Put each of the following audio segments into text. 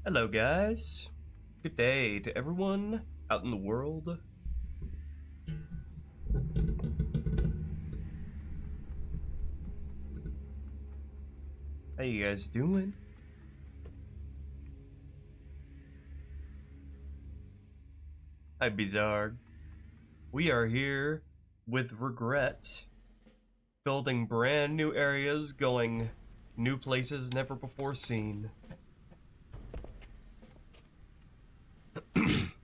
Hello guys, good day to everyone out in the world. How you guys doing? Hi Bizarre. We are here with regret, building brand new areas, going new places never before seen.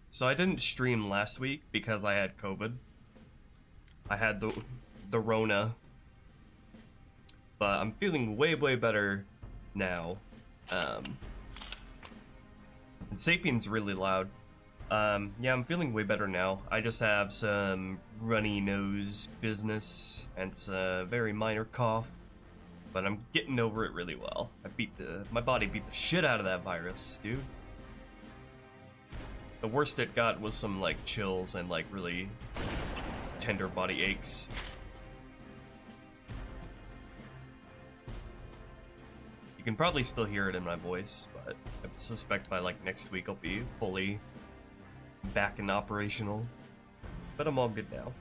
So I didn't stream last week because I had COVID. I had the Rona, but I'm feeling way better now. And Sapien's really loud. Yeah, I'm feeling way better now. I just have some runny nose business and it's a very minor cough, but I'm getting over it really well. My body beat the shit out of that virus, dude. The worst it got was some like chills and like really tender body aches. You can probably still hear it in my voice, but I suspect by like next week I'll be fully back and operational. But I'm all good now.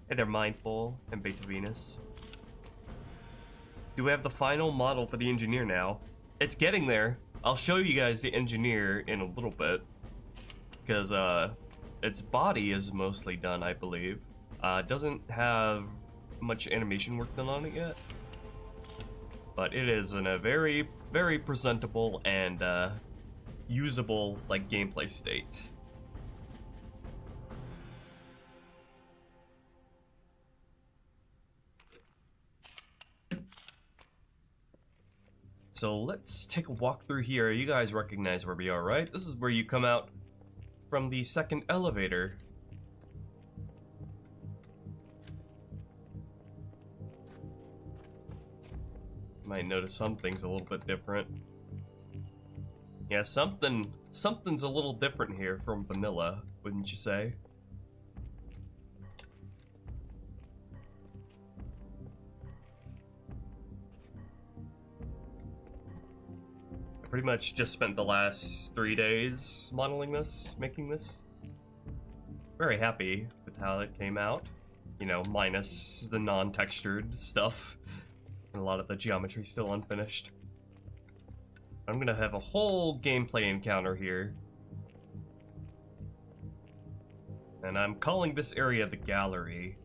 Hey there, Mindful and Beta Venus. Do we have the final model for the engineer now? It's getting there. I'll show you guys the engineer in a little bit. Because its body is mostly done, I believe. It doesn't have much animation work done on it yet. But it is in a very presentable and usable like gameplay state. So let's take a walk through here. You guys recognize where we are, right? This is where you come out from the second elevator. Might notice something's a little bit different. Yeah, something's a little different here from vanilla, wouldn't you say? I pretty much just spent the last 3 days modeling this, making this. Very happy with how it came out. You know, minus the non-textured stuff. And a lot of the geometry still unfinished. I'm gonna have a whole gameplay encounter here. And I'm calling this area the gallery.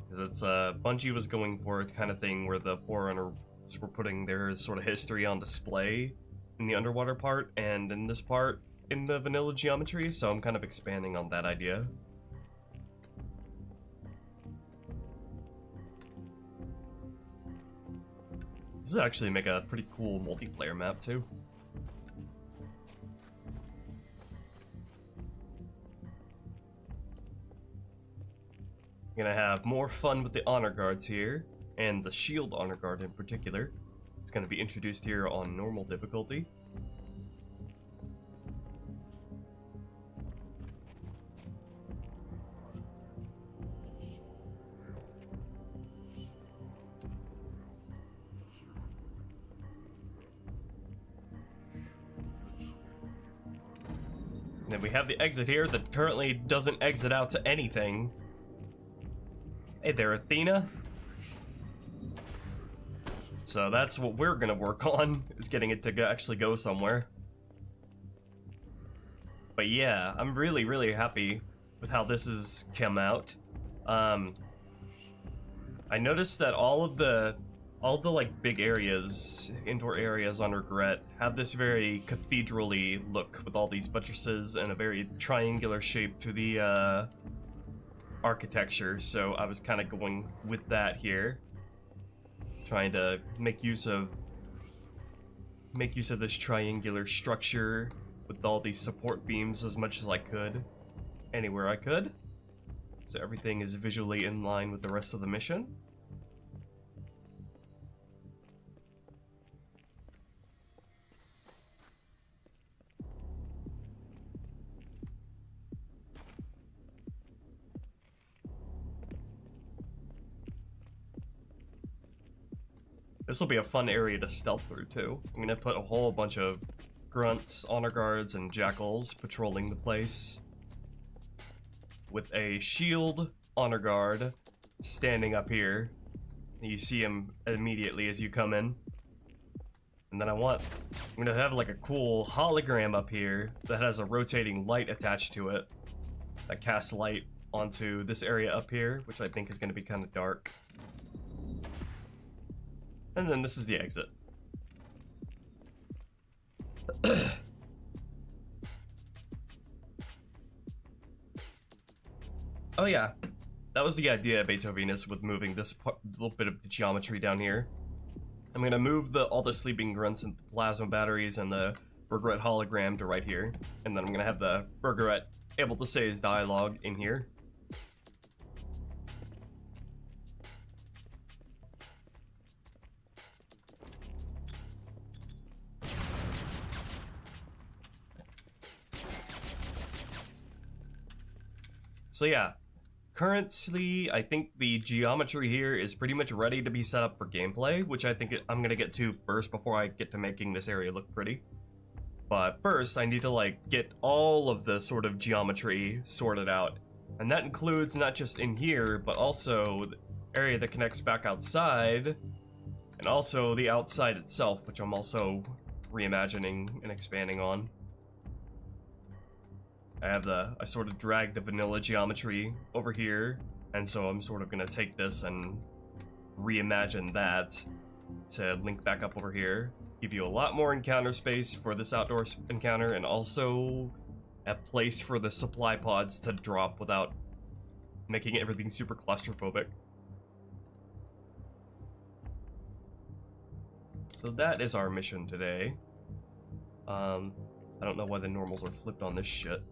Because it's Bungie was going for a kind of thing where the Forerunners were putting their sort of history on display in the underwater part, and in this part in the vanilla geometry, so I'm kind of expanding on that idea. This would actually make a pretty cool multiplayer map too. Gonna have more fun with the honor guards here, and the shield honor guard in particular. It's gonna be introduced here on normal difficulty. And then we have the exit here that currently doesn't exit out to anything. Hey there, Athena. So that's what we're gonna work on, is getting it to actually go somewhere. But yeah, I'm really happy with how this has come out. I noticed that all the like big areas, indoor areas on Regret, have this very cathedral-y look with all these buttresses and a very triangular shape to the architecture. So I was kind of going with that here. Trying to make use of this triangular structure with all these support beams as much as I could, anywhere I could, so everything is visually in line with the rest of the mission. This will be a fun area to stealth through, too. I'm gonna put a whole bunch of grunts, honor guards, and jackals patrolling the place. With a shield honor guard standing up here. You see him immediately as you come in. And then I'm gonna have like a cool hologram up here that has a rotating light attached to it that casts light onto this area up here, which I think is gonna be kind of dark. And then this is the exit. Oh yeah, that was the idea of Beethovenus with moving this little bit of the geometry down here. I'm gonna move all the sleeping grunts and the plasma batteries and the Burgeret hologram to right here, and then I'm gonna have the Burgeret able to say his dialogue in here. So yeah, currently I think the geometry here is pretty much ready to be set up for gameplay, which I think I'm gonna get to first before I get to making this area look pretty. But first I need to like get all of the sort of geometry sorted out, and that includes not just in here, but also the area that connects back outside, and also the outside itself, which I'm also reimagining and expanding on. I sort of dragged the vanilla geometry over here, and so I'm sort of gonna take this and reimagine that to link back up over here. Give you a lot more encounter space for this outdoor encounter, and also a place for the supply pods to drop without making everything super claustrophobic. So that is our mission today. I don't know why the normals are flipped on this shit.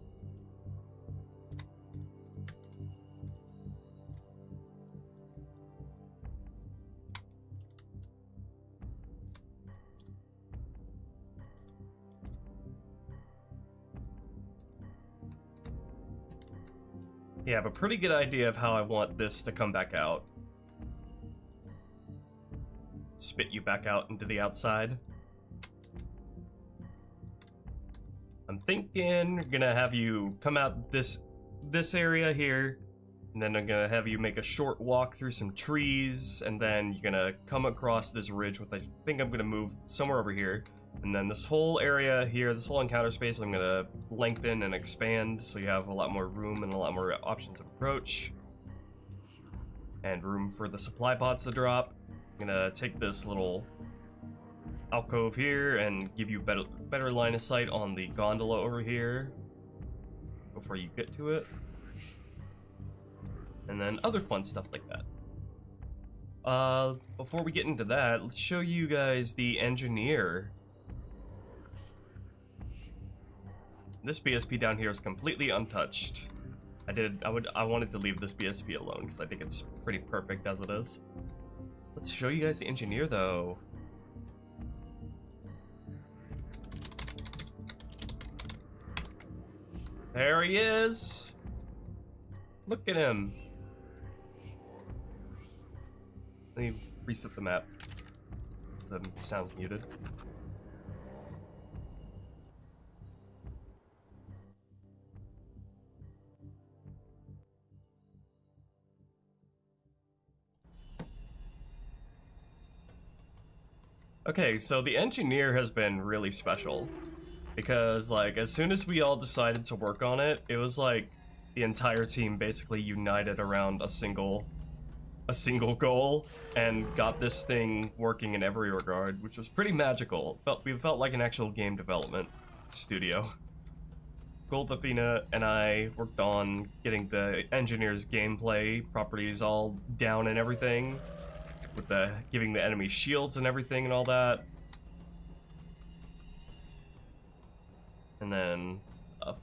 Yeah, I have a pretty good idea of how I want this to come back out. Spit you back out into the outside. I'm thinking I'm gonna have you come out this area here, and then I'm gonna have you make a short walk through some trees, and then you're gonna come across this ridge, which I think I'm gonna move somewhere over here. And then this whole area here, this whole encounter space, I'm gonna lengthen and expand so you have a lot more room and a lot more options of approach. And room for the supply pods to drop. I'm gonna take this little alcove here and give you better line of sight on the gondola over here before you get to it. And then other fun stuff like that. Before we get into that, let's show you guys the engineer. This BSP down here is completely untouched. I wanted to leave this BSP alone because I think it's pretty perfect as it is. Let's show you guys the engineer though. There he is! Look at him! Let me reset the map. So the sound's muted. Okay, so the engineer has been really special. Because, like, as soon as we all decided to work on it, it was like the entire team basically united around a single goal and got this thing working in every regard, which was pretty magical. We felt like an actual game development studio. Gold Athena and I worked on getting the engineer's gameplay properties all down and everything, with giving the enemy shields and everything and all that. And then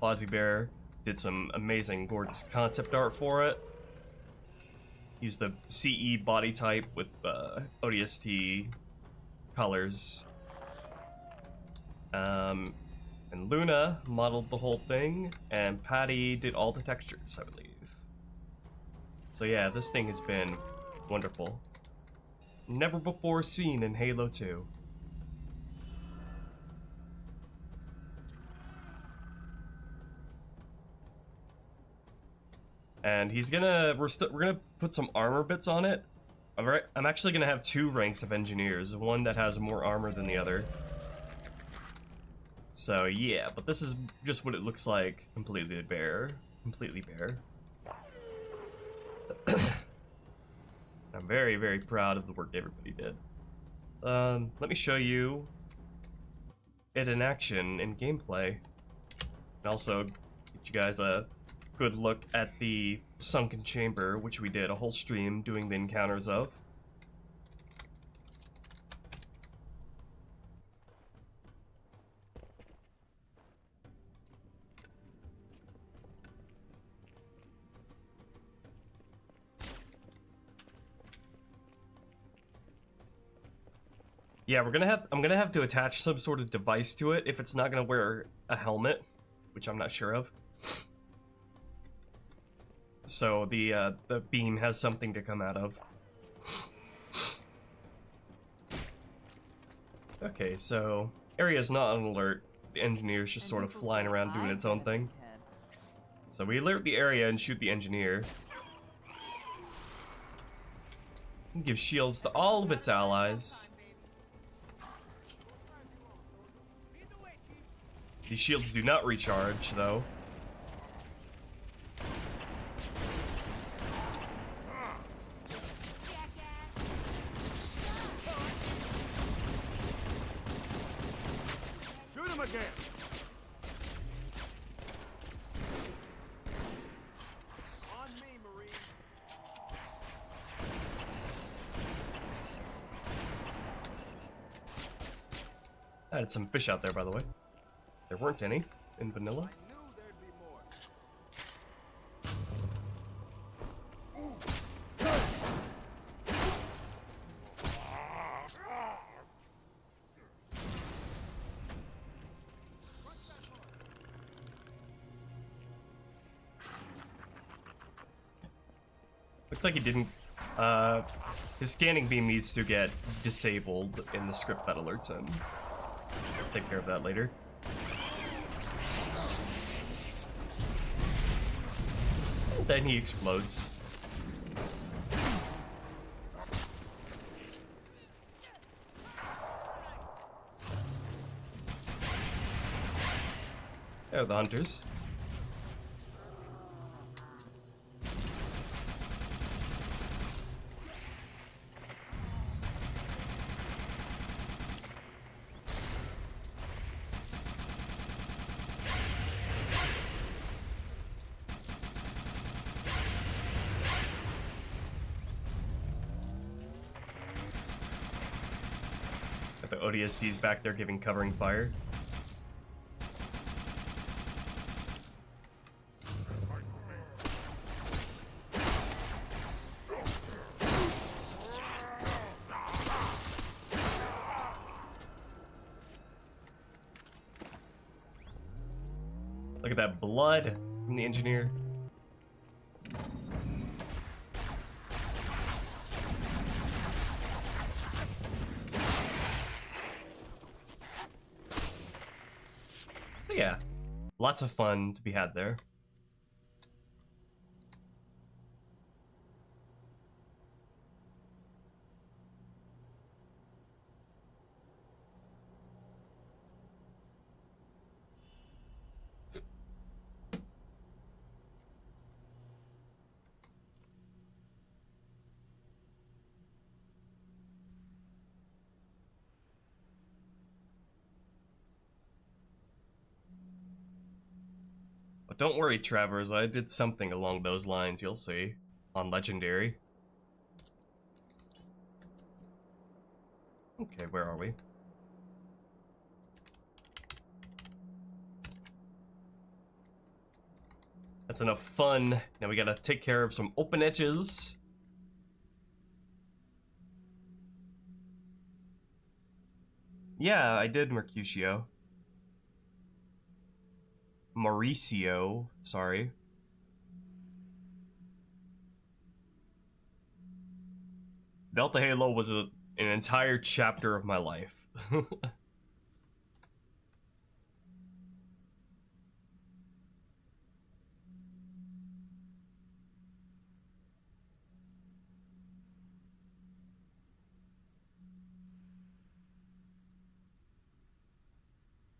Fozzie Bear did some amazing, gorgeous concept art for it. Used the CE body type with ODST colors. And Luna modeled the whole thing, and Patty did all the textures, I believe. So yeah, this thing has been wonderful. never before seen in Halo 2. And he's gonna, we're gonna put some armor bits on it. Alright, I'm actually gonna have 2 ranks of engineers, one that has more armor than the other. So yeah, but this is just what it looks like, completely bare. I'm very, very proud of the work everybody did. Let me show you it in action, in gameplay. And also get you guys a good look at the sunken chamber, which we did a whole stream doing the encounters of. Yeah, I'm gonna have to attach some sort of device to it if it's not gonna wear a helmet, which I'm not sure of. So the beam has something to come out of. Okay, so area's not on alert. The engineer's just sort of flying around doing its own thing. So we alert the area and shoot the engineer. Give shields to all of its allies. These shields do not recharge, though. Shoot him again. On me, Marine. I had some fish out there, by the way. There weren't any in vanilla. I knew there'd be more. Looks like he didn't. His scanning beam needs to get disabled in the script that alerts him. Take care of that later. Then he explodes. There are the hunters. The ODST's back there giving covering fire. Look at that blood from the engineer. So yeah, lots of fun to be had there. But don't worry, Travers, I did something along those lines, you'll see, on Legendary. Okay, where are we? That's enough fun. Now we gotta take care of some open edges. Yeah, I did, Mercutio. Mauricio, sorry. Delta Halo was an entire chapter of my life.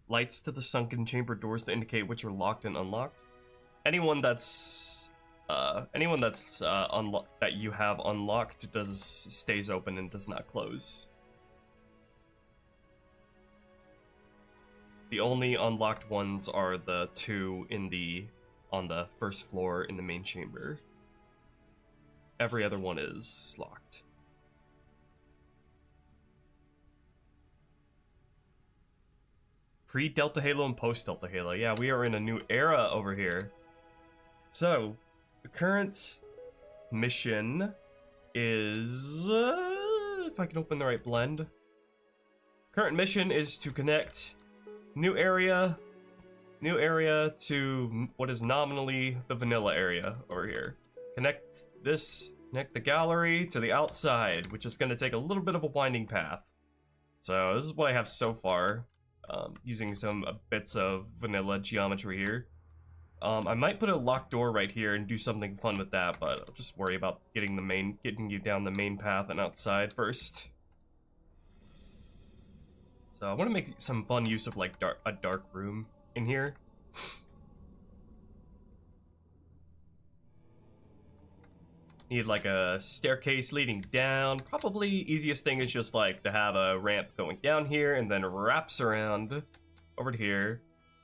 Lights to the sunken chamber doors to indicate which are locked and unlocked. Anyone that's that you have unlocked stays open and does not close. The only unlocked ones are the two on the first floor in the main chamber. Every other one is locked. Pre-Delta Halo and post-Delta Halo. Yeah, we are in a new era over here. So, the current mission is... if I can open the right blend. Current mission is to connect new area to what is nominally the vanilla area over here. Connect the gallery to the outside, which is going to take a little bit of a winding path. So this is what I have so far. Using some bits of vanilla geometry here. I might put a locked door right here and do something fun with that, but I'll just worry about getting you down the main path and outside first. So I want to make some fun use of like a dark room in here. Need like a staircase leading down. Probably easiest thing is just like to have a ramp going down here and then wraps around over to here.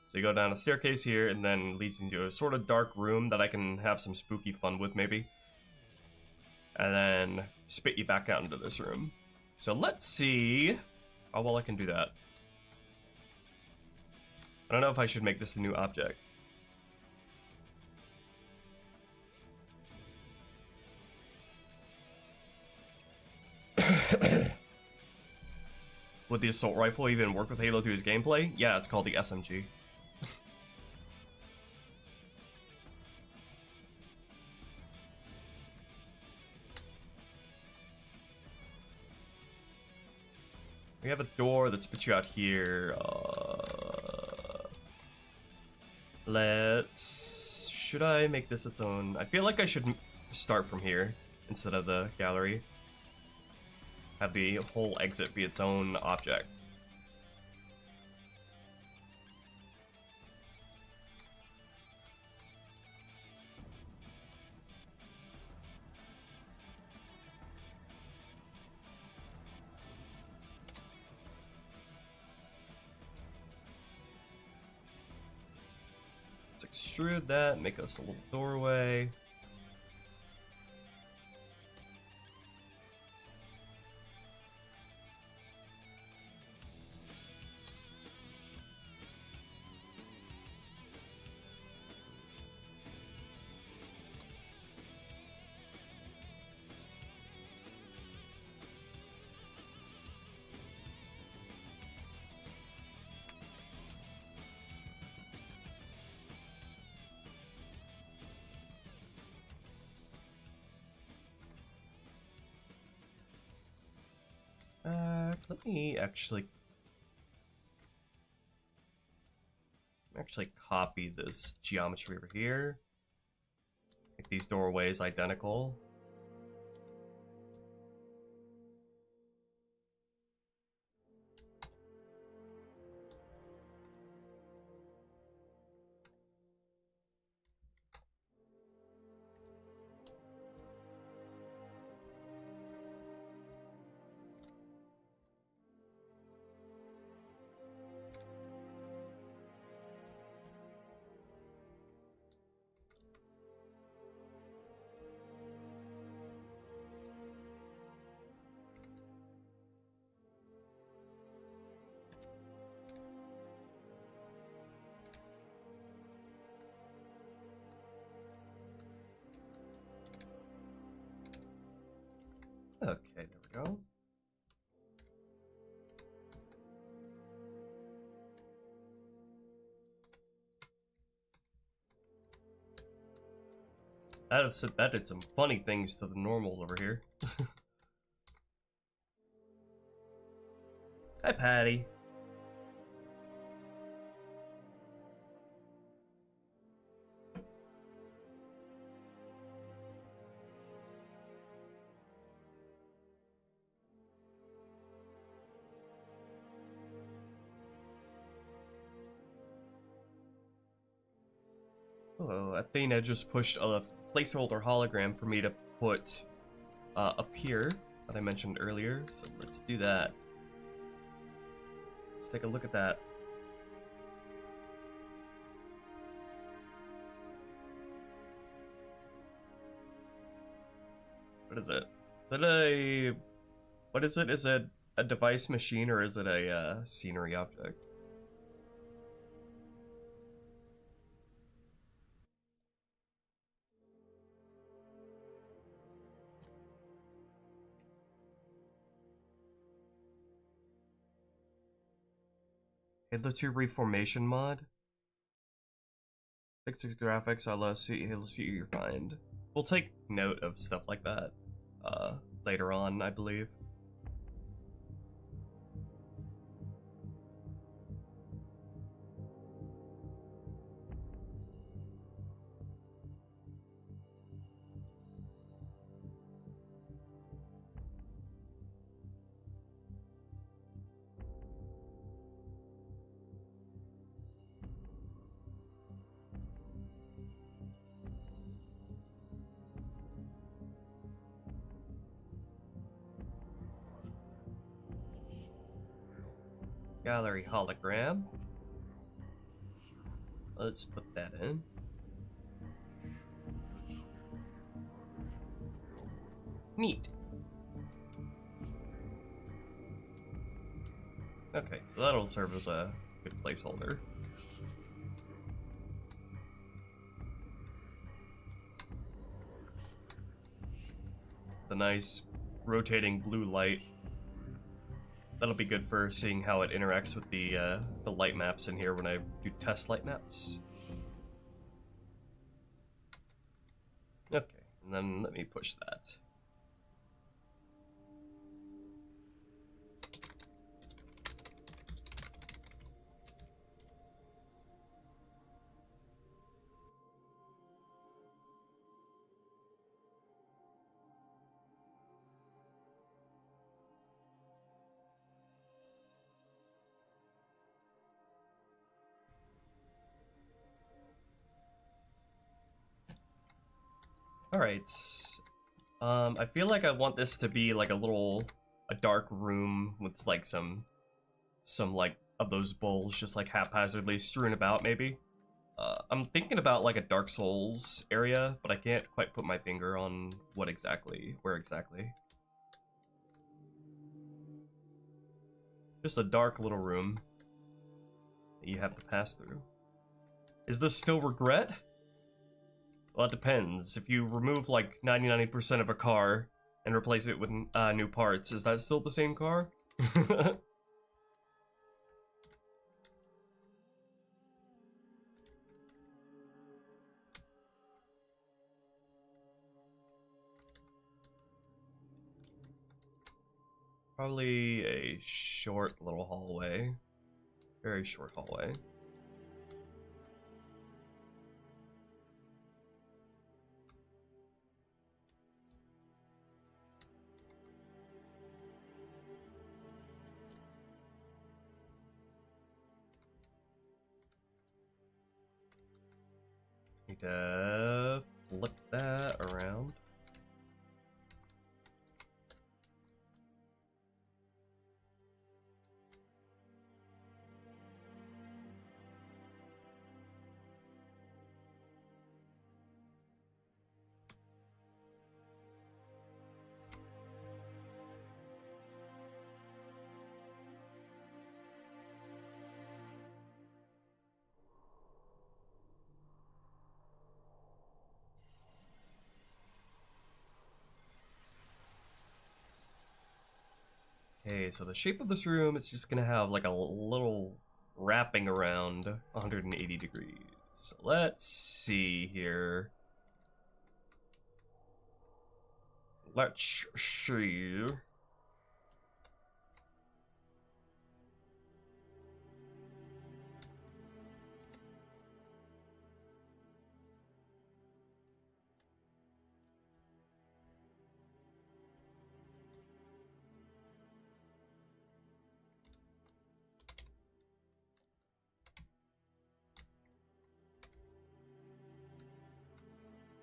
So you go down a staircase here and then leads into a sort of dark room that I can have some spooky fun with maybe. And then spit you back out into this room. So let's see how well I can do that. I don't know if I should make this a new object. Would the assault rifle even work with Halo 2's gameplay? Yeah, it's called the SMG. We have a door that spits you out here. Should I make this its own? I feel like I should start from here instead of the gallery. Have the whole exit be its own object. Let's extrude that, make us a little doorway. Let me actually copy this geometry over here. Make these doorways identical. Okay, there we go. That did some funny things to the normals over here. Patty. Oh, Athena just pushed a placeholder hologram for me to put up here that I mentioned earlier. So let's do that. Let's take a look at that. What is it? Is it a... What is it? Is it a device machine or is it a scenery object? Halo 2 Reformation mod. Fixes graphics, let's see what you find. We'll take note of stuff like that later on, I believe. Gallery hologram. Let's put that in. Neat. Okay, so that'll serve as a good placeholder. The nice rotating blue light. That'll be good for seeing how it interacts with the light maps in here when I do test light maps. Okay, and then let me push that. Alright. I feel like I want this to be like a dark room with like some like of those bowls just like haphazardly strewn about maybe. I'm thinking about like a Dark Souls area, but I can't quite put my finger on where exactly. Just a dark little room that you have to pass through. Is this still regret? Well, it depends. If you remove like 99% of a car and replace it with new parts, is that still the same car? Probably a short little hallway. Very short hallway. Need to flip that around. Okay, so the shape of this room, it's just gonna have like a little wrapping around 180 degrees. So let's see here. Let's see.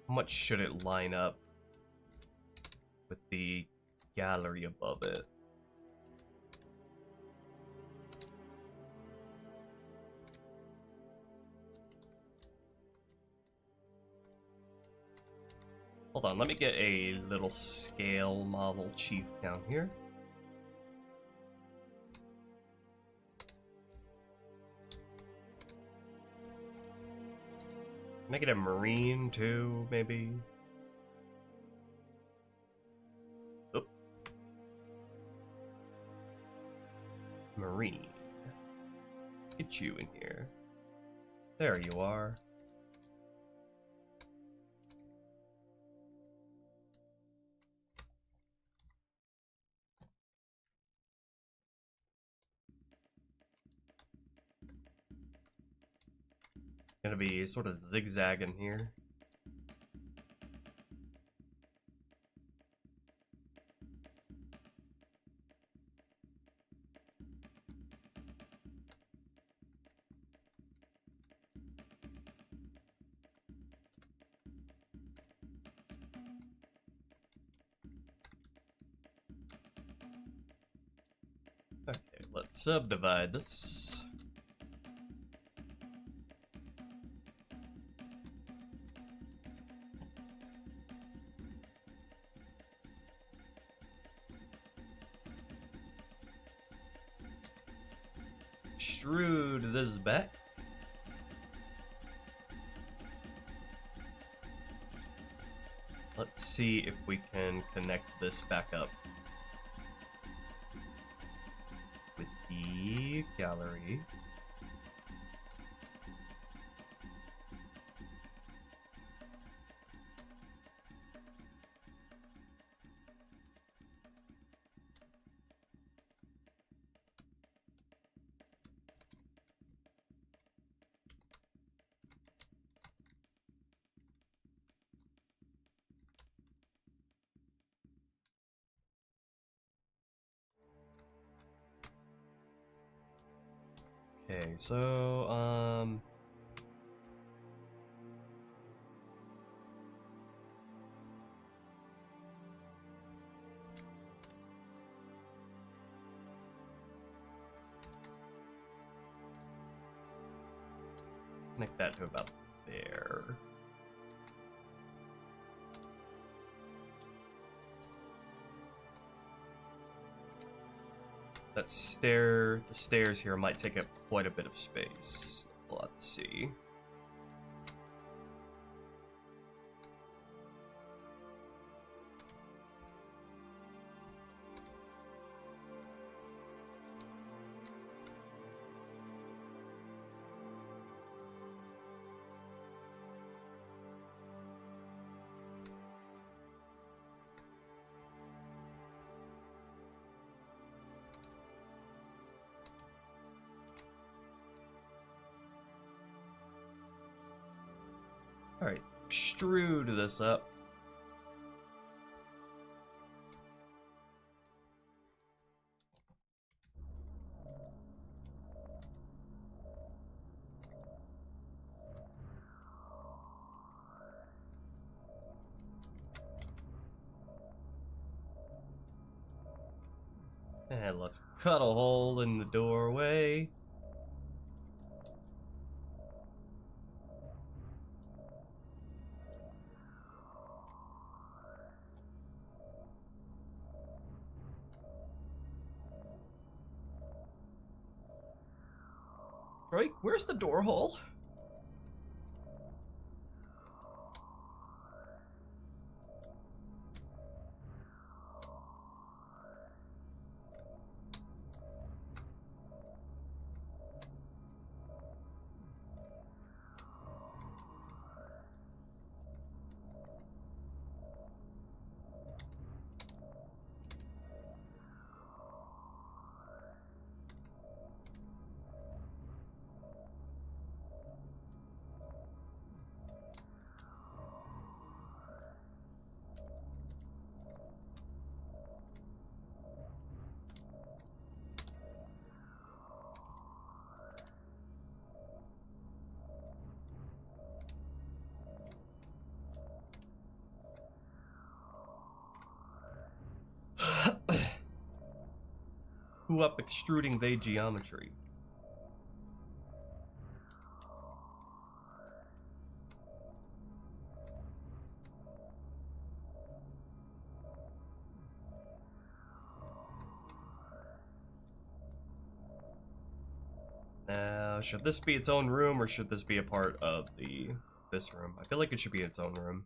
How much should it line up with the gallery above it? Hold on, let me get a little scale model chief down here. Can I get a marine too, maybe? Oop. Marine. Get you in here. There you are. Gonna be sort of zigzagging here. Okay, let's subdivide this. Extrude this back. Let's see if we can connect this back up with the gallery. Okay, so, connect that to about there. The stairs here might take up quite a bit of space. We'll have to see. Alright, extrude this up. And let's cut a hole in the doorway. Right, where's the door hole? up extruding the geometry. Now, should this be its own room, or should this be a part of this room? I feel like it should be its own room.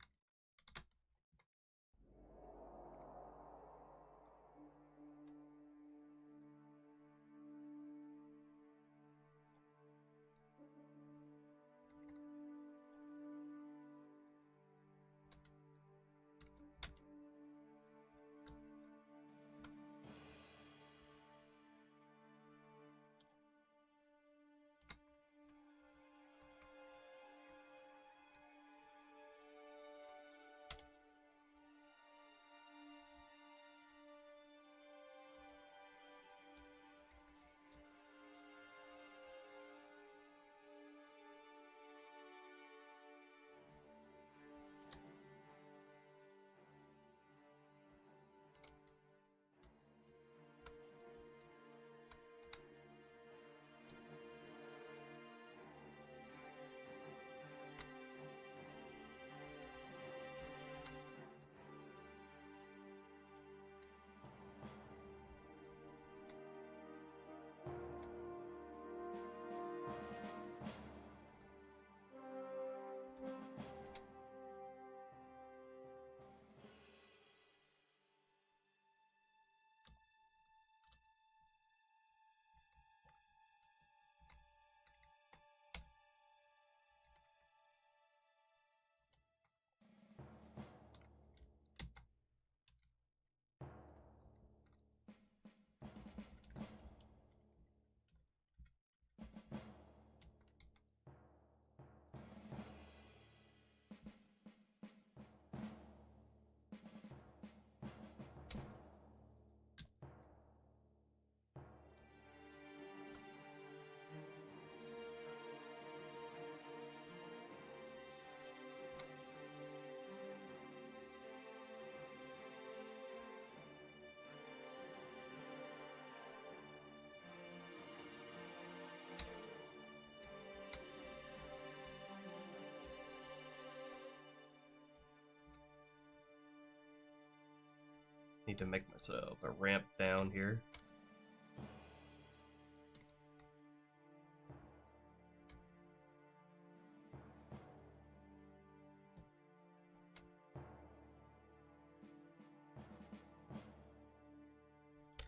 Need to make myself a ramp down here.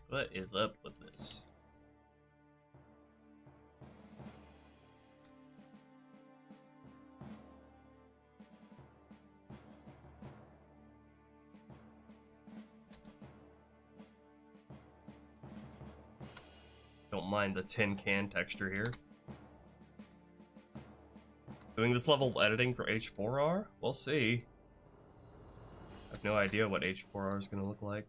What is up with this? Don't mind the tin can texture here. Doing this level editing for H4R? We'll see. I have no idea what H4R is going to look like.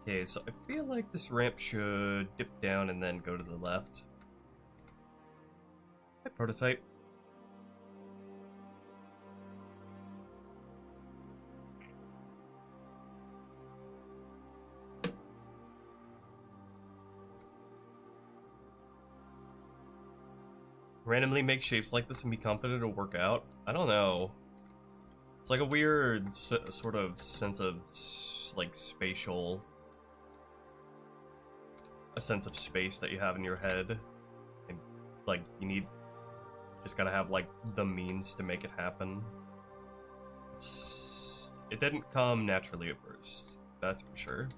Okay, so I feel like this ramp should dip down and then go to the left. Hi, prototype. Randomly make shapes like this and be confident it'll work out? I don't know. It's like a weird sort of sense of like spatial... a sense of space that you have in your head, and like you just gotta have like the means to make it happen. It didn't come naturally at first, that's for sure.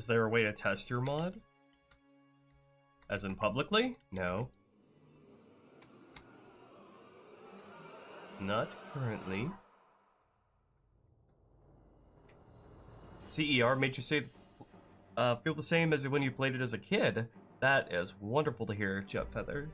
Is there a way to test your mod? As in publicly? No. Not currently. CER made you say, feel the same as when you played it as a kid. That is wonderful to hear, Jetfeather.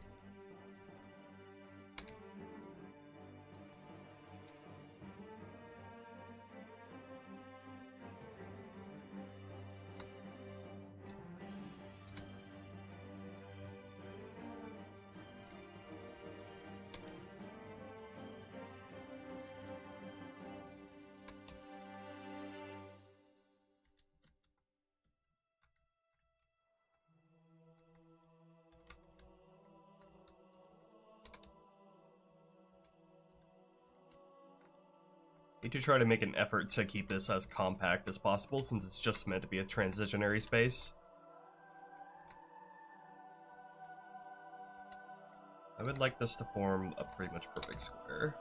Need to try to make an effort to keep this as compact as possible since it's just meant to be a transitionary space. I would like this to form a pretty much perfect square.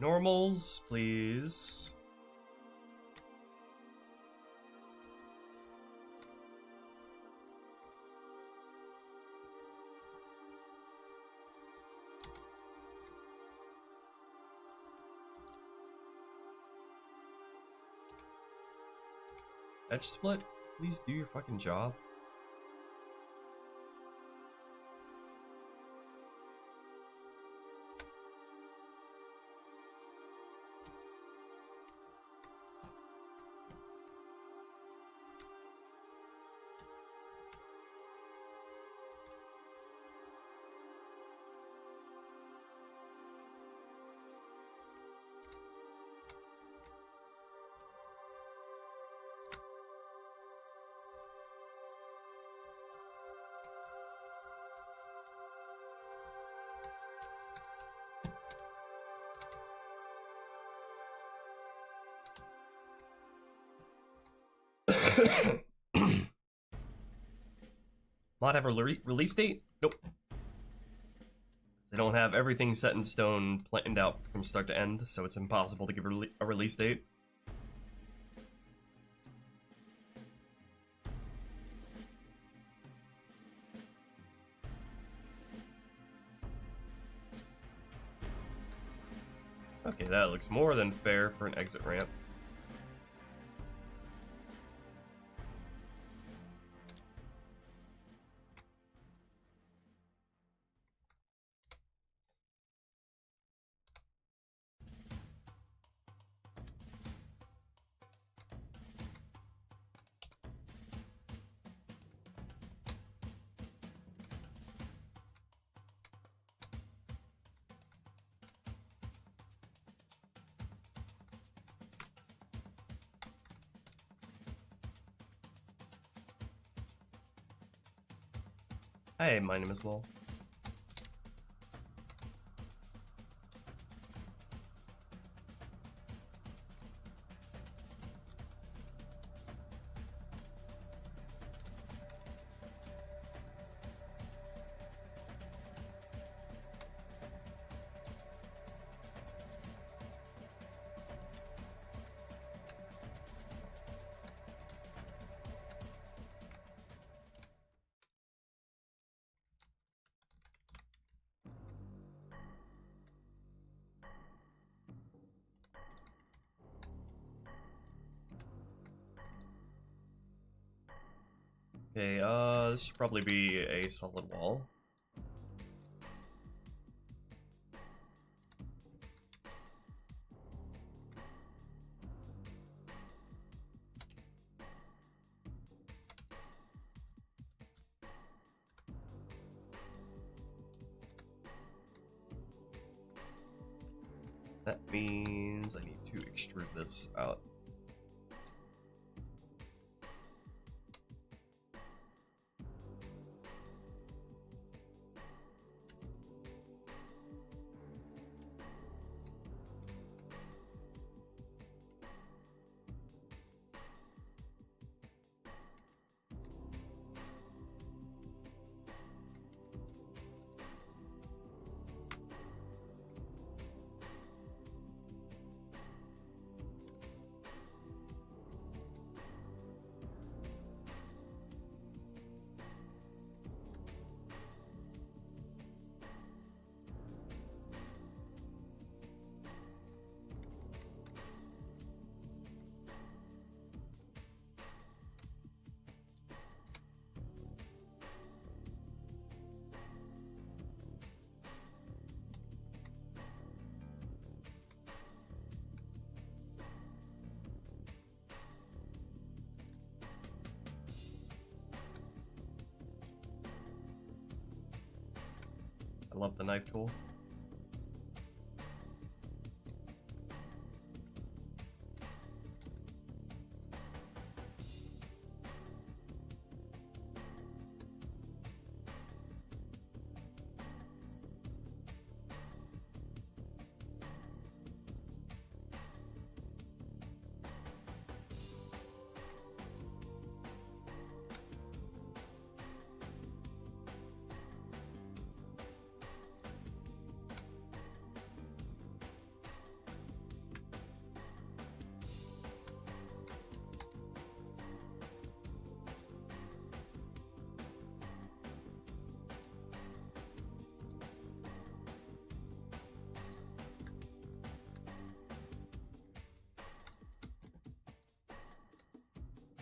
Normals, please. Edge split, please do your fucking job. Mod have a release date? Nope. They don't have everything set in stone planned out from start to end, so it's impossible to give a release date. Okay, that looks more than fair for an exit ramp. Hey, my name is Lol. Okay, this should probably be a solid wall. That means I need to extrude this out. I love the knife tool.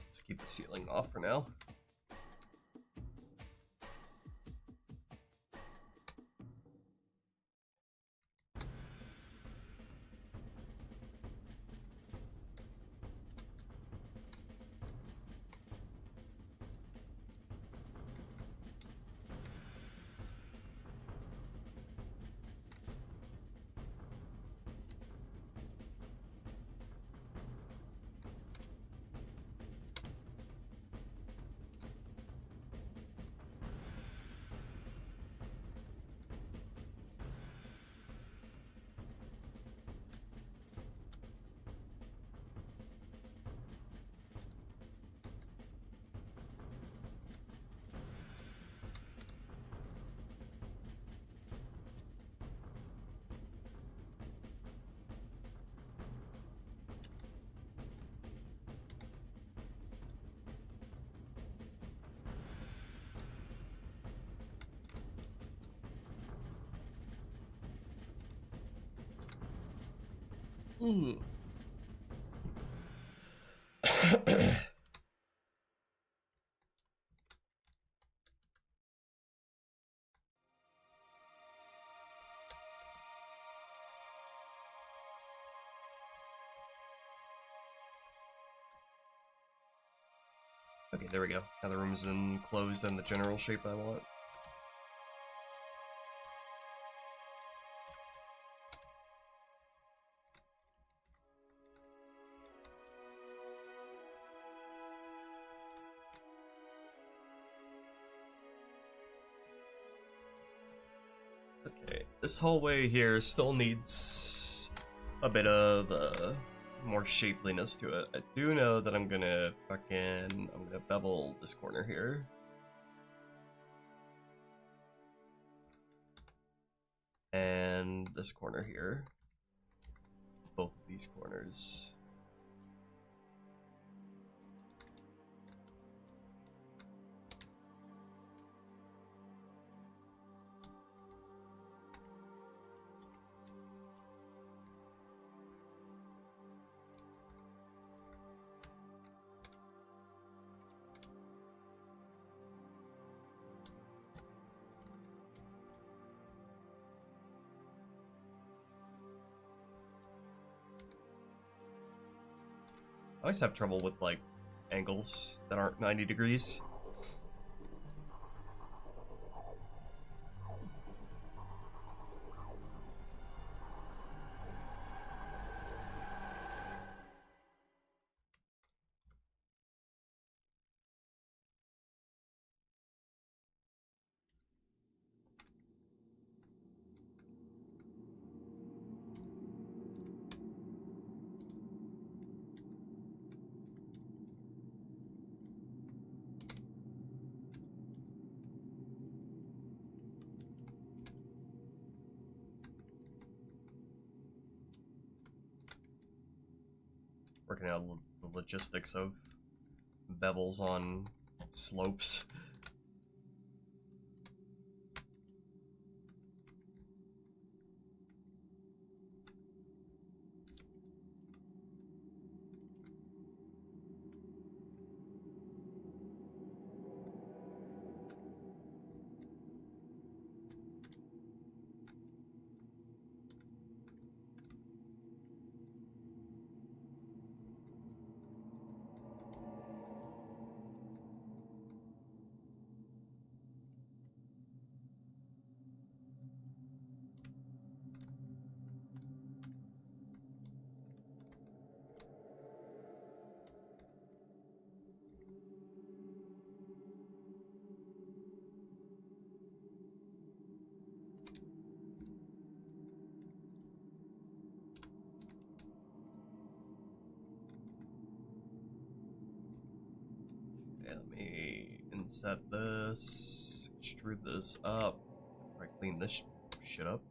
Just keep the ceiling off for now. Mm. Okay, there we go. Now the room is enclosed in the general shape I want. Okay, this hallway here still needs a bit of more shapeliness to it. I do know that I'm gonna bevel this corner here. And this corner here. Both of these corners. always have trouble with, like, angles that aren't 90 degrees. Working out the logistics of bevels on slopes. Set this, extrude this up, try to clean this shit up.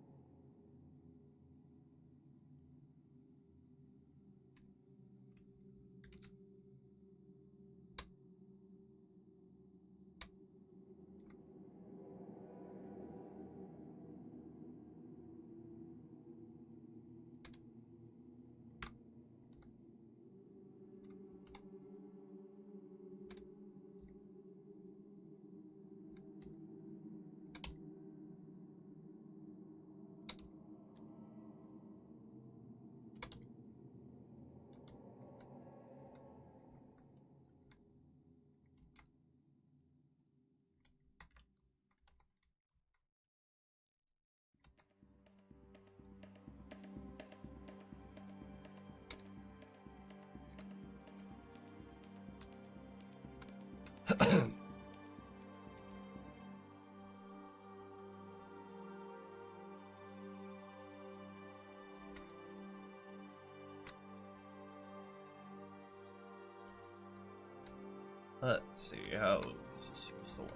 Let's see, how is this supposed to look?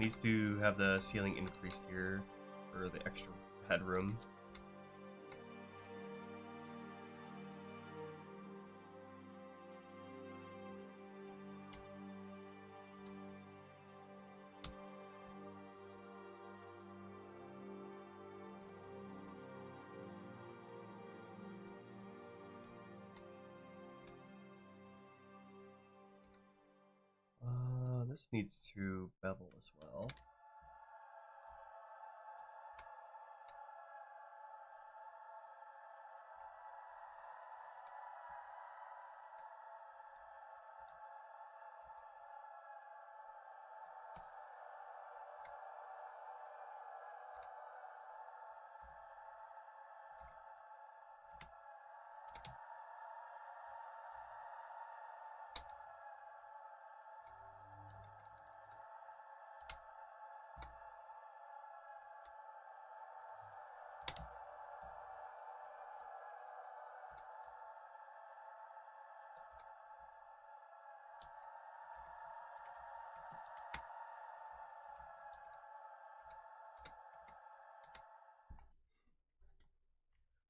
Needs to have the ceiling increased here for the extra headroom. This needs to bevel as well.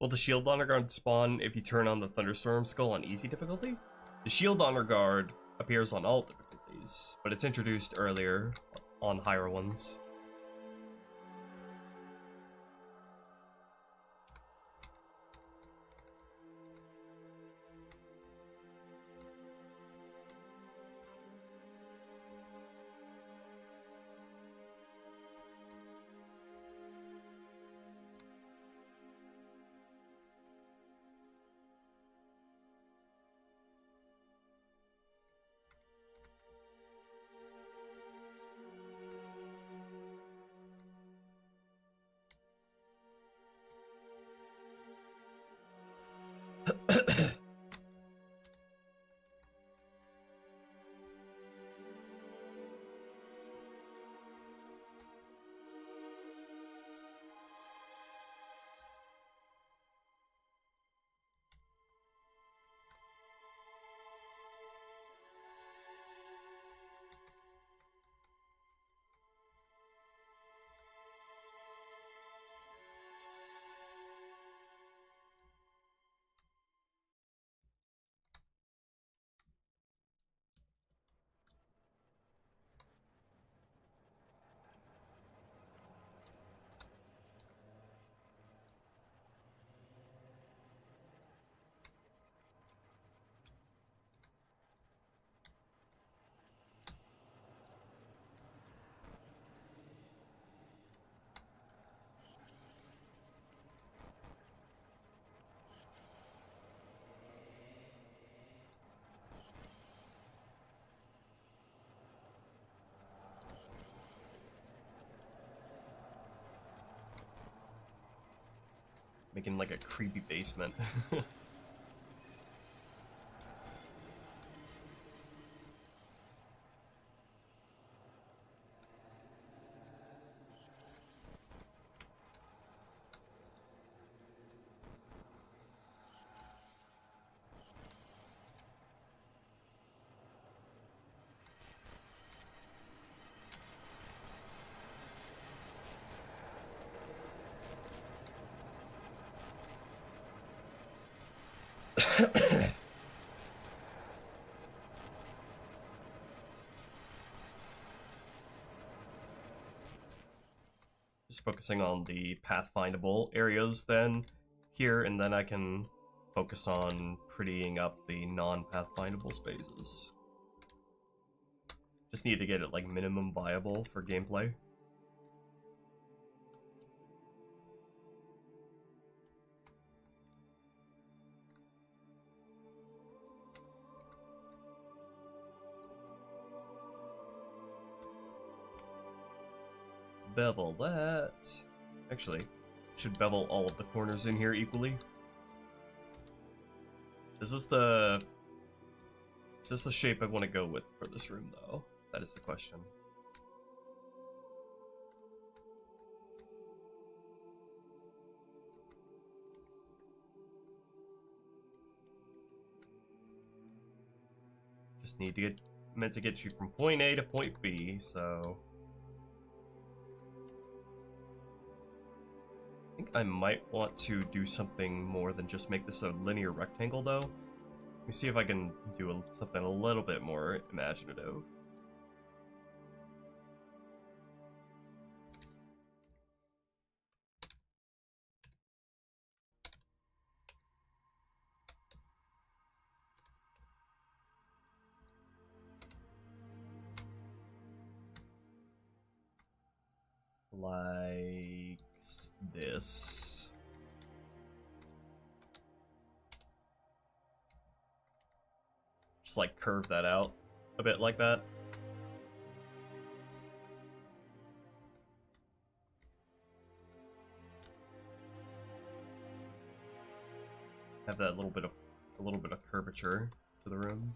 Will the Shield Honor Guard spawn if you turn on the Thunderstorm Skull on easy difficulty? The Shield Honor Guard appears on all difficulties, but it's introduced earlier on higher ones. Making like a creepy basement. Just focusing on the pathfindable areas then here, and then I can focus on prettying up the non-pathfindable spaces. Just need to get it like minimum viable for gameplay. Bevel that. Actually, should bevel all of the corners in here equally. Is this the shape I want to go with for this room, though? That is the question. Just need to get meant to get you from point A to point B, so I think I might want to do something more than just make this a linear rectangle, though. Let me see if I can do something a little bit more imaginative. Like this. Just like curve that out a bit like that. Have that little bit of curvature to the room.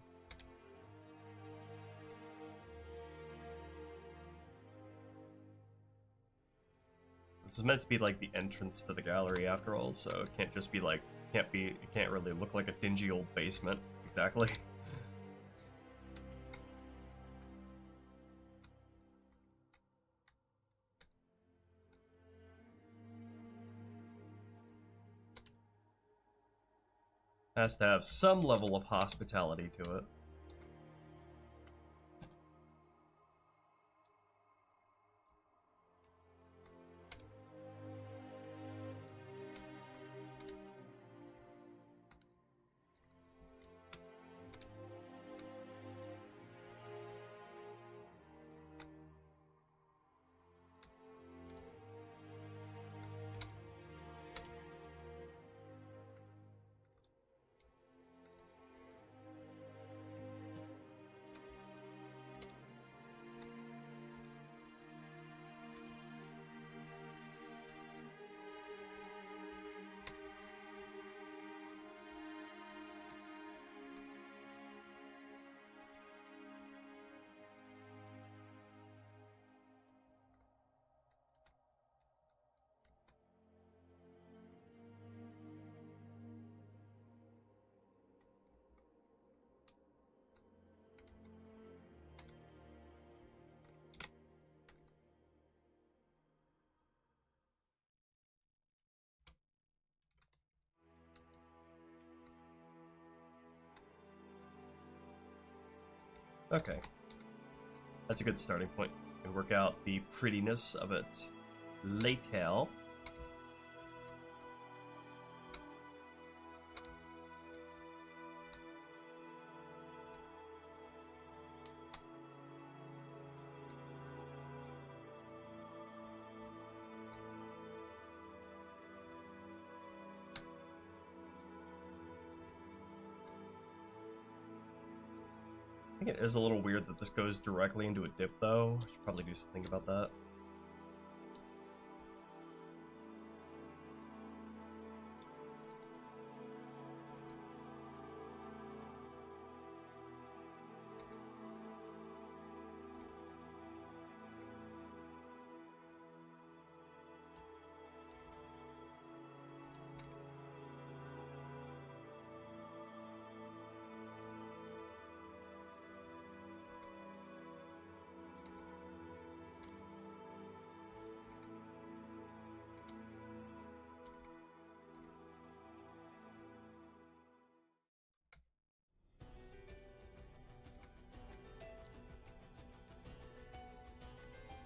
This is meant to be like the entrance to the gallery after all, so it can't just be like, it can't really look like a dingy old basement, exactly. Has to have some level of hospitality to it. Okay. That's a good starting point. And work out the prettiness of it later. I think it is a little weird that this goes directly into a dip, though. I should probably do something about that.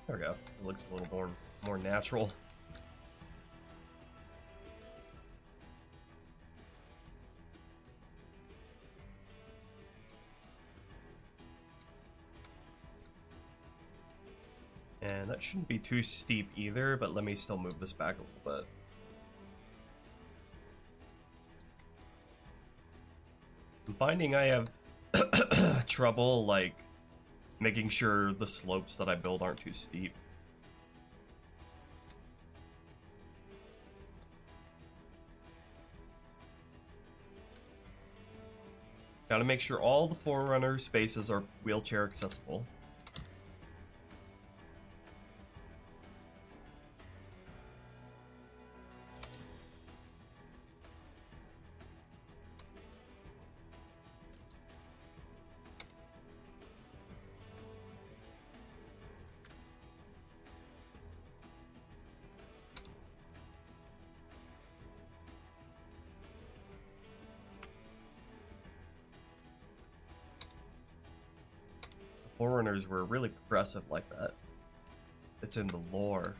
There we go. It looks a little more natural. And that shouldn't be too steep either, but let me still move this back a little bit. I'm finding I have trouble, like, making sure the slopes that I build aren't too steep. Gotta make sure all the Forerunner spaces are wheelchair accessible. Forerunners were really progressive like that. It's in the lore.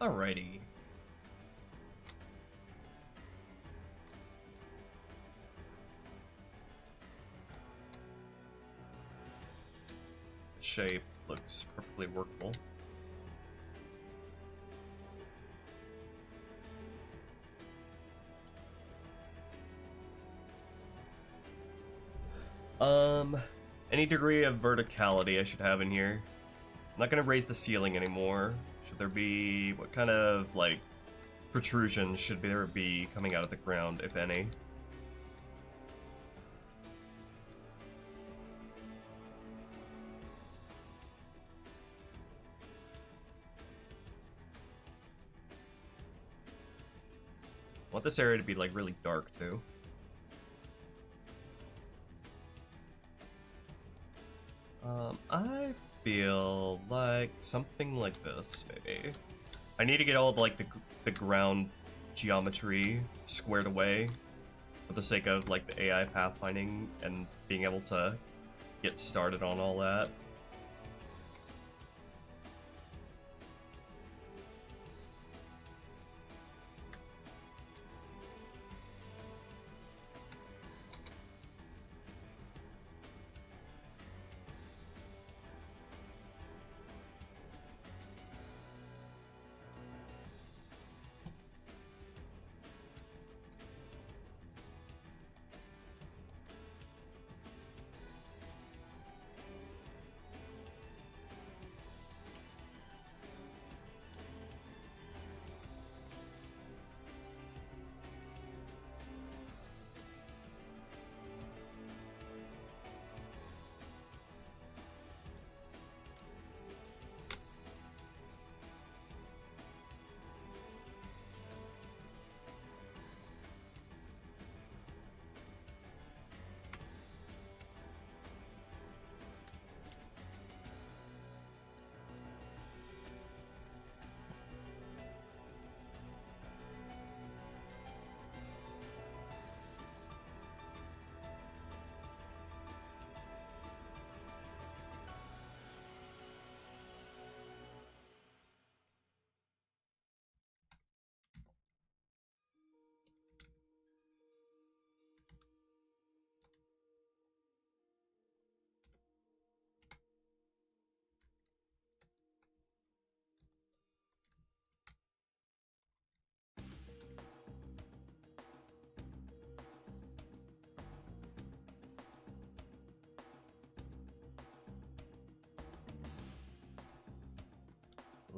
Alrighty. Shape looks perfectly workable. Any degree of verticality I should have in here. I'm not gonna raise the ceiling anymore. Should there be, what kind of, like, protrusions should there be coming out of the ground, if any? I want this area to be, like, really dark, too. I feel like something like this, maybe. I need to get all of, like, the ground geometry squared away for the sake of, like, the AI pathfinding and being able to get started on all that.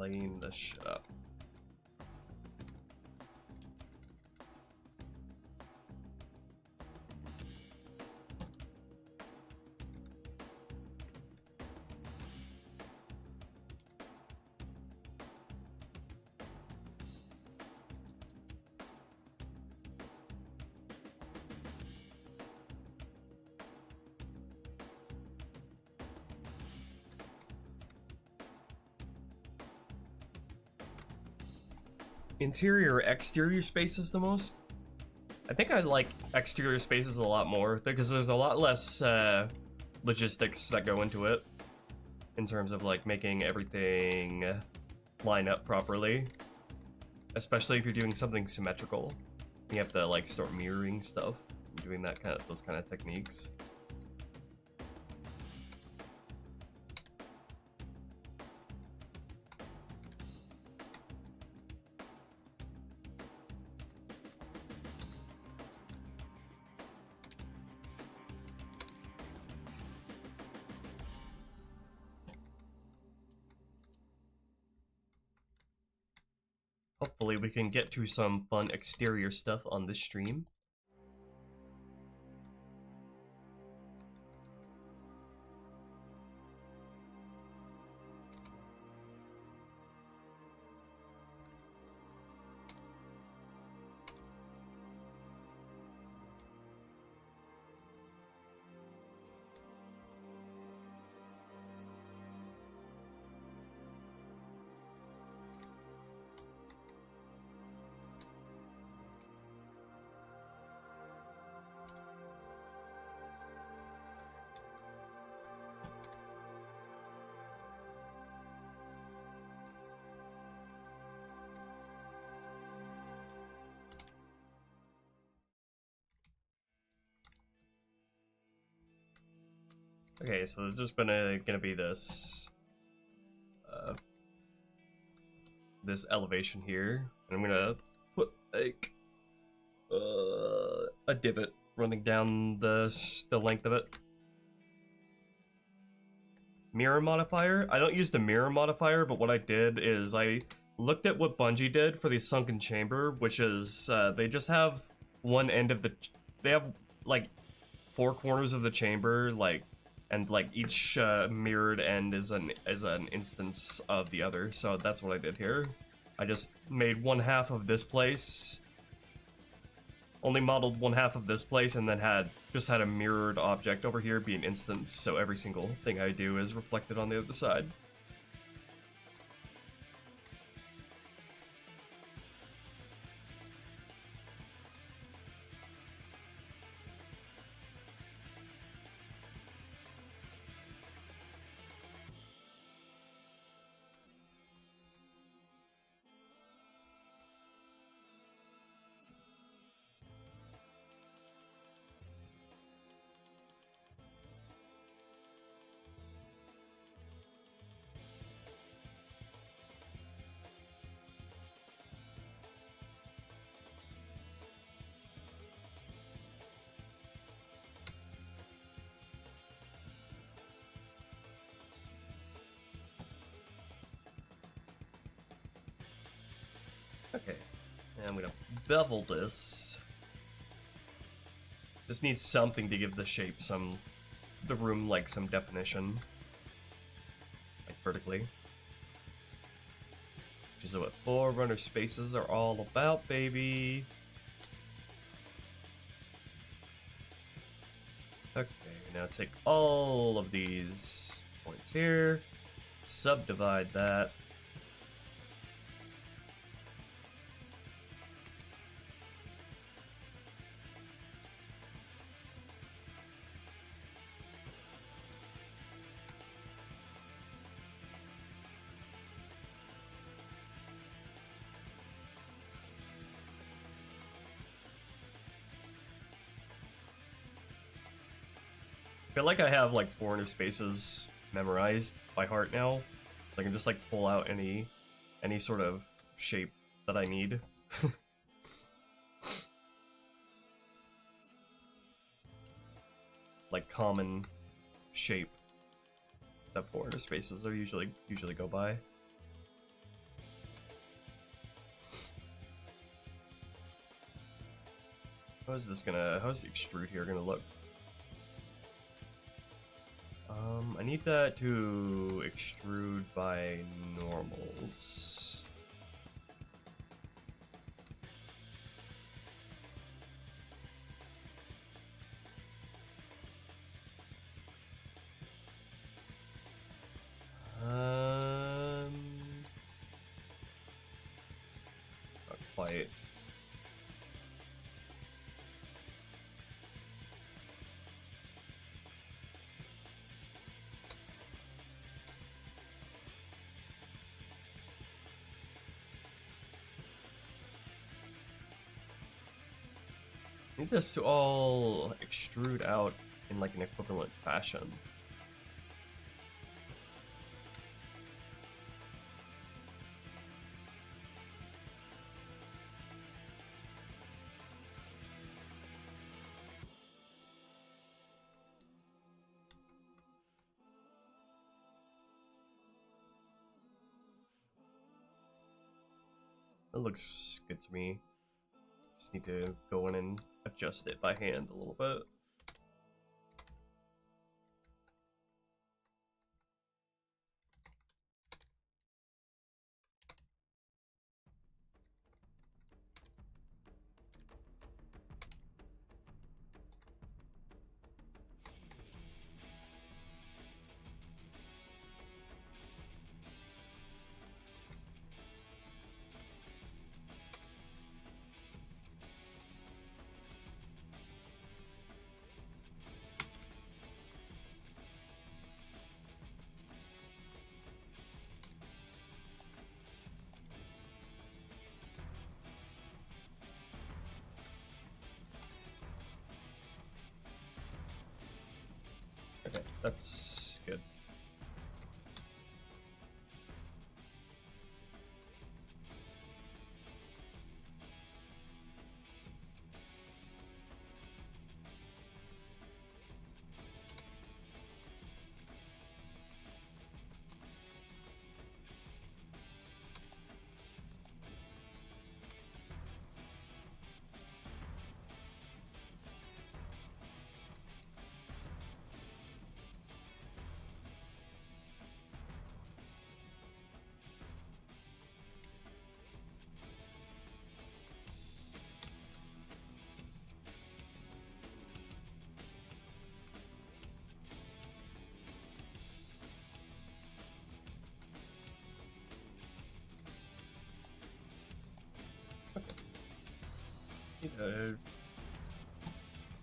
Clean this shit up. Interior or exterior spaces the most? I think I like exterior spaces a lot more because there's a lot less logistics that go into it in terms of like making everything line up properly, especially if you're doing something symmetrical. You have to like start mirroring stuff and doing those kind of techniques. Hopefully we can get to some fun exterior stuff on this stream. Okay, so there's just gonna be this this elevation here, and I'm gonna put like a divot running down the length of it. Mirror modifier? I don't use the mirror modifier, but what I did is I looked at what Bungie did for the sunken chamber, which is they just have one end of they have like 4 corners of the chamber, like, and like each mirrored end is an instance of the other. So that's what I did here. I just made one half of this place, only modeled one half of this place, and then had a mirrored object over here be an instance. So every single thing I do is reflected on the other side. Okay, and I'm gonna bevel this. Just needs something to give the shape the room like some definition. Like vertically. Which is what Forerunner spaces are all about, baby. Okay, now take all of these points here, subdivide that. I feel like I have like Forerunner spaces memorized by heart now. I can just like pull out any sort of shape that I need. Like common shape that Forerunner spaces are usually go by. How's the extrude here gonna look? I need that to extrude by normals. Not quite. I need this to all extrude out in like an equivalent fashion. That looks good to me. Just need to go in and adjust it by hand a little bit. Okay, that's good.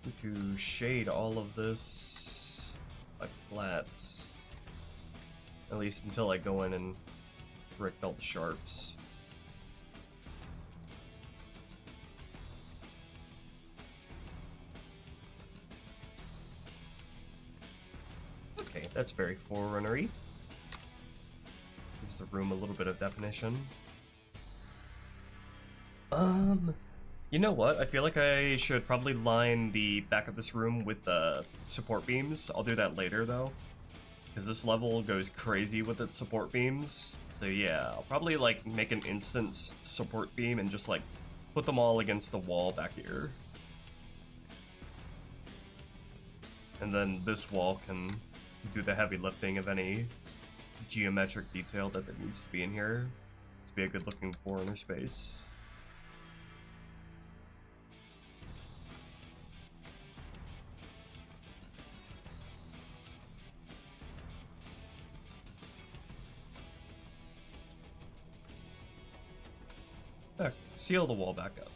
Need to shade all of this like flats, at least until I go in and correct all the sharps. Okay, that's very Forerunner-y. Gives the room a little bit of definition. You know what? I feel like I should probably line the back of this room with the support beams. I'll do that later, though, because this level goes crazy with its support beams. So yeah, I'll probably like make an instance support beam and just like put them all against the wall back here. And then this wall can do the heavy lifting of any geometric detail that needs to be in here to be a good looking Forerunner space. Seal the wall back up.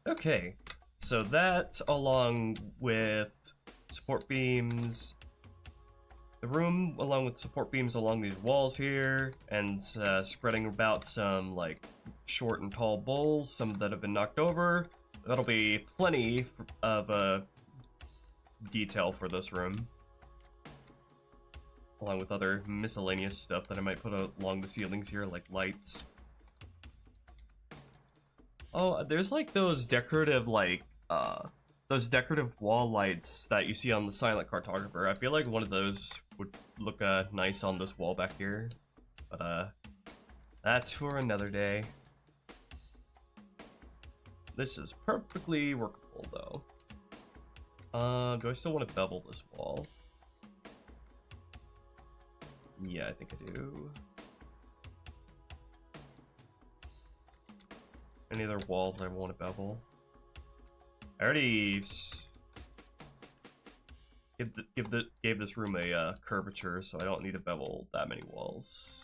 Okay, so that along with support beams, the room, along with support beams along these walls here, and spreading about some like short and tall bowls, some that have been knocked over. That'll be plenty of detail for this room, along with other miscellaneous stuff that I might put along the ceilings here, like lights. Oh, there's like those decorative wall lights that you see on the Silent Cartographer. I feel like one of those would look nice on this wall back here, but that's for another day. This is perfectly workable though. Do I still want to bevel this wall? Yeah, I think I do. Any other walls I want to bevel? I already gave this room a curvature, so I don't need to bevel that many walls.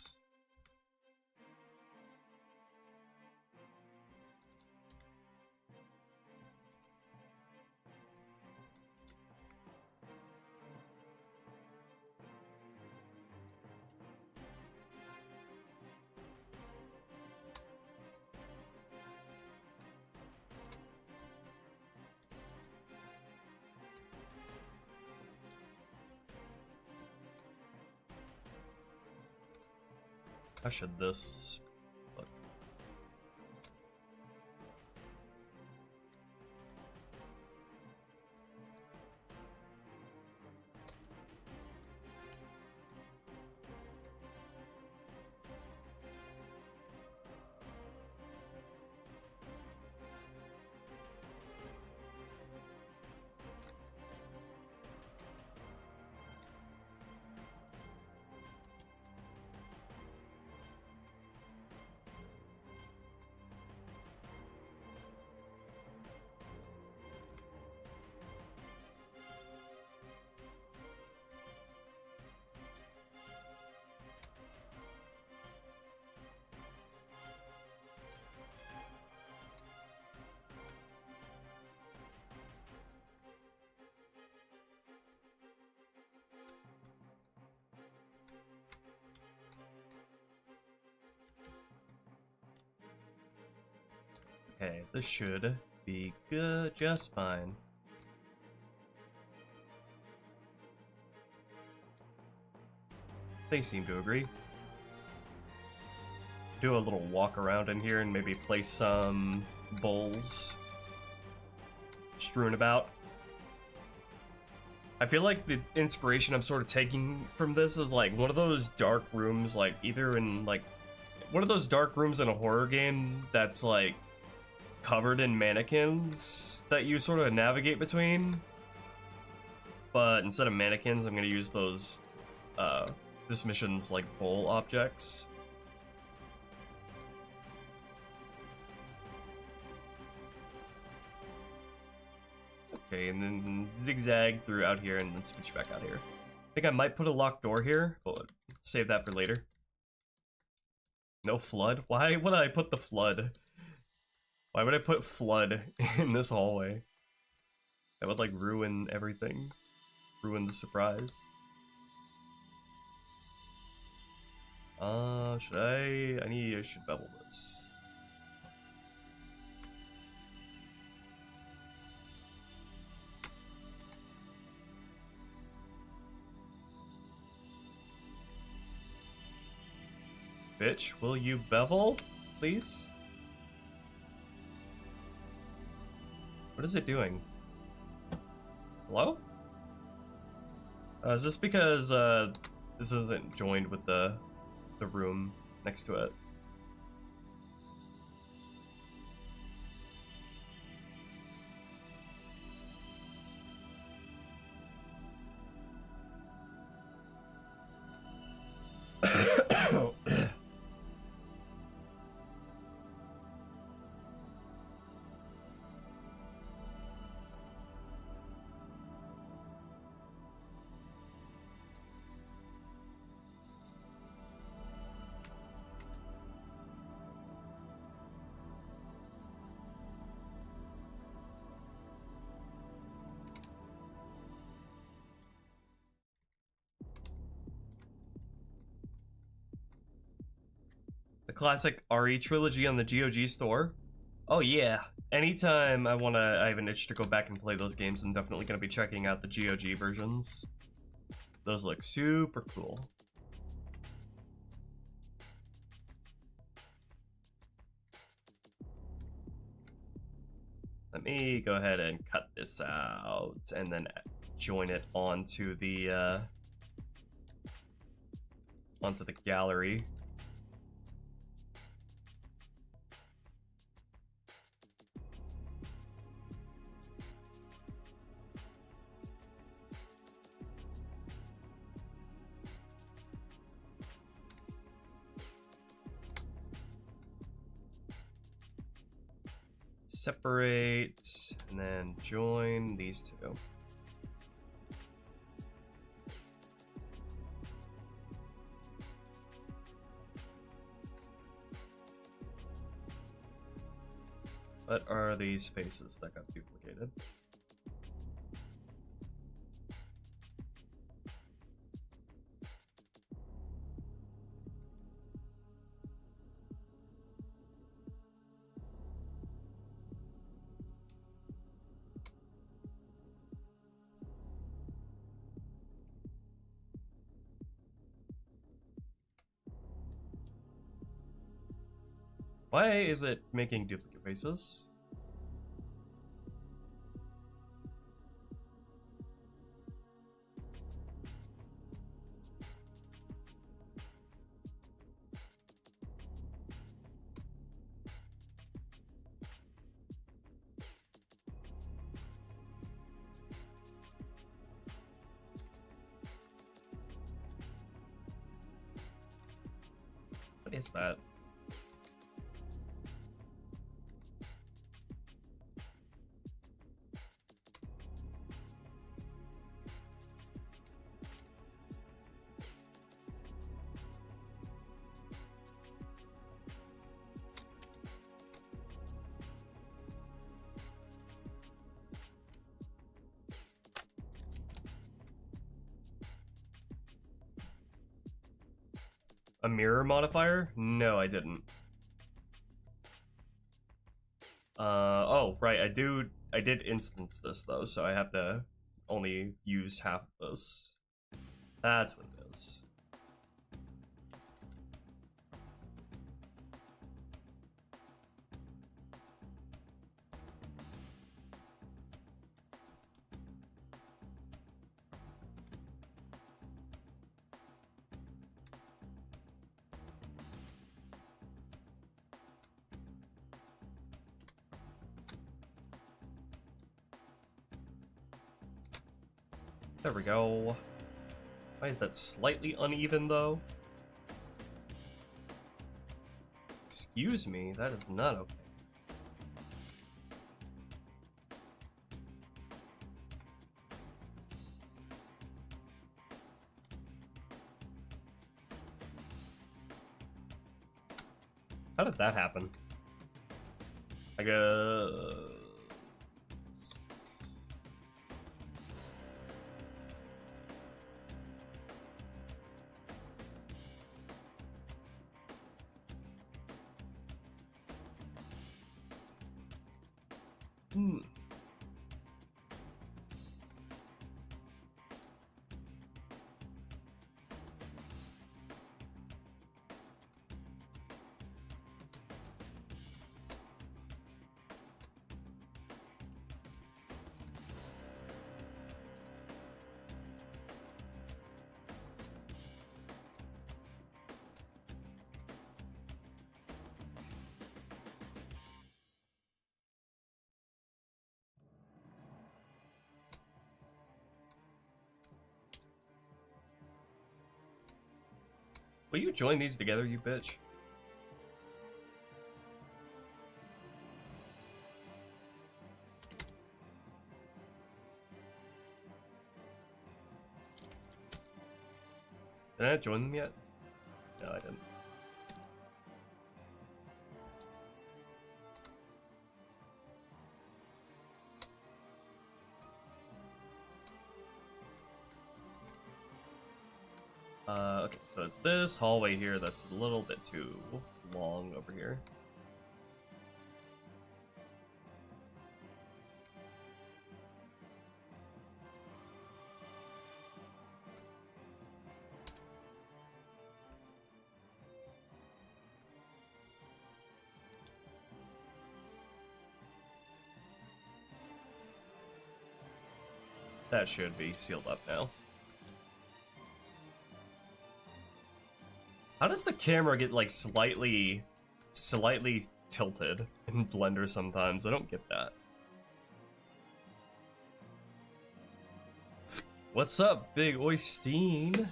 How should this look? Okay, this should be good, just fine. They seem to agree. Do a little walk around in here and maybe place some bowls strewn about. I feel like the inspiration I'm sort of taking from this is like one of those dark rooms, like either in like one of those dark rooms in a horror game that's like covered in mannequins that you sort of navigate between. But instead of mannequins, I'm gonna use those this mission's like bowl objects. Okay, and then zigzag through out here and then switch back out here. I think I might put a locked door here, but save that for later. No flood? Why would I put the flood? Why would I put flood in this hallway? That would like ruin everything. Ruin the surprise. I should bevel this. Bitch, will you bevel, please? What is it doing? Hello? Is this because this isn't joined with the room next to it? The classic RE trilogy on the GOG store. Oh yeah. Anytime I have an itch to go back and play those games, I'm definitely gonna be checking out the GOG versions. Those look super cool. Let me go ahead and cut this out and then join it onto the gallery. Separate and then join these two. What are these faces that got duplicated? Why is it making duplicate faces? What is that? A mirror modifier? No, I didn't. Oh, right, I did instance this though, so I have to only use half of this. That's what it is. There we go. Why is that slightly uneven, though? Excuse me, that is not okay. How did that happen? I guess... Will you join these together, you bitch? Did I not join them yet? No, I didn't. Okay, so it's this hallway here that's a little bit too long over here. That should be sealed up now. How does the camera get like slightly tilted in Blender sometimes? I don't get that. What's up, Big Oystein?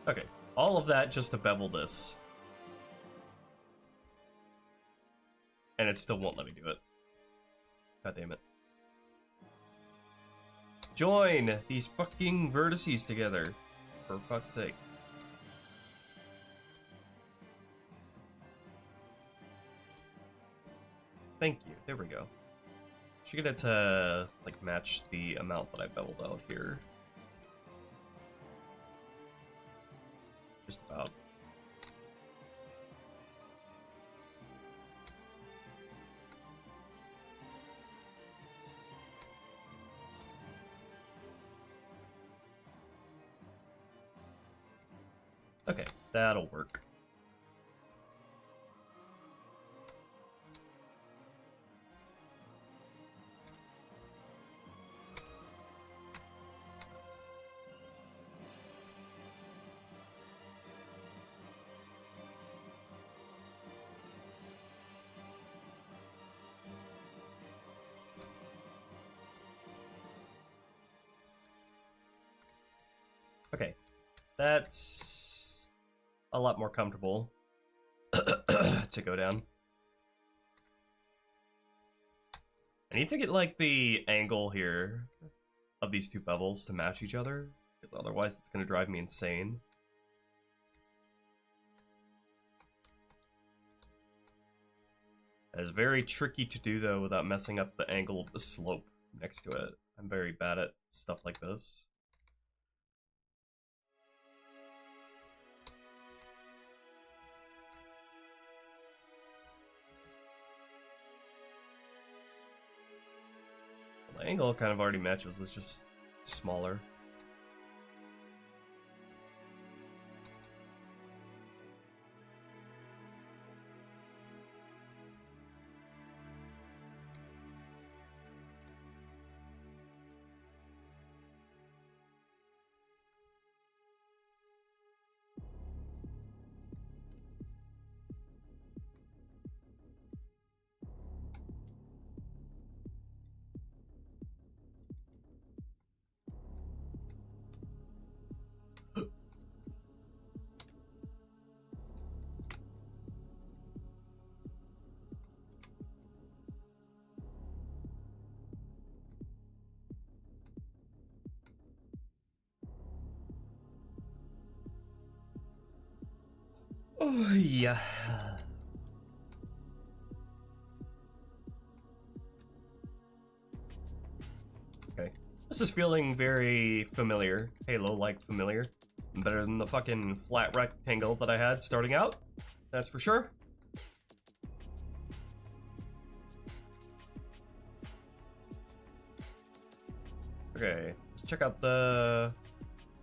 Okay, all of that just to bevel this. And it still won't let me do it. God damn it. Join these fucking vertices together. For fuck's sake. Thank you. There we go. Should get it to like match the amount that I beveled out here. Just about. Okay, that'll work. Okay, that's a lot more comfortable to go down. I need to get like the angle here of these two bevels to match each other, because otherwise it's going to drive me insane. That is very tricky to do though without messing up the angle of the slope next to it. I'm very bad at stuff like this. The angle kind of already matches, it's just smaller. Oh, yeah. Okay. This is feeling very familiar. Halo-like familiar. Better than the fucking flat rectangle that I had starting out. That's for sure. Okay. Let's check out the...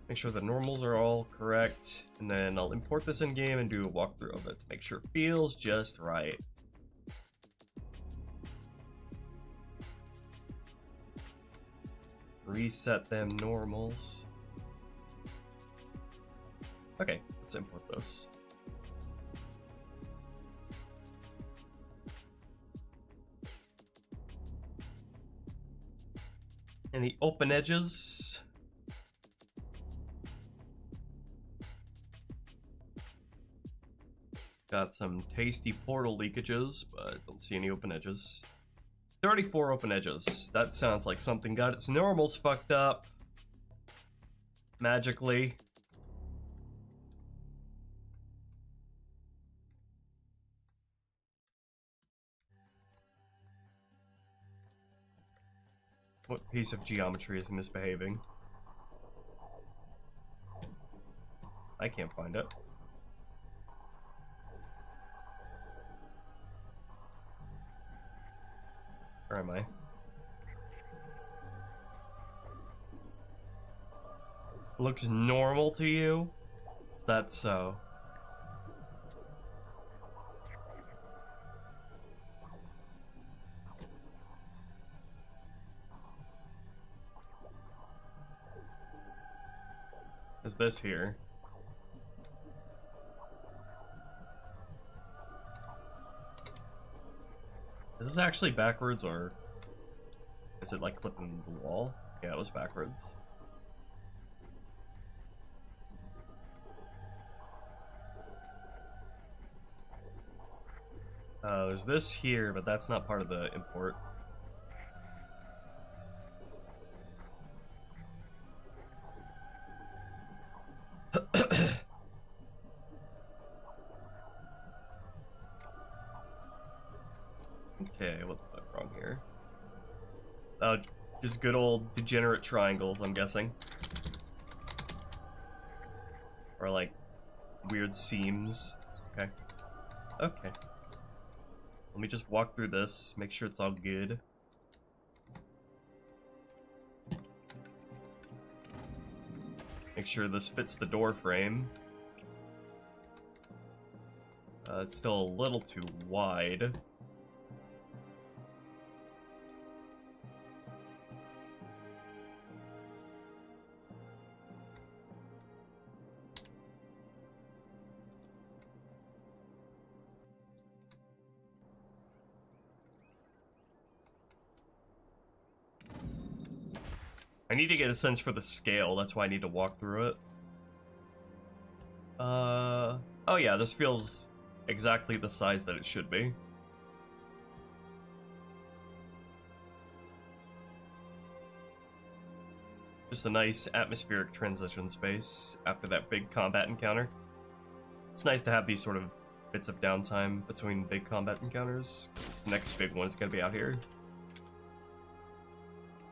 Make sure the normals are all correct, and then I'll import this in game and do a walkthrough of it to make sure it feels just right. Reset them normals. Okay, let's import this. And the open edges. Got some tasty portal leakages, but don't see any open edges. 34 open edges. That sounds like something got its normals fucked up. Magically. What piece of geometry is misbehaving? I can't find it. Where am I? Looks normal to you? Is that so? Is this here? Is this actually backwards, or is it like clipping the wall? Yeah, it was backwards. There's this here, but that's not part of the import. Okay, what the fuck wrong here? Just good old degenerate triangles, I'm guessing. Or like weird seams. Okay. Okay. Let me just walk through this, make sure it's all good. Make sure this fits the door frame. It's still a little too wide. I need to get a sense for the scale, that's why I need to walk through it. Oh yeah, this feels exactly the size that it should be. Just a nice atmospheric transition space after that big combat encounter. It's nice to have these sort of bits of downtime between big combat encounters. This next big one is gonna be out here.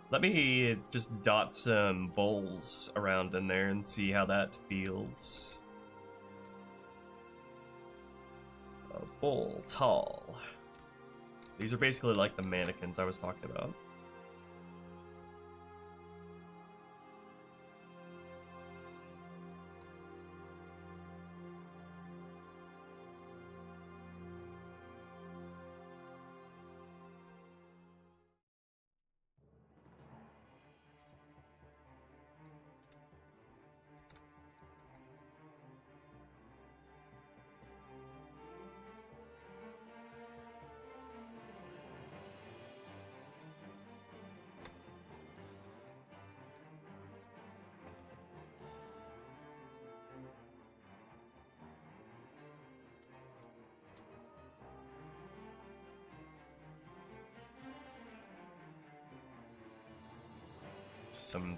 Let me just dot some bowls around in there and see how that feels. A bowl tall. These are basically like the mannequins I was talking about.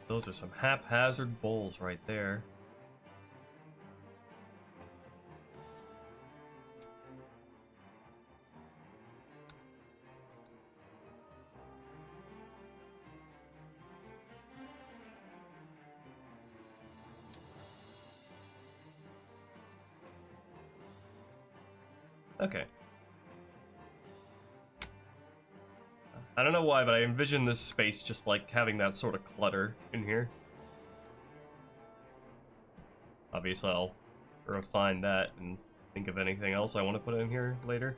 Those are some haphazard bowls right there. Okay. I don't know why, but I envision this space just like having that sort of clutter in here. Obviously, I'll refine that and think of anything else I want to put in here later.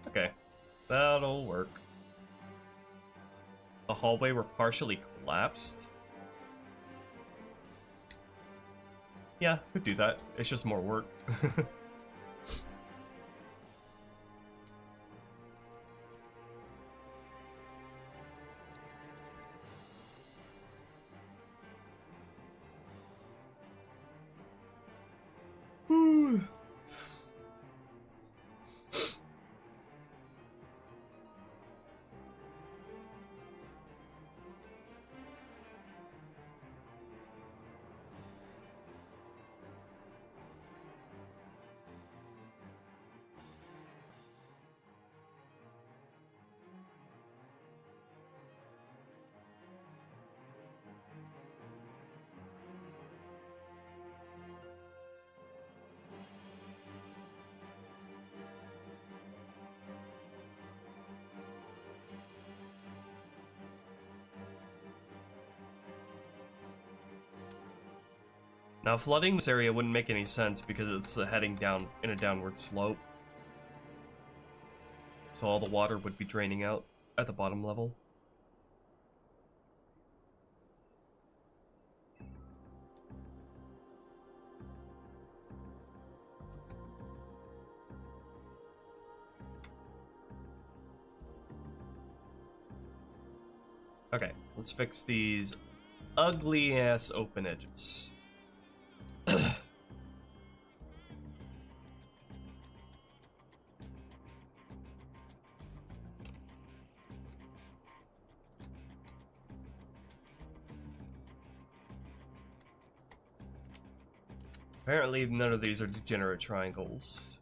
Okay, that'll work. The hallway were partially collapsed? Yeah, could do that. It's just more work. Now, flooding this area wouldn't make any sense because it's heading down in a downward slope. So all the water would be draining out at the bottom level. Okay, let's fix these ugly-ass open edges. Apparently none of these are degenerate triangles.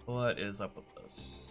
What is up with this?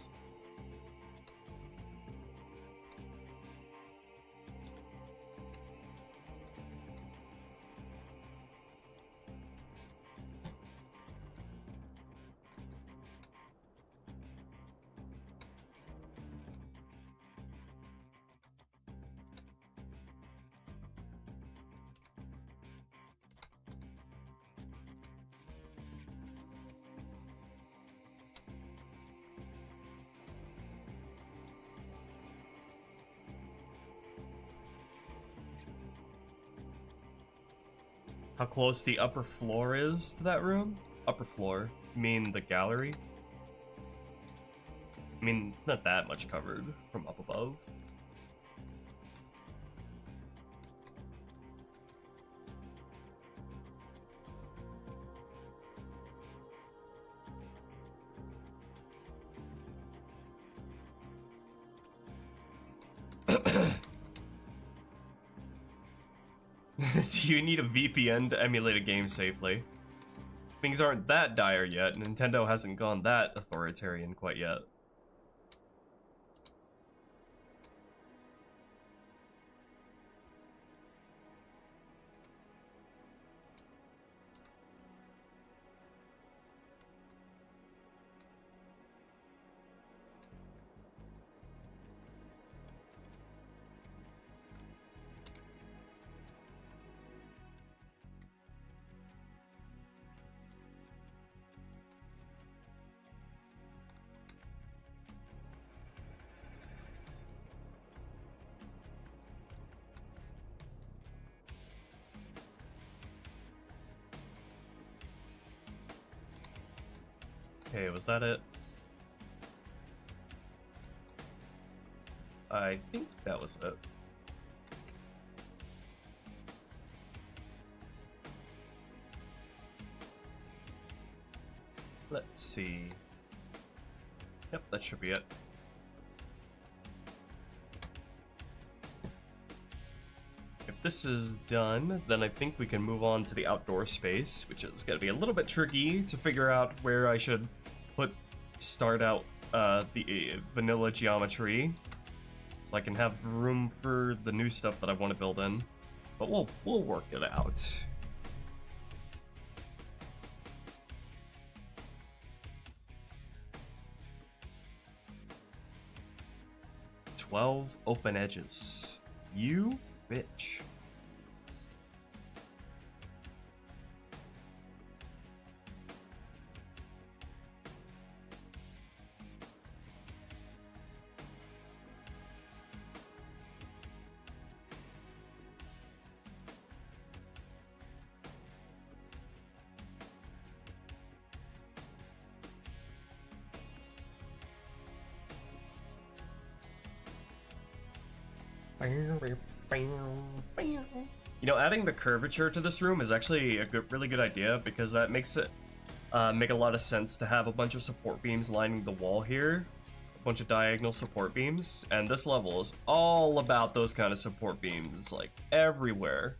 How close the upper floor is to that room? Upper floor? You mean the gallery? I mean, it's not that much covered from up above. Do you need a VPN to emulate a game safely? Things aren't that dire yet. Nintendo hasn't gone that authoritarian quite yet. Okay, was that it? I think that was it. Let's see. Yep, that should be it. If this is done, then I think we can move on to the outdoor space, which is going to be a little bit tricky to figure out where I should start out the vanilla geometry, so I can have room for the new stuff that I want to build in. But we'll work it out. "12 open edges. You bitch." You know, adding the curvature to this room is actually a really good idea, because that makes it make a lot of sense to have a bunch of support beams lining the wall here, a bunch of diagonal support beams, and this level is all about those kind of support beams, like everywhere.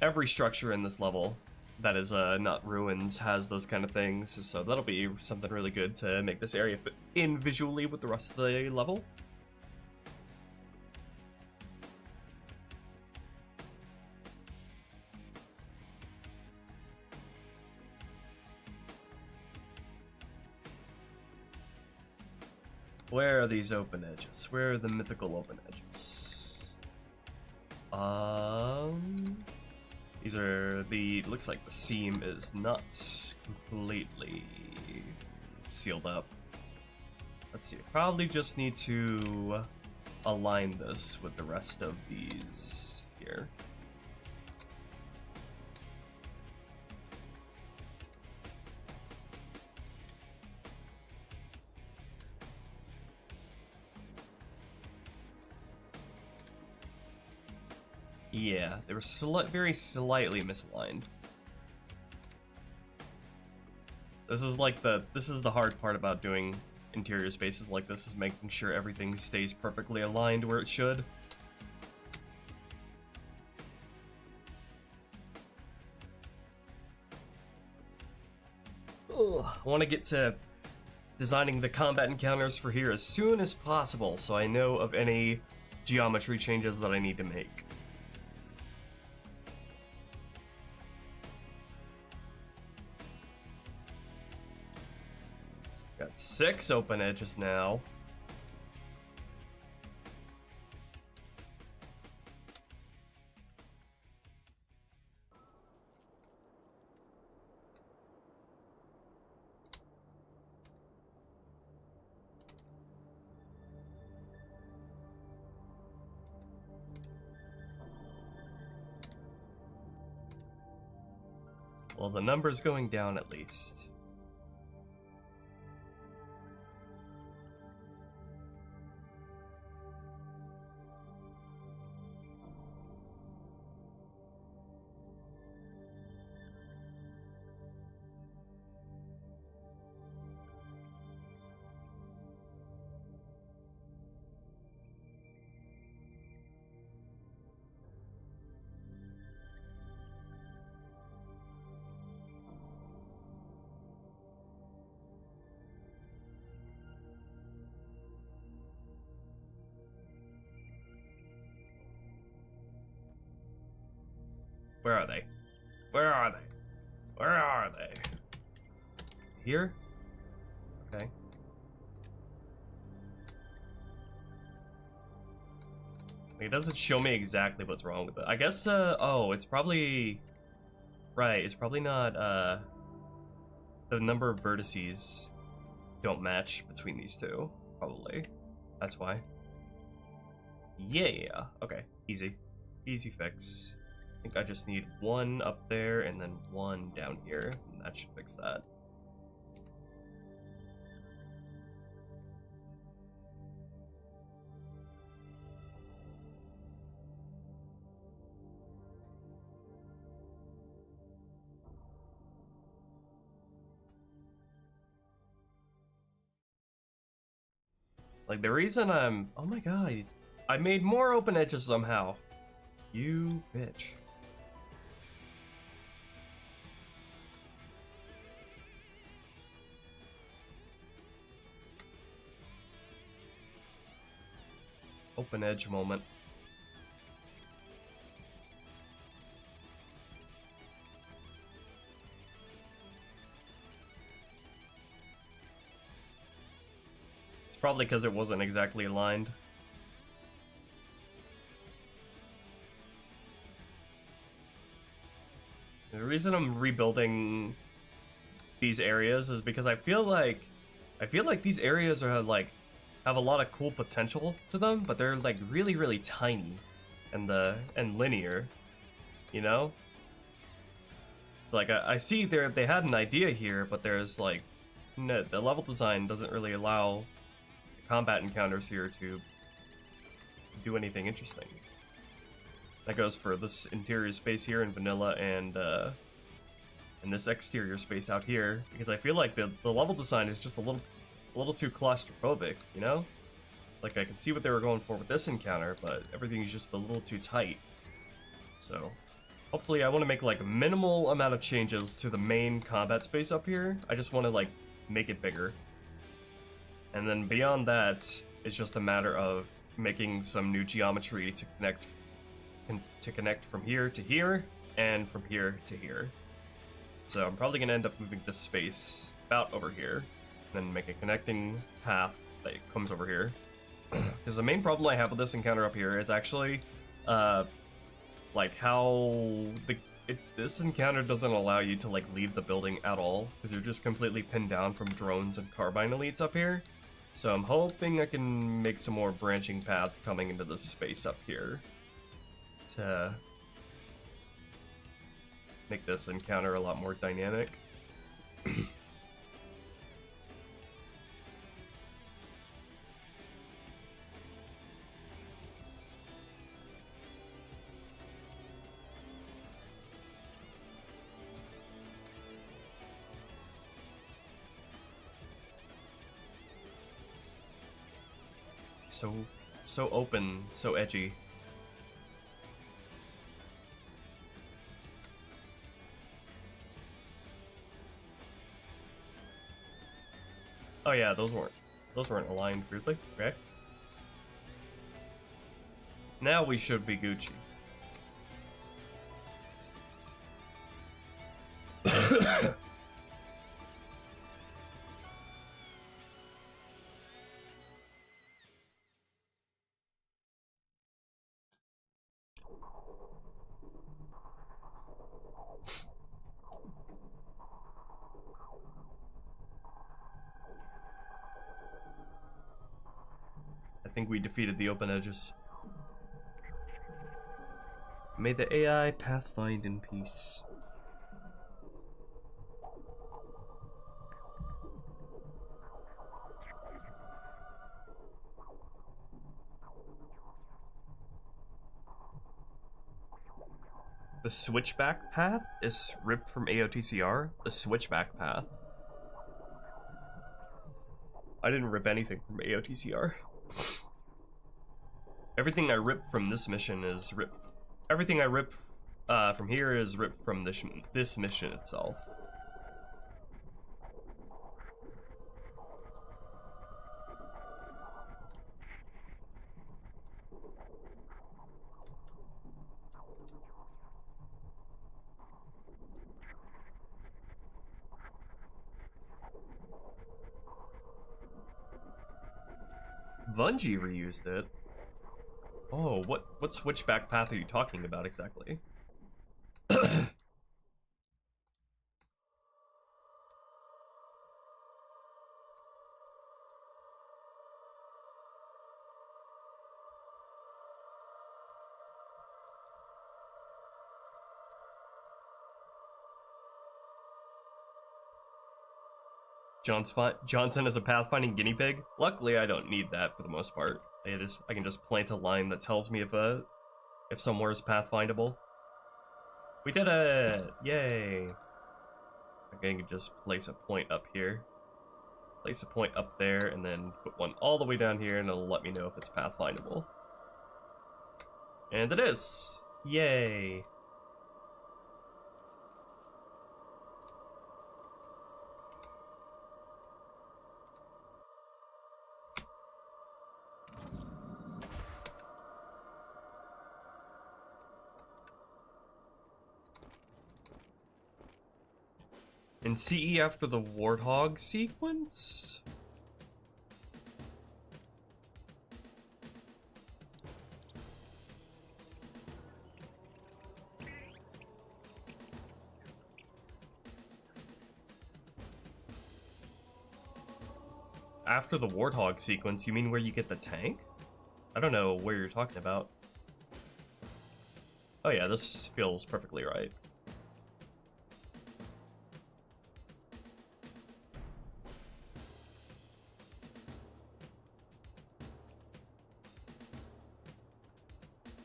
Every structure in this level that is not ruins has those kind of things, so that'll be something really good to make this area fit in visually with the rest of the level. Where are these open edges? Where are the mythical open edges? These are the, looks like the seam is not completely sealed up. Let's see, probably just need to align this with the rest of these here. Yeah, they were very slightly misaligned. This is like this is the hard part about doing interior spaces like this, is making sure everything stays perfectly aligned where it should. Ugh, I want to get to designing the combat encounters for here as soon as possible, so I know of any geometry changes that I need to make. Got 6 open edges now. Well, the number's going down at least. Where are they? Where are they? Where are they? Here? Okay. It doesn't show me exactly what's wrong with it. I guess, oh, it's probably... Right, it's probably not, the number of vertices don't match between these two, probably. That's why. Yeah, okay, easy. Easy fix. I think I just need 1 up there and then 1 down here, and that should fix that. Like, the reason I'm... Oh my god, I made more open edges somehow. You bitch. Open edge moment. It's probably because it wasn't exactly aligned. The reason I'm rebuilding these areas is because I feel like these areas are like have a lot of cool potential to them, but they're like really tiny and linear, you know? It's like I see they had an idea here, but there's like no, the level design doesn't really allow combat encounters here to do anything interesting. That goes for this interior space here in vanilla and this exterior space out here, because I feel like the level design is just a little too claustrophobic, you know? Like, I can see what they were going for with this encounter, but everything's just a little too tight. So, hopefully I want to make, like, a minimal amount of changes to the main combat space up here. I just want to, like, make it bigger. And then beyond that, it's just a matter of making some new geometry to connect from here to here, and from here to here. So I'm probably going to end up moving this space about over here, and then make a connecting path that comes over here. Because the main problem I have with this encounter up here is actually, like how this encounter doesn't allow you to like leave the building at all, because you're just completely pinned down from drones and carbine elites up here. So I'm hoping I can make some more branching paths coming into this space up here to make this encounter a lot more dynamic. So open, so edgy. Oh yeah, those weren't aligned weirdly, correct? Now we should be Gucci. I think we defeated the open edges. May the AI pathfind in peace. The switchback path is ripped from AOTCR? The switchback path? I didn't rip anything from AOTCR. Everything I ripped from this mission is ripped. Everything I ripped from here is ripped from this mission itself. Bungie reused it. Oh, what switchback path are you talking about exactly? Johnson is a pathfinding guinea pig. Luckily, I don't need that for the most part. I can just plant a line that tells me if somewhere is pathfindable. We did it! Yay! I can just place a point up here. Place a point up there, and then put one all the way down here, and it'll let me know if it's pathfindable. And it is! Yay! In CE after the Warthog sequence? After the Warthog sequence, you mean where you get the tank? I don't know where you're talking about. Oh yeah, this feels perfectly right.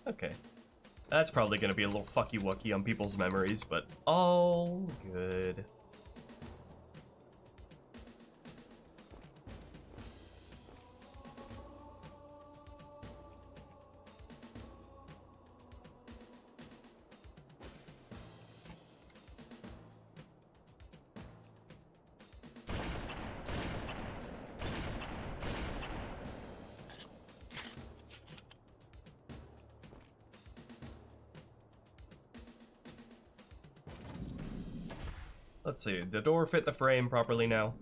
Okay. That's probably gonna be a little fucky-wucky on people's memories, but all good. Let's see, the door fit the frame properly now?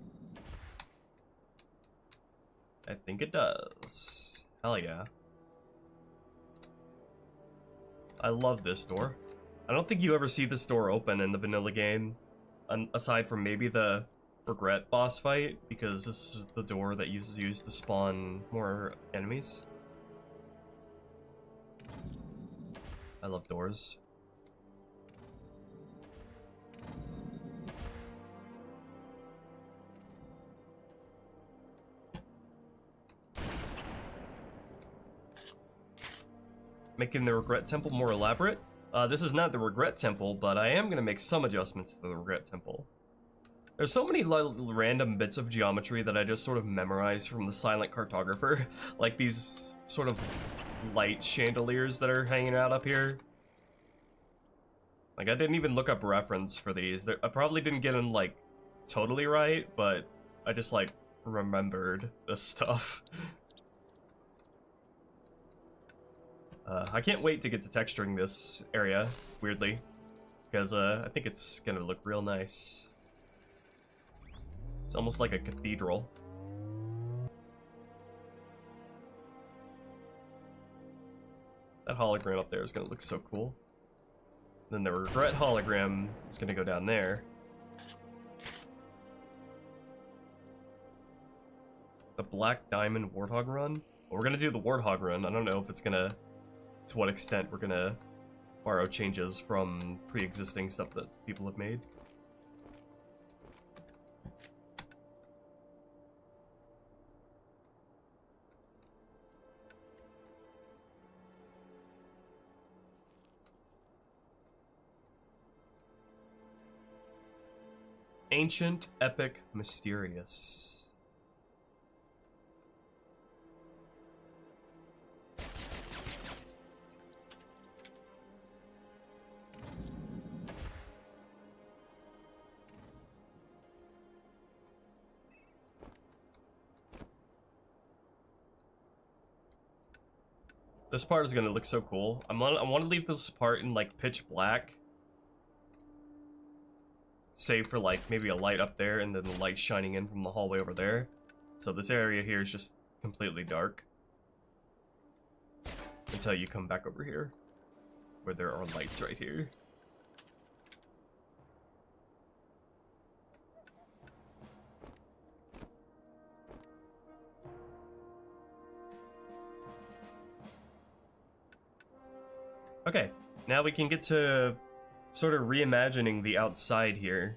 I think it does. Hell yeah. I love this door. I don't think you ever see this door open in the vanilla game, aside from maybe the Regret boss fight, because this is the door that is used to spawn more enemies. I love doors. Making the Regret Temple more elaborate. This is not the Regret Temple, but I am going to make some adjustments to the Regret Temple. There's so many random bits of geometry that I just sort of memorized from the Silent Cartographer. Like these sort of light chandeliers that are hanging out up here. Like, I didn't even look up reference for these. I probably didn't get them, like, totally right, but I just, like, remembered this stuff. I can't wait to get to texturing this area, weirdly, because I think it's gonna look real nice. It's almost like a cathedral. That hologram up there is gonna look so cool. Then the Regret hologram is gonna go down there. The Black Diamond Warthog run? Well, we're gonna do the Warthog run. I don't know if it's gonna... to what extent we're gonna borrow changes from pre-existing stuff that people have made. Ancient, epic, mysterious. This part is gonna look so cool. I want to leave this part in like pitch black. Save for like maybe a light up there and then the light shining in from the hallway over there. So this area here is just completely dark. Until you come back over here. Where there are lights right here. Okay, now we can get to sort of reimagining the outside here.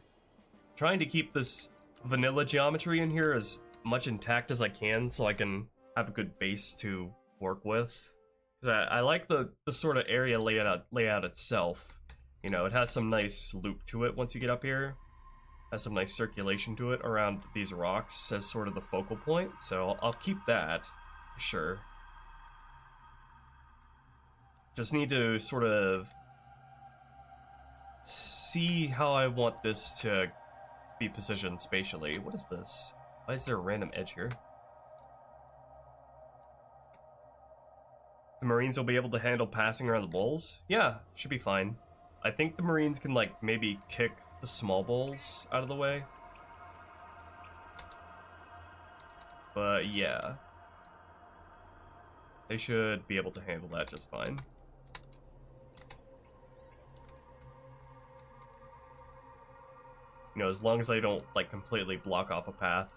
Trying to keep this vanilla geometry in here as much intact as I can so I can have a good base to work with. Because I like the sort of area layout itself. You know, it has some nice loop to it once you get up here. Has some nice circulation to it around these rocks as sort of the focal point. So I'll keep that, for sure. Just need to sort of see how I want this to be positioned spatially. What is this? Why is there a random edge here? The Marines will be able to handle passing around the bowls? Yeah, should be fine. I think the Marines can, like, maybe kick the small bowls out of the way. But, yeah. They should be able to handle that just fine. You know, as long as I don't, like, completely block off a path.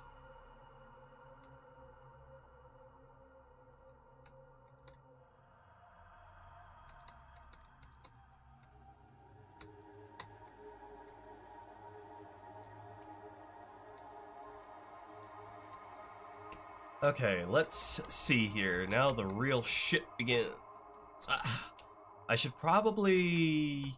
Okay, let's see here. Now the real shit begins. I should probably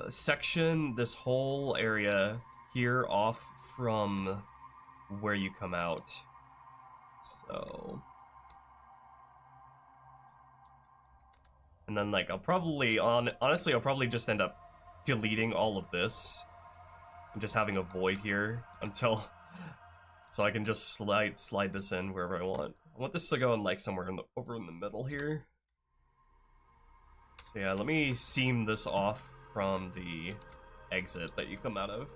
section this whole area here off from where you come out. So, and then like honestly I'll probably just end up deleting all of this and just having a void here until so I can just slide this in wherever I want. I want this to go in like somewhere over in the middle here. So yeah, let me seam this off from the exit that you come out of.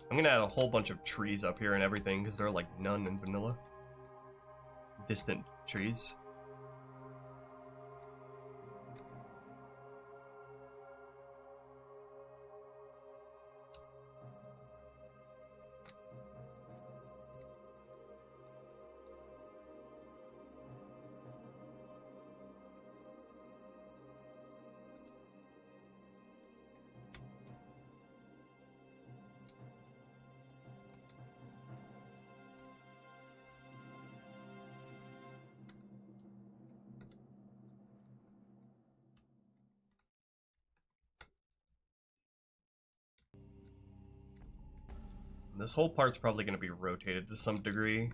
I'm gonna add a whole bunch of trees up here and everything, because there are like none in vanilla. Distant trees. This whole part's probably going to be rotated to some degree.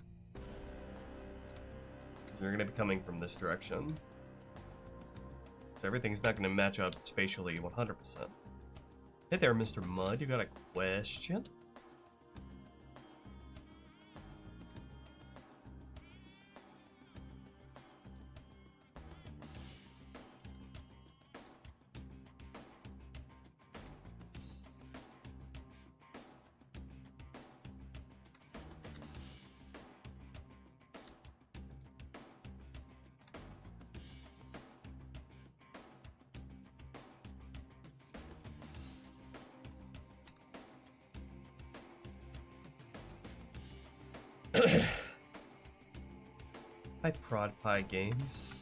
They're going to be coming from this direction. So everything's not going to match up spatially 100%. Hey there, Mr. Mud, you got a question? Hi, Prod Pie Games.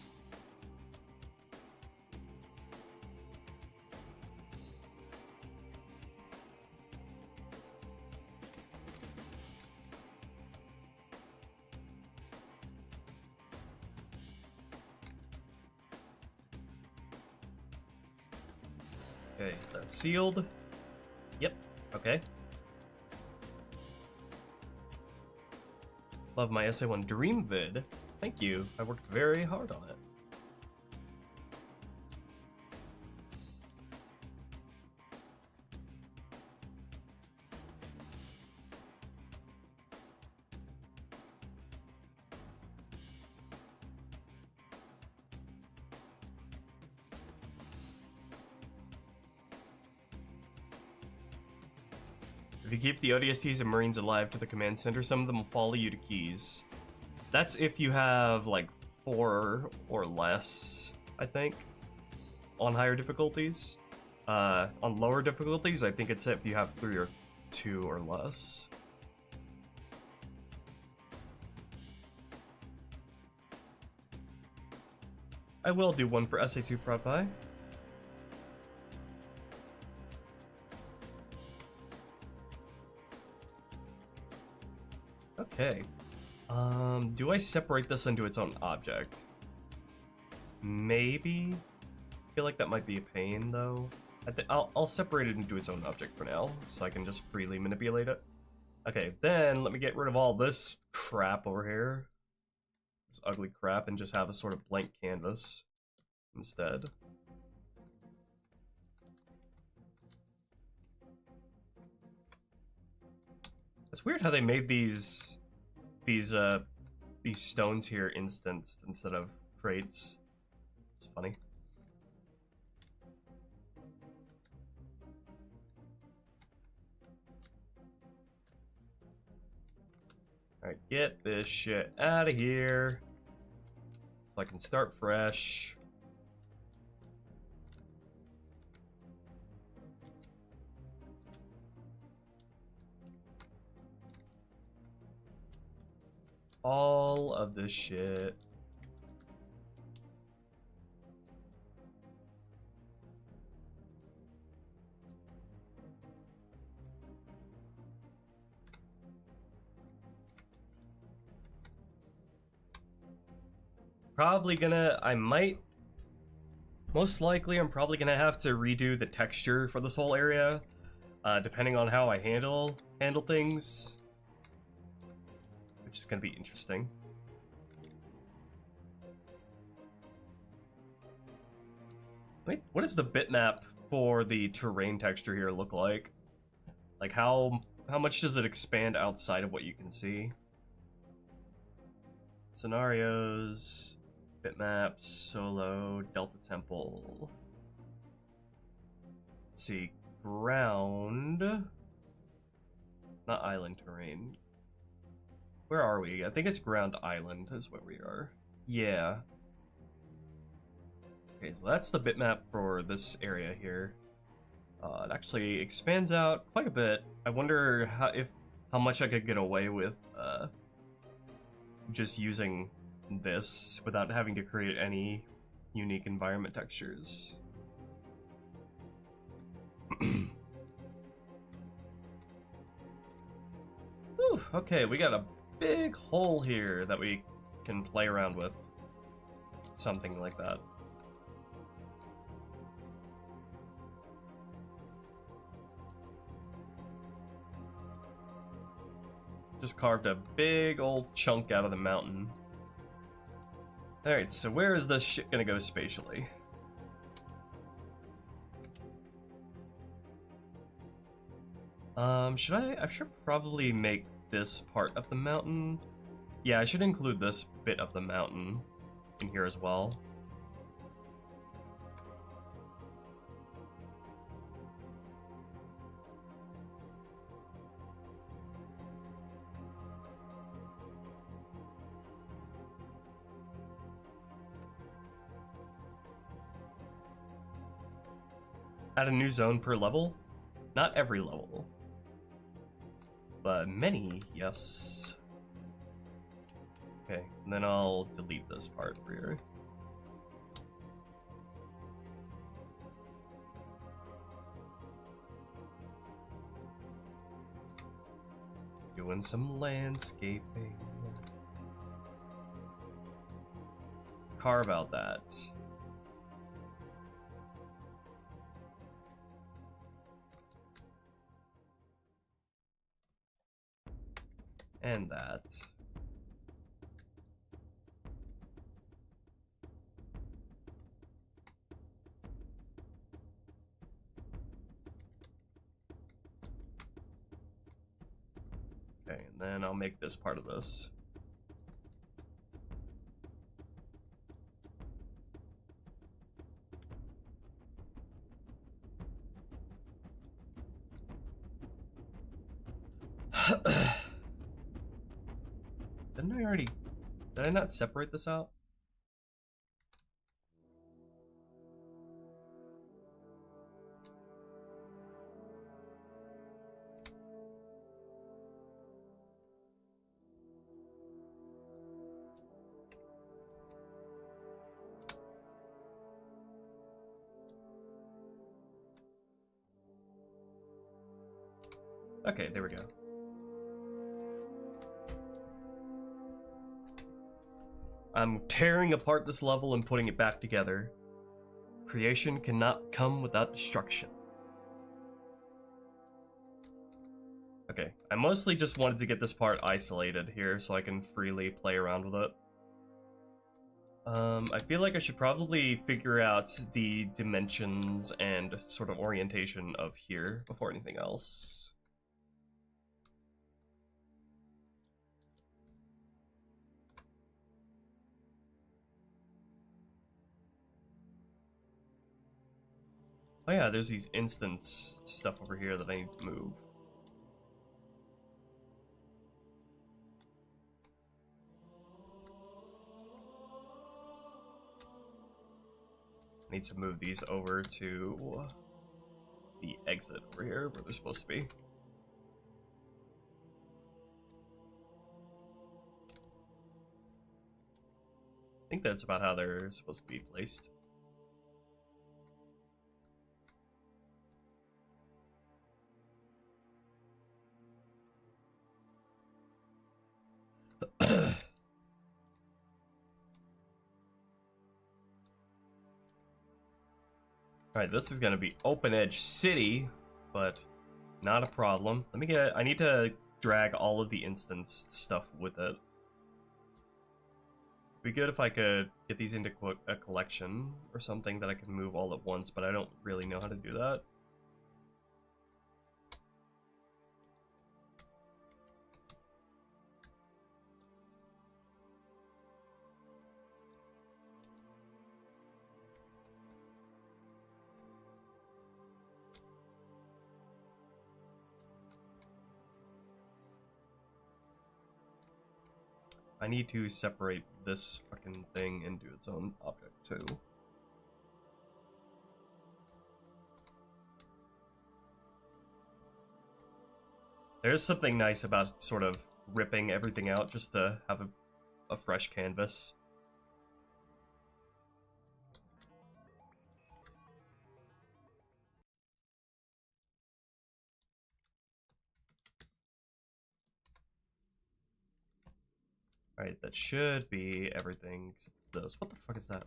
Okay, is that sealed? Yep, okay. Love my SA1 Dream vid. Thank you. I worked very hard on it. If you keep the ODSTs and Marines alive to the command center, some of them will follow you to keys. That's if you have like 4 or less, I think, on higher difficulties. On lower difficulties, I think it's if you have 3 or 2 or less. I will do one for SA2 Prod Pie. Okay. Do I separate this into its own object? Maybe? I feel like that might be a pain, though. I'll separate it into its own object for now, so I can just freely manipulate it. Okay, then let me get rid of all this crap over here. This ugly crap, and just have a sort of blank canvas instead. It's weird how they made these stones here instanced instead of crates. It's funny. Alright, get this shit out of here so I can start fresh. All of this shit. Most likely I'm probably gonna have to redo the texture for this whole area, depending on how I handle things. Which is going to be interesting. Wait, what does the bitmap for the terrain texture here look like? Like how much does it expand outside of what you can see? Scenarios, bitmaps, solo, Delta Temple. see. Ground. Not island terrain. Where are we? I think it's ground island is where we are. Yeah. Okay, so that's the bitmap for this area here. It actually expands out quite a bit. I wonder how much I could get away with just using this without having to create any unique environment textures. Whew, okay, we got a big hole here that we can play around with. Something like that. Just carved a big old chunk out of the mountain. Alright, so where is this shit gonna go spatially? I should probably make this part of the mountain. Yeah, I should include this bit of the mountain in here as well. Add a new zone per level? Not every level. But many, yes. Okay, and then I'll delete this part over here. Doing some landscaping. Carve out that. And that. Okay, and then I'll make this part of this. Did I not separate this out? Okay, there we go. I'm tearing apart this level and putting it back together. Creation cannot come without destruction. Okay, I mostly just wanted to get this part isolated here so I can freely play around with it. I feel like I should probably figure out the dimensions and sort of orientation of here before anything else. Oh yeah, there's these instance stuff over here that I need to move. I need to move these over to the exit over here where they're supposed to be. I think that's about how they're supposed to be placed. Alright, this is gonna be Open Edge City, but not a problem. I need to drag all of the instance stuff with it. It'd be good if I could get these into a collection or something that I can move all at once, but I don't really know how to do that. I need to separate this fucking thing into its own object too. There's something nice about sort of ripping everything out just to have a fresh canvas. Alright, that should be everything except this. What the fuck is that?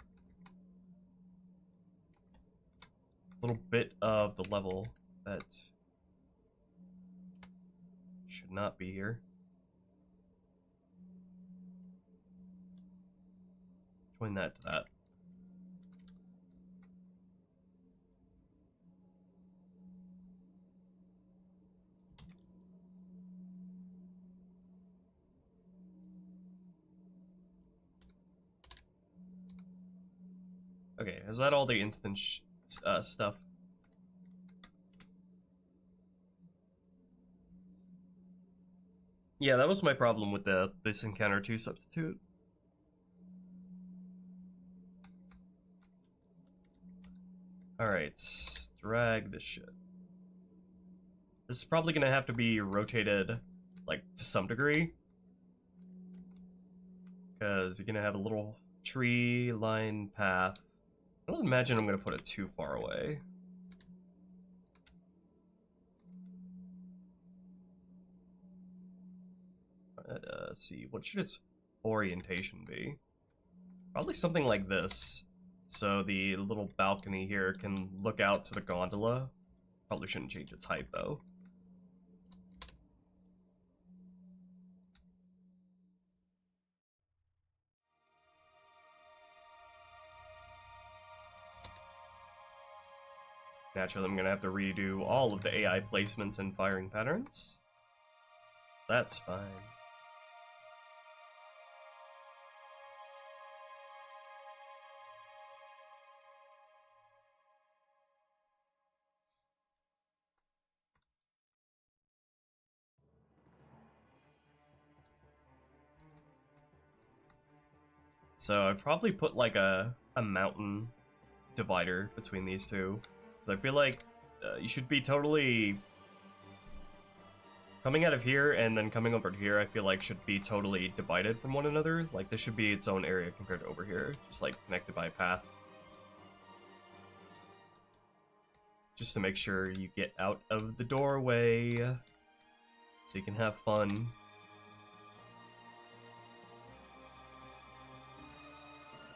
Little bit of the level that should not be here. Join that to that. Okay, is that all the instance stuff? Yeah, that was my problem with this encounter 2 substitute. Alright, drag this shit. This is probably gonna have to be rotated, like, to some degree. Because you're gonna have a little tree line path. I don't imagine I'm gonna put it too far away. Let's see, what should its orientation be? Probably something like this. So the little balcony here can look out to the gondola. Probably shouldn't change its height though. Naturally, I'm gonna have to redo all of the AI placements and firing patterns. That's fine. So I'd probably put like a mountain divider between these two. Because I feel like you should be totally... Coming out of here and then coming over to here, I feel like should be totally divided from one another. Like this should be its own area compared to over here. Just like connected by a path. Just to make sure you get out of the doorway. So you can have fun.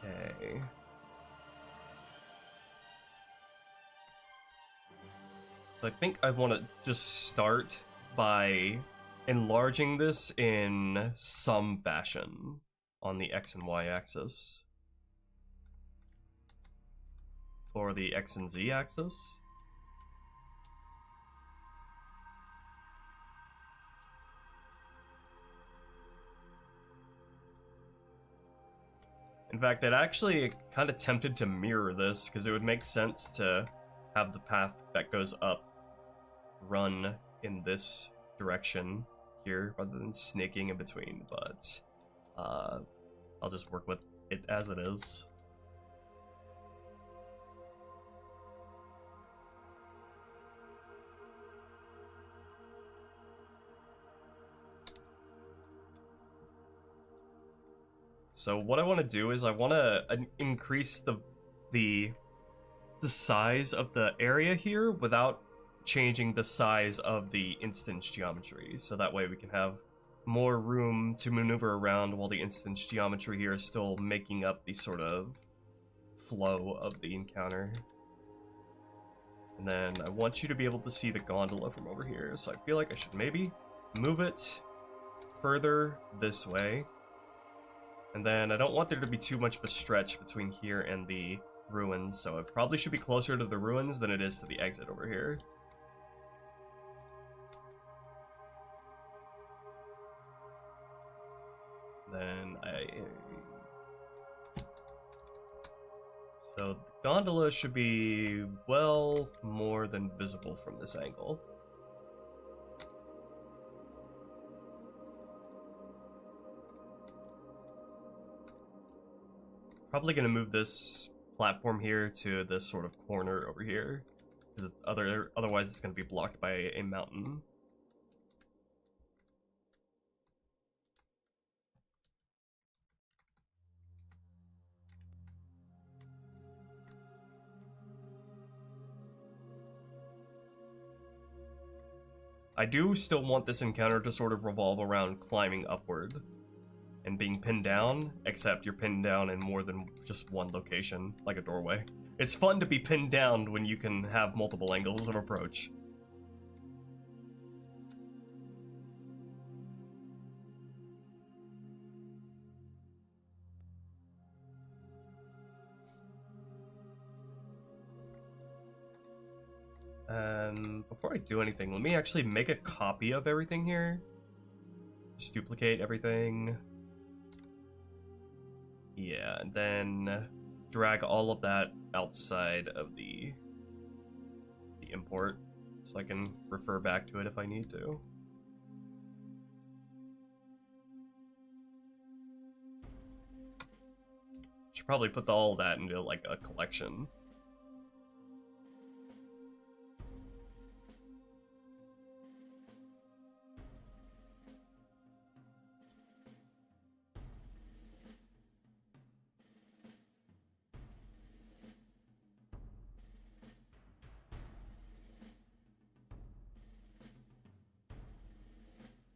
Okay. So I think I want to just start by enlarging this in some fashion on the X and Y axis. Or the X and Z axis. In fact, it actually kind of tempted to mirror this, because it would make sense to have the path that goes up run in this direction here, rather than snaking in between, but I'll just work with it as it is. So what I want to do is I want to increase the size of the area here without changing the size of the instance geometry. So that way we can have more room to maneuver around while the instance geometry here is still making up the sort of flow of the encounter. And then I want you to be able to see the gondola from over here. So I feel like I should maybe move it further this way. And then I don't want there to be too much of a stretch between here and the ruins, so it probably should be closer to the ruins than it is to the exit over here. Then So the gondola should be well more than visible from this angle. Probably gonna move this platform here to this sort of corner over here, because otherwise it's gonna be blocked by a mountain. I do still want this encounter to sort of revolve around climbing upward and being pinned down, except you're pinned down in more than just one location, like a doorway. It's fun to be pinned down when you can have multiple angles of approach. Before I do anything, let me actually make a copy of everything here. Just duplicate everything. Yeah, and then drag all of that outside of the import, so I can refer back to it if I need to. Should probably put all that into like a collection.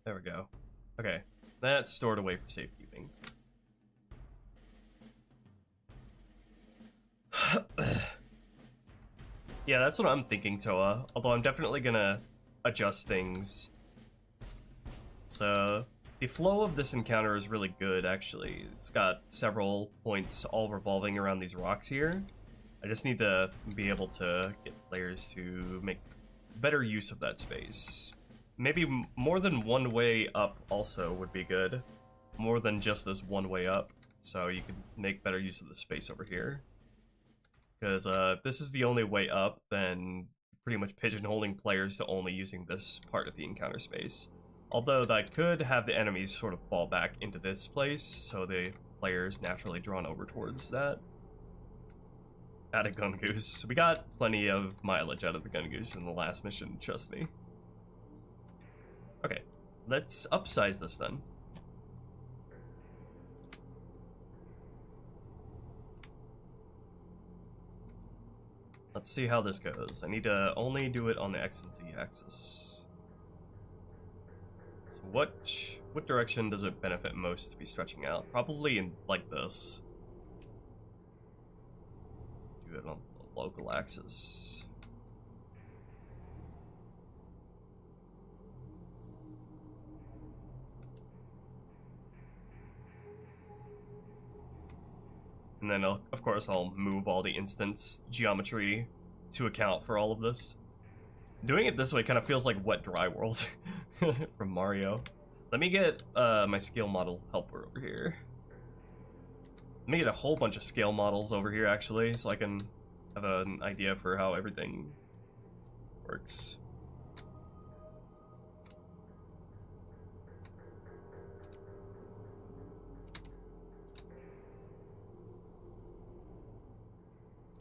There we go. Okay, that's stored away for safekeeping. Yeah, that's what I'm thinking, Toa. Although I'm definitely gonna adjust things. So, the flow of this encounter is really good, actually. It's got several points all revolving around these rocks here. I just need to be able to get players to make better use of that space. Maybe more than one way up also would be good. More than just this one way up. So you can make better use of the space over here. Because if this is the only way up, then pretty much pigeonholing players to only using this part of the encounter space. Although that could have the enemies sort of fall back into this place, so the player's naturally drawn over towards that. Add a gun goose. We got plenty of mileage out of the gun goose in the last mission, trust me. Okay, let's upsize this then. Let's see how this goes. I need to only do it on the X and Z axis. So what direction does it benefit most to be stretching out? Probably in like this. Do it on the local axis. And then, of course, I'll move all the instance geometry to account for all of this. Doing it this way kind of feels like Wet Dry World from Mario. Let me get my scale model helper over here. Let me get a whole bunch of scale models over here, actually, so I can have an idea for how everything works.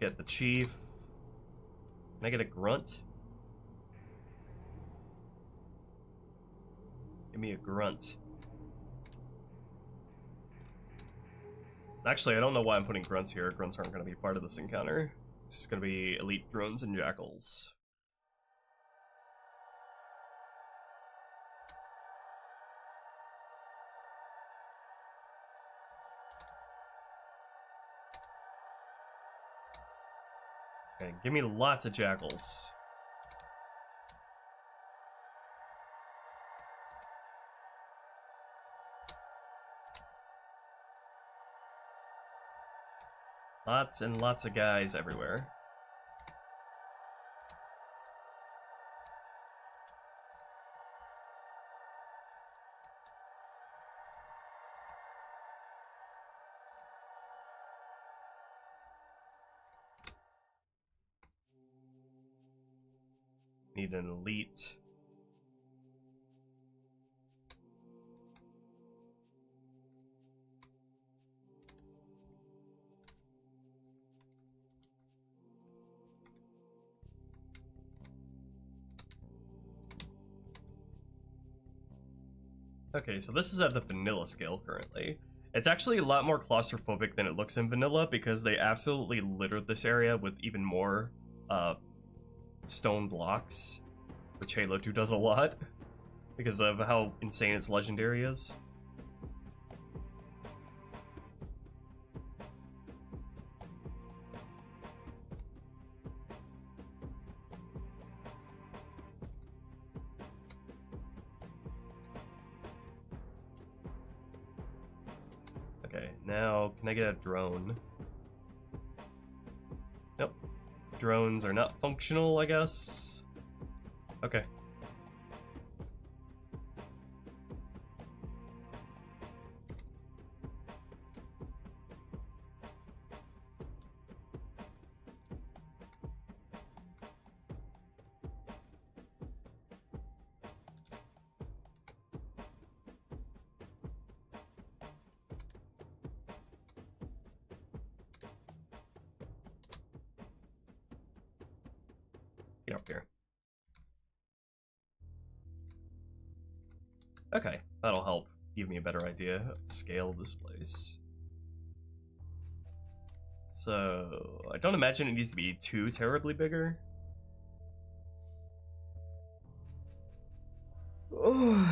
Get the chief. Can I get a grunt? Give me a grunt. Actually, I don't know why I'm putting grunts here. Grunts aren't going to be part of this encounter. It's just going to be elite drones and jackals. Okay, give me lots of jackals. Lots and lots of guys everywhere. Need an elite. Okay, so this is at the vanilla scale currently. It's actually a lot more claustrophobic than it looks in vanilla because they absolutely littered this area with even more stone blocks, which Halo 2 does a lot because of how insane its legendary is. Okay, now can I get a drone? Nope. Drones are not functional, I guess. Okay. Get up here. Okay, that'll help give me a better idea of the scale of this place. So, I don't imagine it needs to be too terribly bigger. What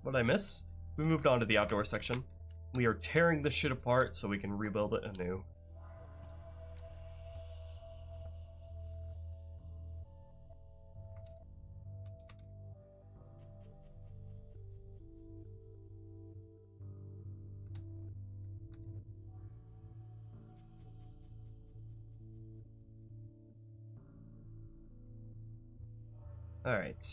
did I miss? We moved on to the outdoor section. We are tearing this shit apart so we can rebuild it anew. Alright.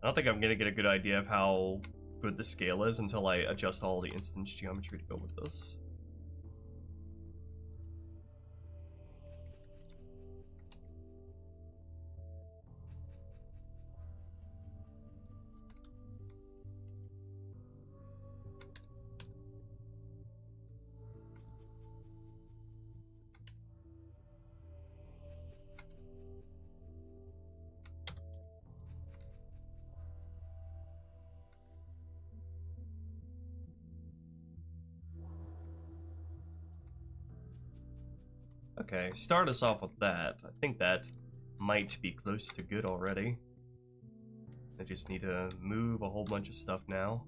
I don't think I'm gonna get a good idea of how good the scale is until I adjust all the instance geometry to go with this. Okay, start us off with that. I think that might be close to good already. I just need to move a whole bunch of stuff now.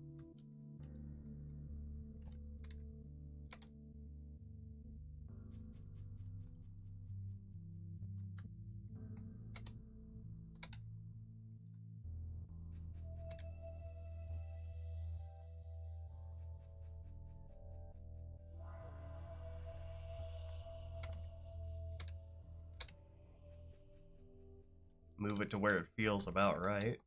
Move it to where it feels about right.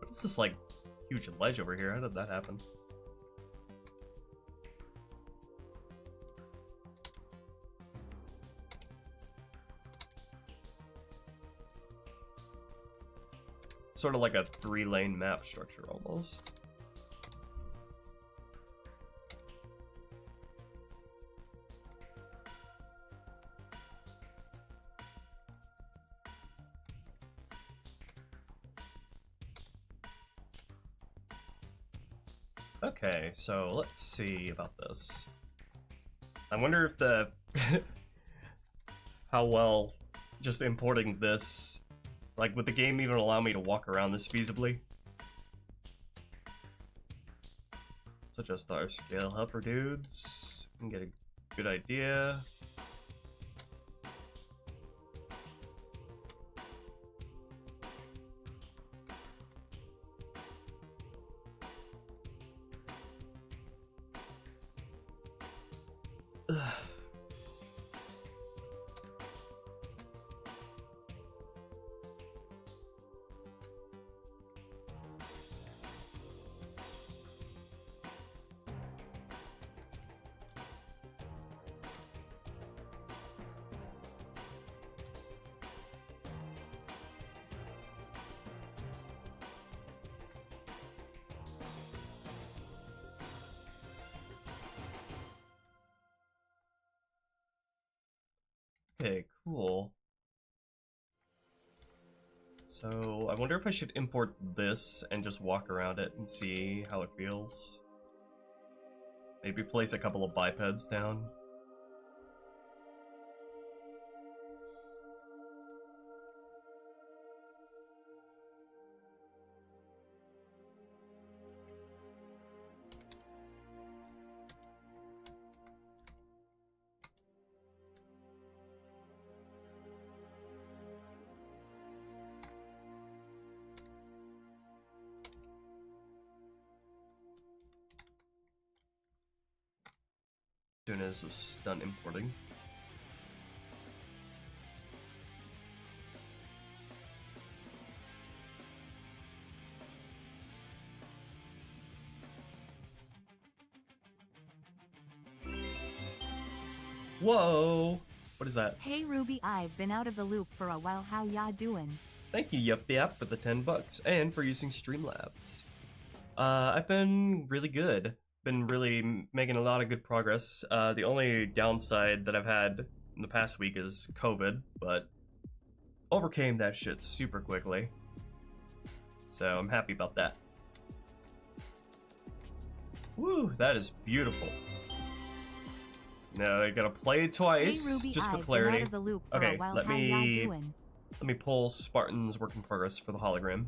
What's this, like, huge ledge over here? How did that happen? Sort of like a 3-lane map structure, almost. Okay, so let's see about this. I wonder if the how well just importing this, like, would the game even allow me to walk around this feasibly? So just our scale helper dudes can get a good idea. Okay, cool. So, I wonder if I should import this and just walk around it and see how it feels. Maybe place a couple of bipeds down. As soon as it's done importing. Whoa! What is that? Hey Ruby, I've been out of the loop for a while. How ya doing? Thank you, YupYap, for the $10 and for using Streamlabs. I've been really good. Been really making a lot of good progress. The only downside that I've had in the past week is COVID, but overcame that shit super quickly. So I'm happy about that. Woo, that is beautiful. Now I gotta play it twice, Hey Ruby, just for I've clarity. been out of the loop for Okay, a while. let How ya doing? me pull Spartan's work in progress for the hologram.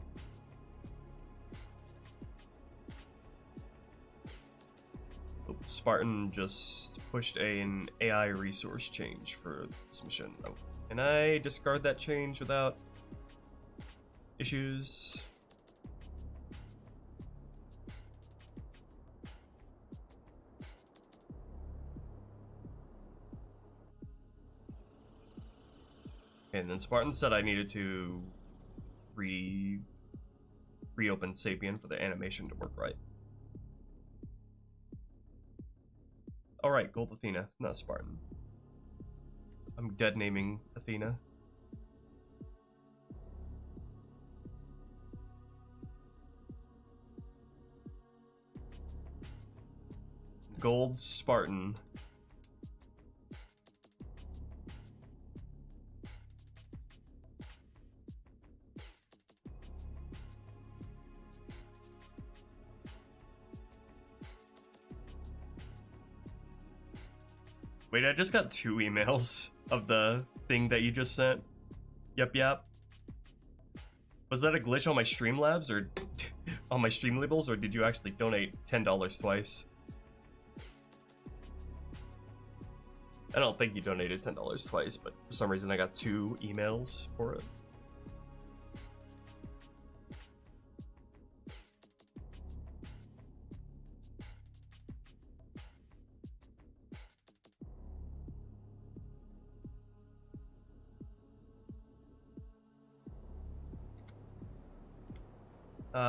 Oops, Spartan just pushed an AI resource change for this mission. Oh, can I discard that change without issues? And then Spartan said I needed to reopen Sapien for the animation to work right. Alright, Gold Athena, not Spartan. I'm dead naming Athena. Gold Spartan. Wait, I just got 2 emails of the thing that you just sent. YupYap. Was that a glitch on my Streamlabs or on my stream labels, or did you actually donate $10 twice? I don't think you donated $10 twice, but for some reason I got 2 emails for it.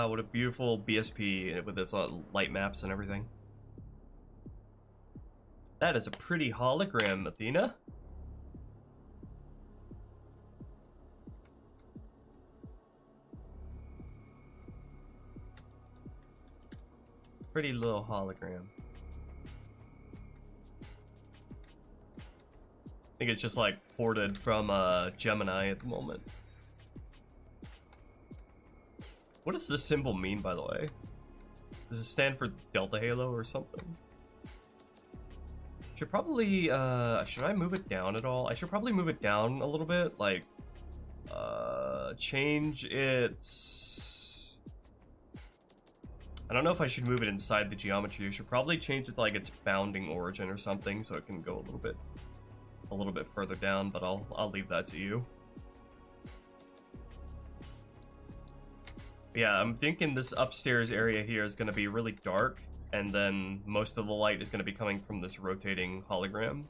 What a beautiful BSP with its light maps and everything. That is a pretty hologram, Athena. Pretty little hologram. I think it's just like ported from Gemini at the moment. What does this symbol mean, by the way? Does it stand for Delta Halo or something? Should probably, should I move it down at all? I should probably move it down a little bit, like, change its... I don't know if I should move it inside the geometry. I should probably change it to, like, its bounding origin or something, so it can go a little bit further down, but I'll leave that to you. Yeah, I'm thinking this upstairs area here is going to be really dark, and then most of the light is going to be coming from this rotating hologram.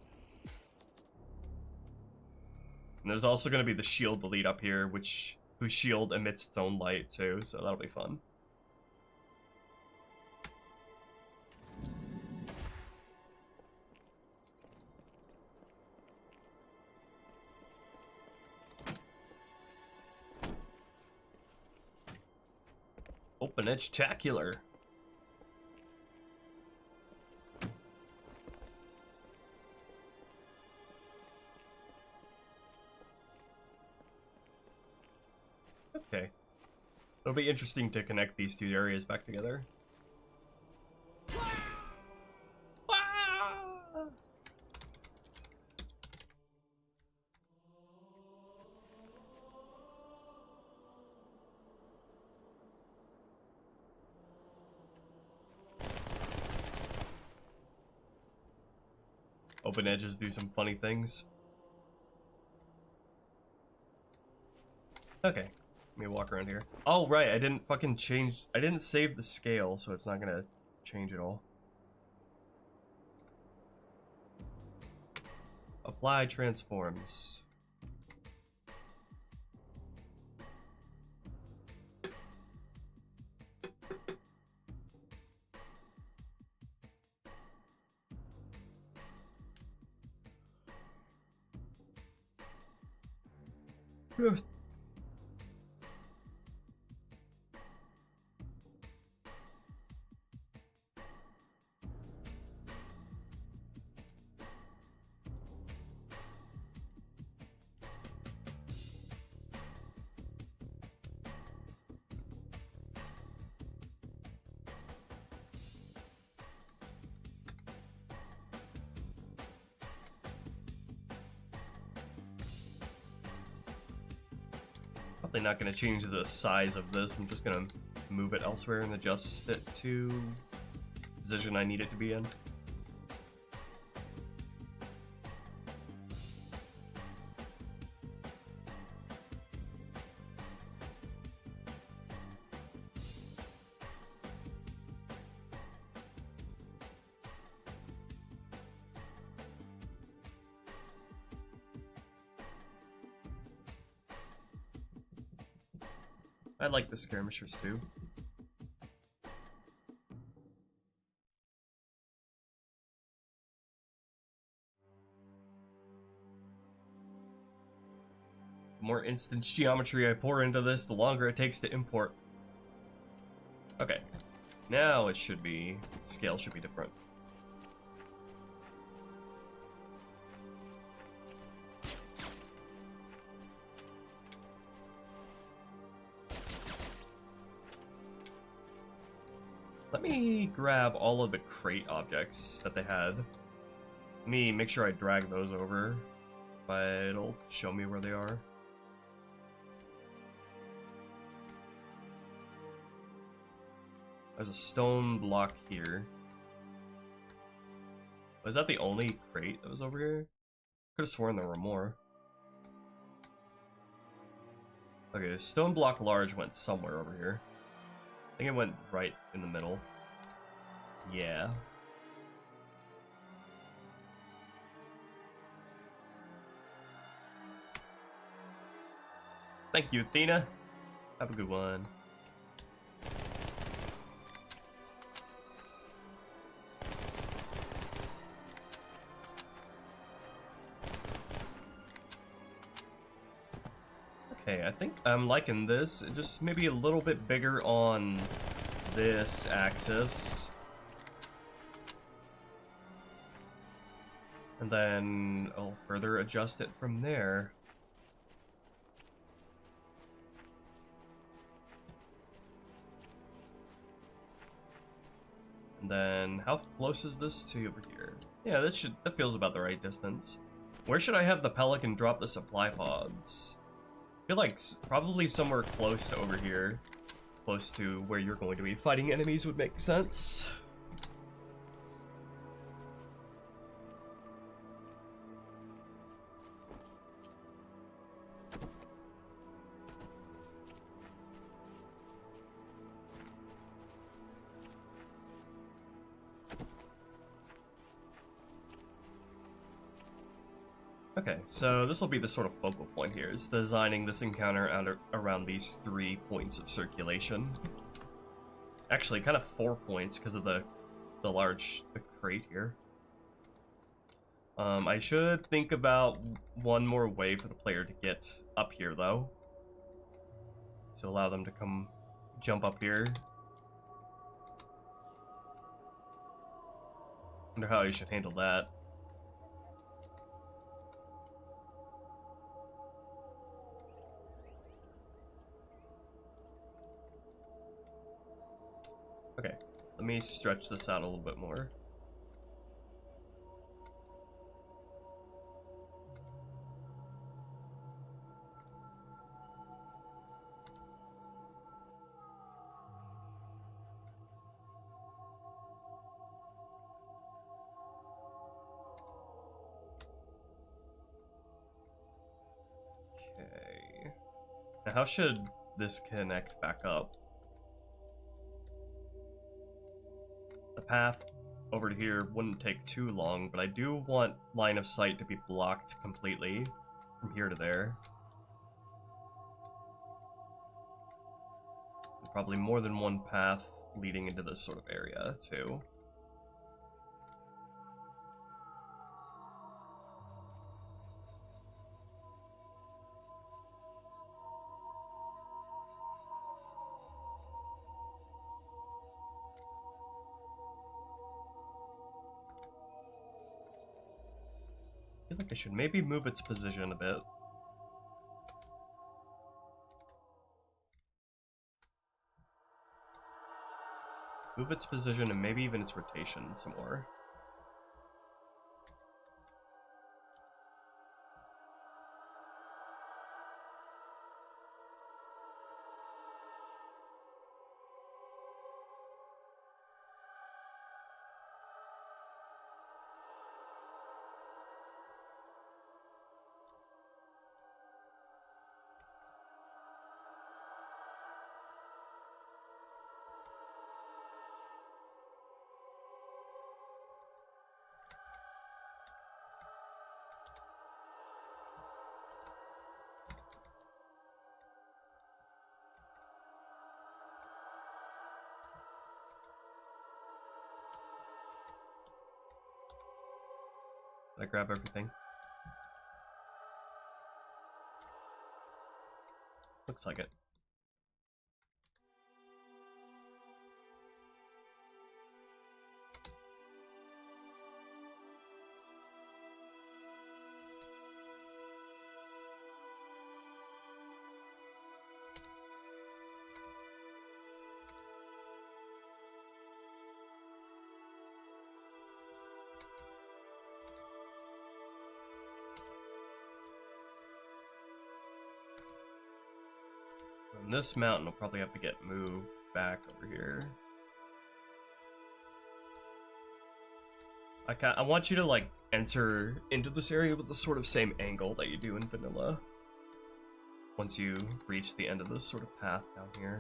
And there's also going to be the shield delete up here, whose shield emits its own light too, so that'll be fun. Open Edge-tacular. Okay. It'll be interesting to connect these two areas back together. Open edges do some funny things. Okay, let me walk around here. Oh, right, I didn't fucking change... I didn't save the scale, so it's not gonna change at all. Apply transforms. Probably not going to change the size of this. I'm just going to move it elsewhere and adjust it to the position I need it to be in. I like the skirmishers too. The more instance geometry I pour into this, the longer it takes to import. Okay, now it should be, scale should be different. Let me grab all of the crate objects that they had. Let me make sure I drag those over, but it'll show me where they are. There's a stone block here. Was that the only crate that was over here? Could have sworn there were more. Okay, the stone block large went somewhere over here. I think it went right in the middle. Yeah. Thank you, Athena. Have a good one. Okay, I think I'm liking this. Just maybe a little bit bigger on this axis. And then I'll further adjust it from there. And then how close is this to over here? Yeah, that feels about the right distance. Where should I have the pelican drop the supply pods? I feel like probably somewhere close to over here. Close to where you're going to be fighting enemies would make sense. Okay, so this will be the sort of focal point here, is designing this encounter around these 3 points of circulation. Actually, kind of 4 points because of the crate here. I should think about one more way for the player to get up here, though. To allow them to jump up here. Wonder how you should handle that. me stretch this out a little bit more. Okay. Now how should this connect back up? The path over to here wouldn't take too long, but I do want line of sight to be blocked completely from here to there. Probably more than one path leading into this sort of area, too. I feel like I should maybe move its position a bit. Move its position and maybe even its rotation some more. Did I grab everything? Looks like it. And this mountain will probably have to get moved back over here. I want you to like enter into this area with the sort of same angle that you do in vanilla. Once you reach the end of this sort of path down here.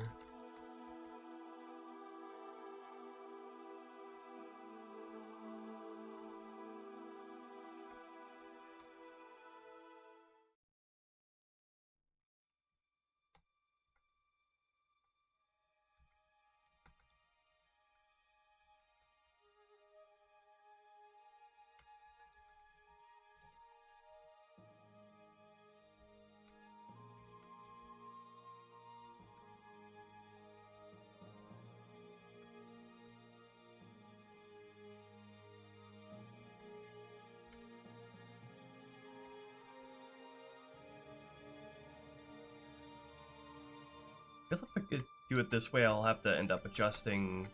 I guess if I could do it this way, I'll have to end up adjusting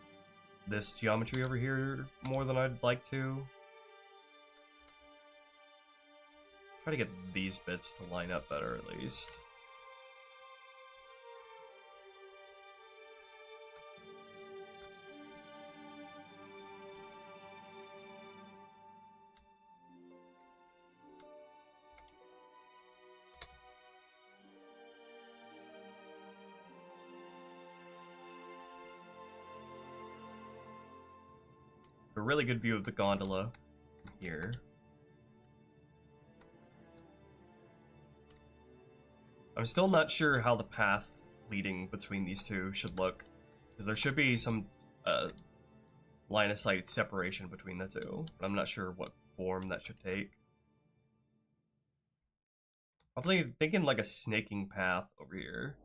this geometry over here more than I'd like to. Try to get these bits to line up better, at least. A really good view of the gondola from here. I'm still not sure how the path leading between these two should look, because there should be some line of sight separation between the two, but I'm not sure what form that should take. Probably thinking like a snaking path over here.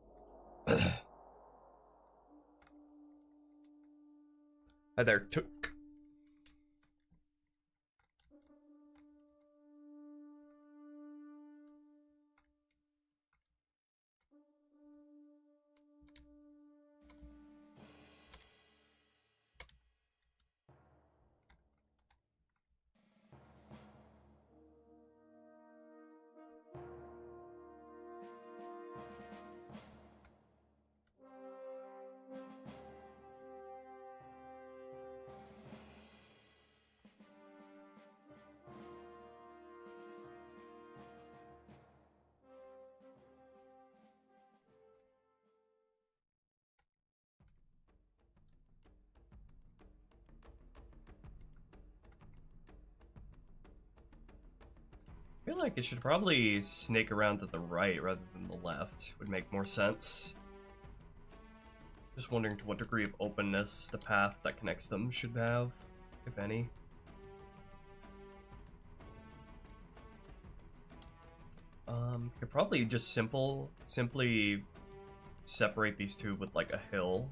Hi there, Took. feel like it should probably snake around to the right rather than the left. Would make more sense. Just wondering to what degree of openness the path that connects them should have, if any. Could probably just simply separate these two with like a hill.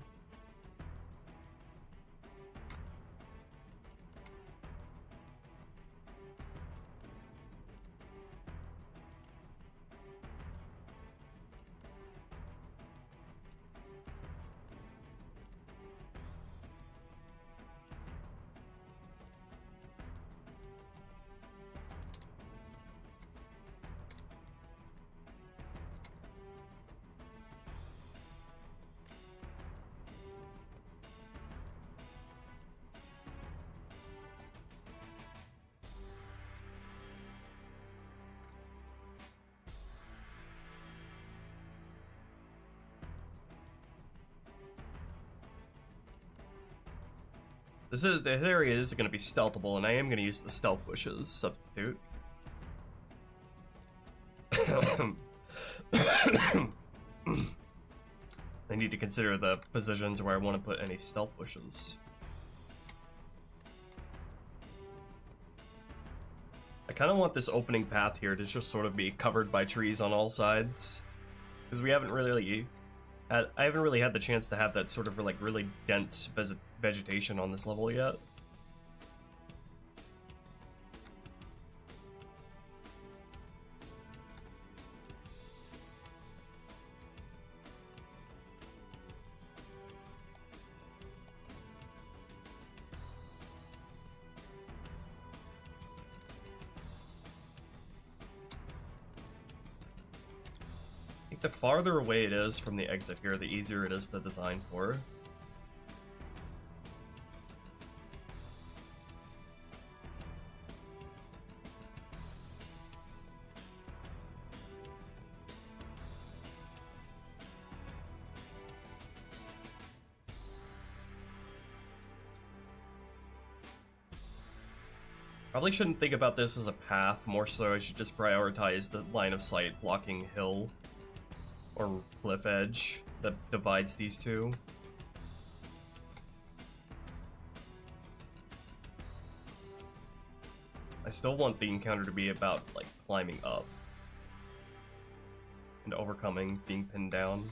This area is going to be stealthable, and I am going to use the stealth bushes substitute. I need to consider the positions where I want to put any stealth bushes. I kind of want this opening path here to just sort of be covered by trees on all sides, because we haven't really I haven't really had the chance to have that sort of like really dense vegetation on this level yet. The farther away it is from the exit here, the easier it is to design for. Probably shouldn't think about this as a path, more so I should just prioritize the line of sight blocking hill or cliff edge that divides these two. I still want the encounter to be about like climbing up and overcoming being pinned down.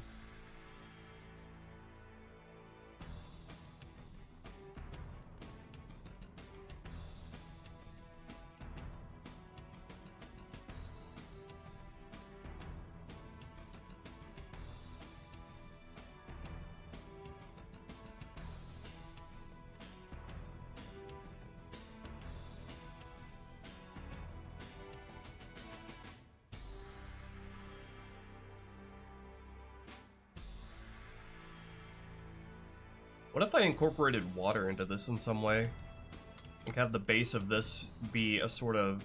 What if I incorporated water into this in some way? Like have the base of this be a sort of,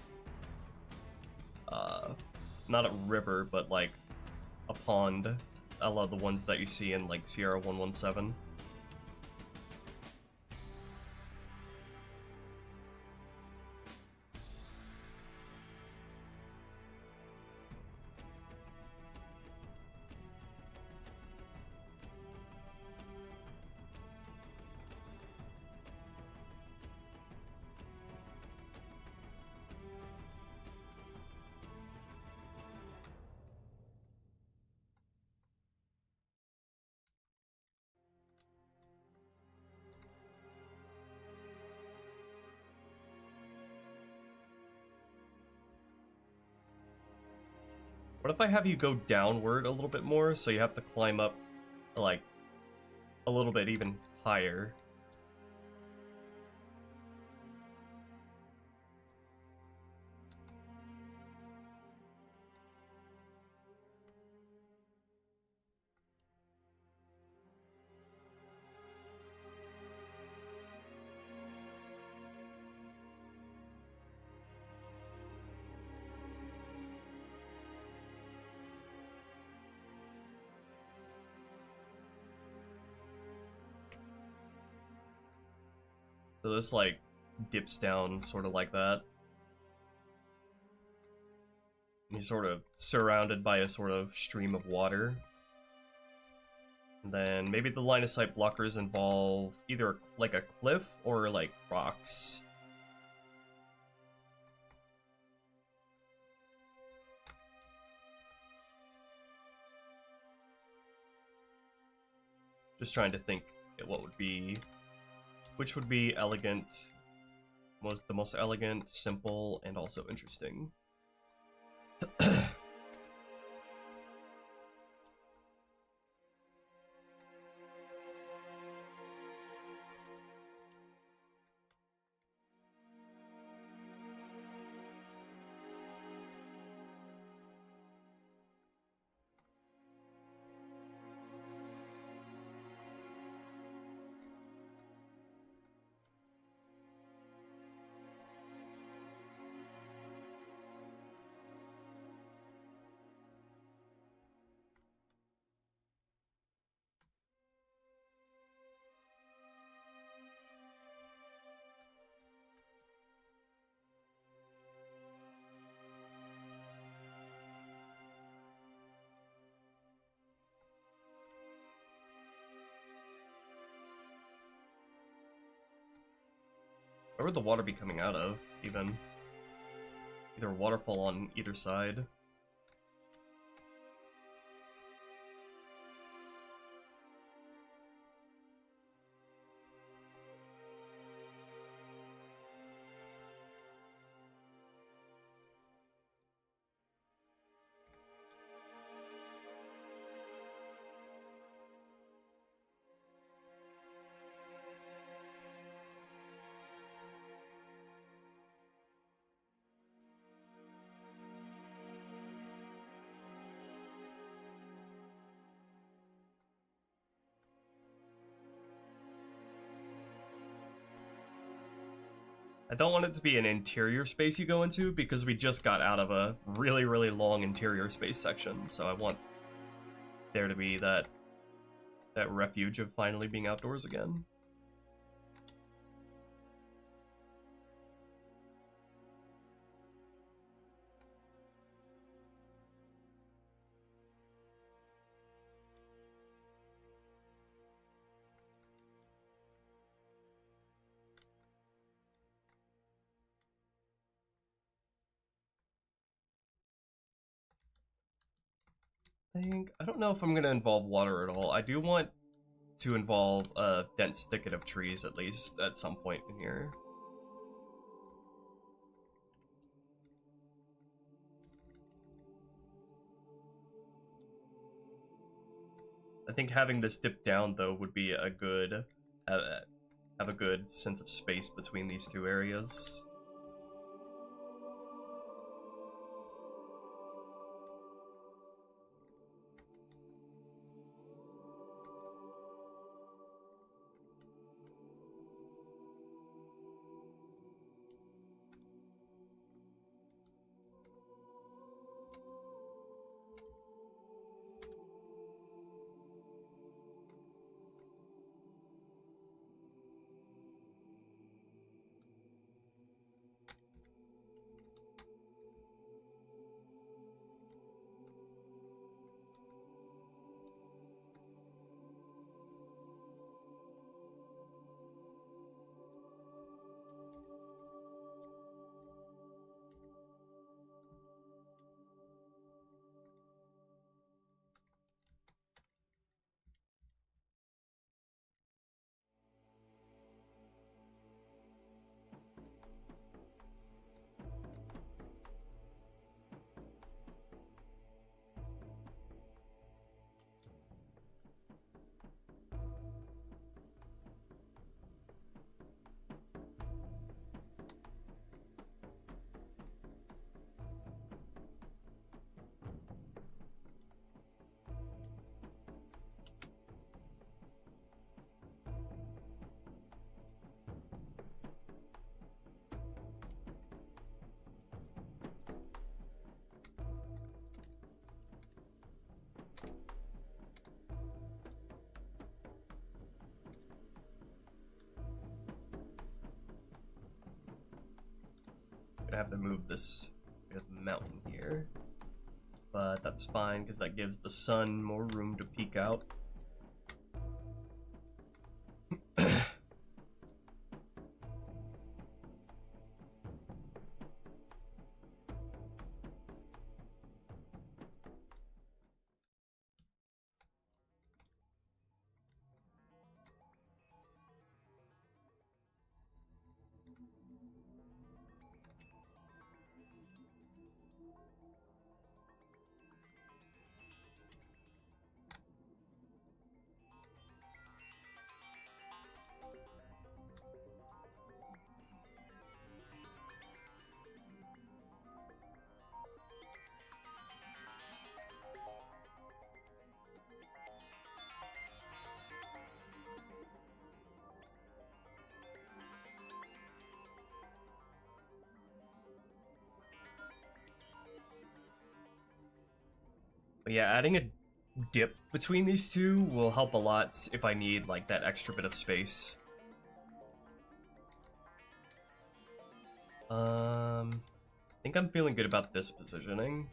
not a river, but like a pond, a la the ones that you see in like Sierra 117. What if I have you go downward a little bit more, so you have to climb up, like, a little bit even higher? So this, like, dips down sort of like that. You're sort of surrounded by a sort of stream of water. And then maybe the line of sight blockers involve either like a cliff or like rocks. Just trying to think what would be, which would be elegant, the most elegant, simple, and also interesting. Where would the water be coming out of, even? Either a waterfall on either side. I don't want it to be an interior space you go into, because we just got out of a really, really long interior space section, so I want there to be that refuge of finally being outdoors again. I don't know if I'm going to involve water at all. I do want to involve a dense thicket of trees, at least, at some point in here. I think having this dip down, though, would be a good... have a good sense of space between these two areas. I have to move this mountain here. but that's fine because that gives the sun more room to peek out. But yeah, adding a dip between these two will help a lot if I need like that extra bit of space. I think I'm feeling good about this positioning.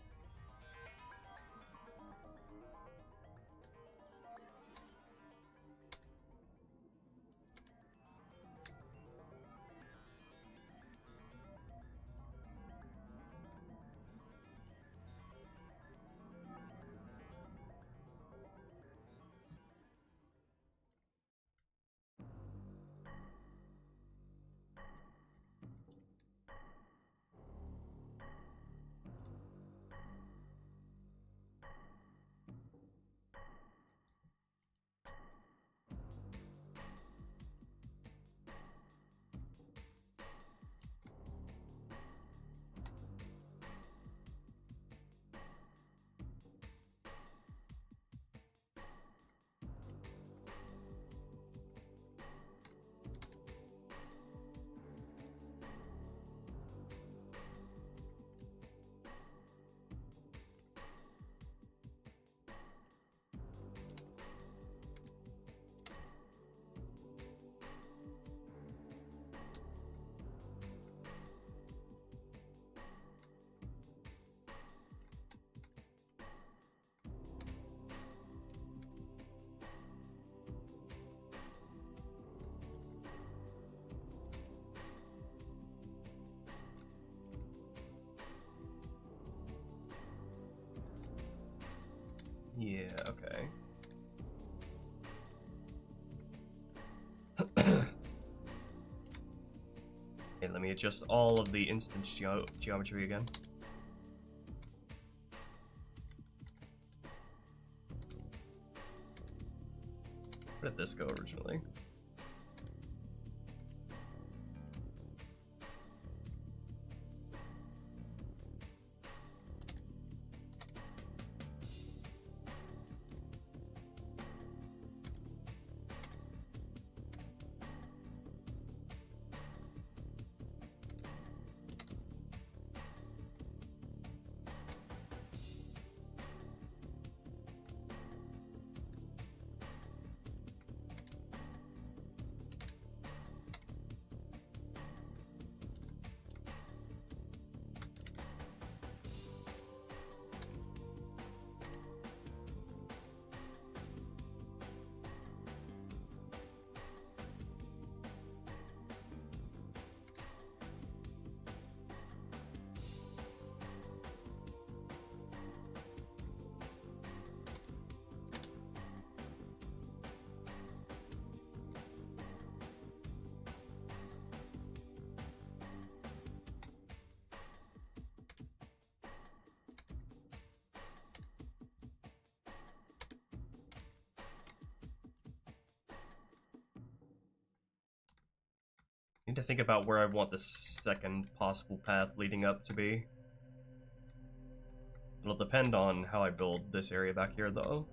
Yeah, okay. Okay, let me adjust all of the instance geometry again. Where did this go originally? Need to think about where I want the second possible path leading up to be. It'll depend on how I build this area back here, though.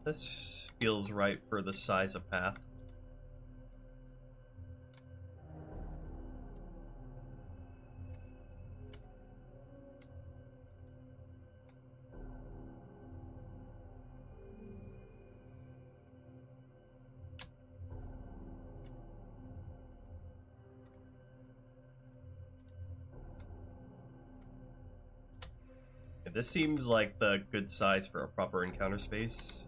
This feels right for the size of path. This seems like the good size for a proper encounter space.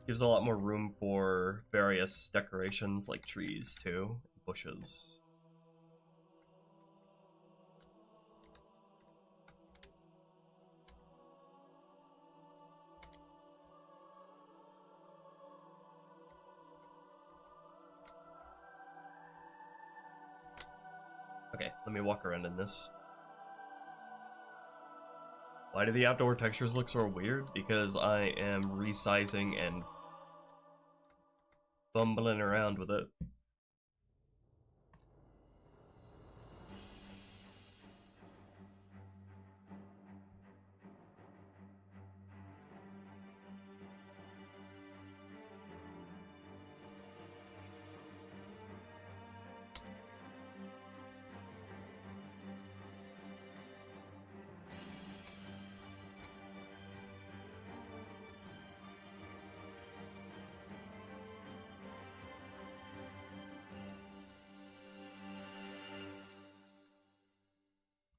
Gives a lot more room for various decorations like trees too, bushes. Okay, let me walk around in this. Why do the outdoor textures look so weird? Because I am resizing and fumbling around with it.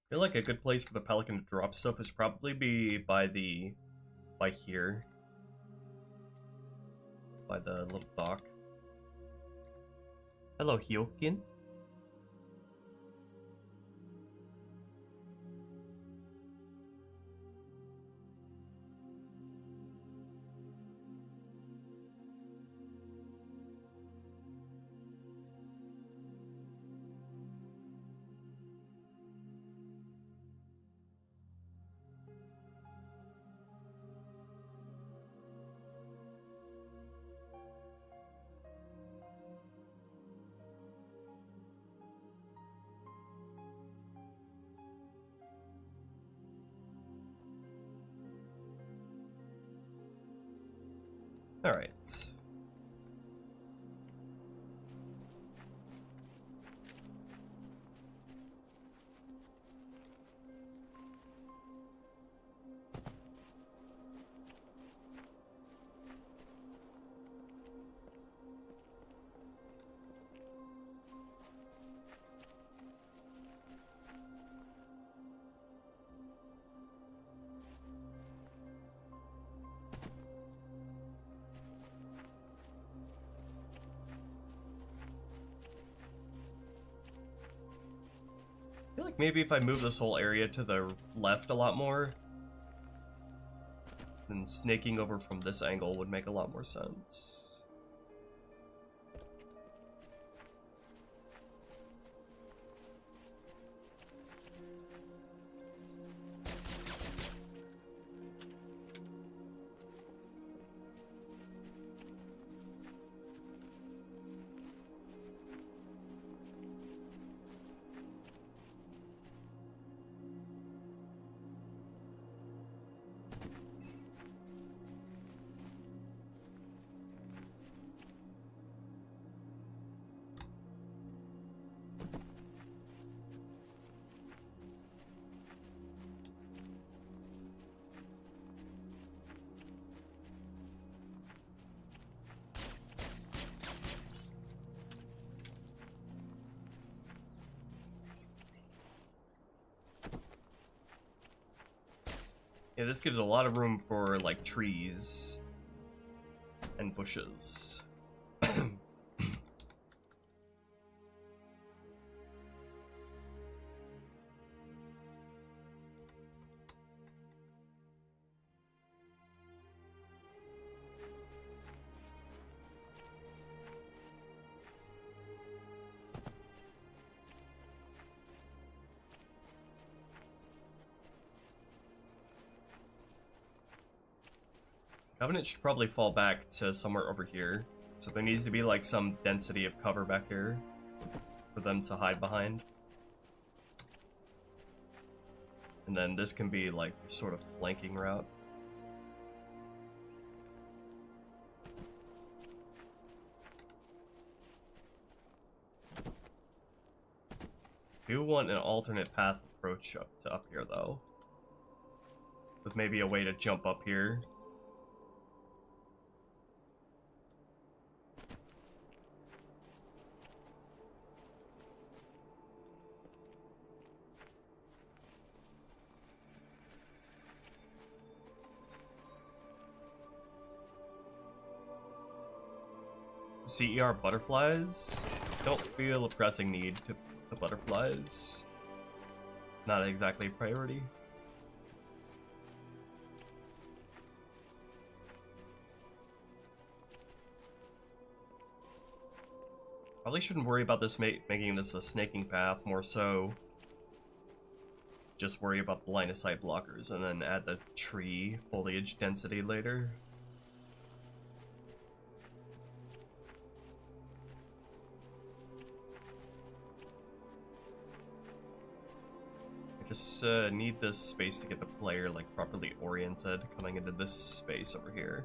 I feel like a good place for the Pelican to drop stuff is probably be by here. By the little dock. Hello, Hyokin. All right. I feel like maybe if I move this whole area to the left a lot more, then snaking over from this angle would make a lot more sense. Yeah, this gives a lot of room for, like, trees and bushes. Covenant should probably fall back to somewhere over here. So there needs to be like some density of cover back here for them to hide behind. And then this can be like sort of flanking route. do want an alternate path approach up here, though. With maybe a way to jump up here. CER butterflies? Don't feel a pressing need to the butterflies. Not exactly a priority. Probably shouldn't worry about this making this a snaking path, more so just worry about the line of sight blockers and then add the tree foliage density later. I just need this space to get the player like properly oriented coming into this space over here.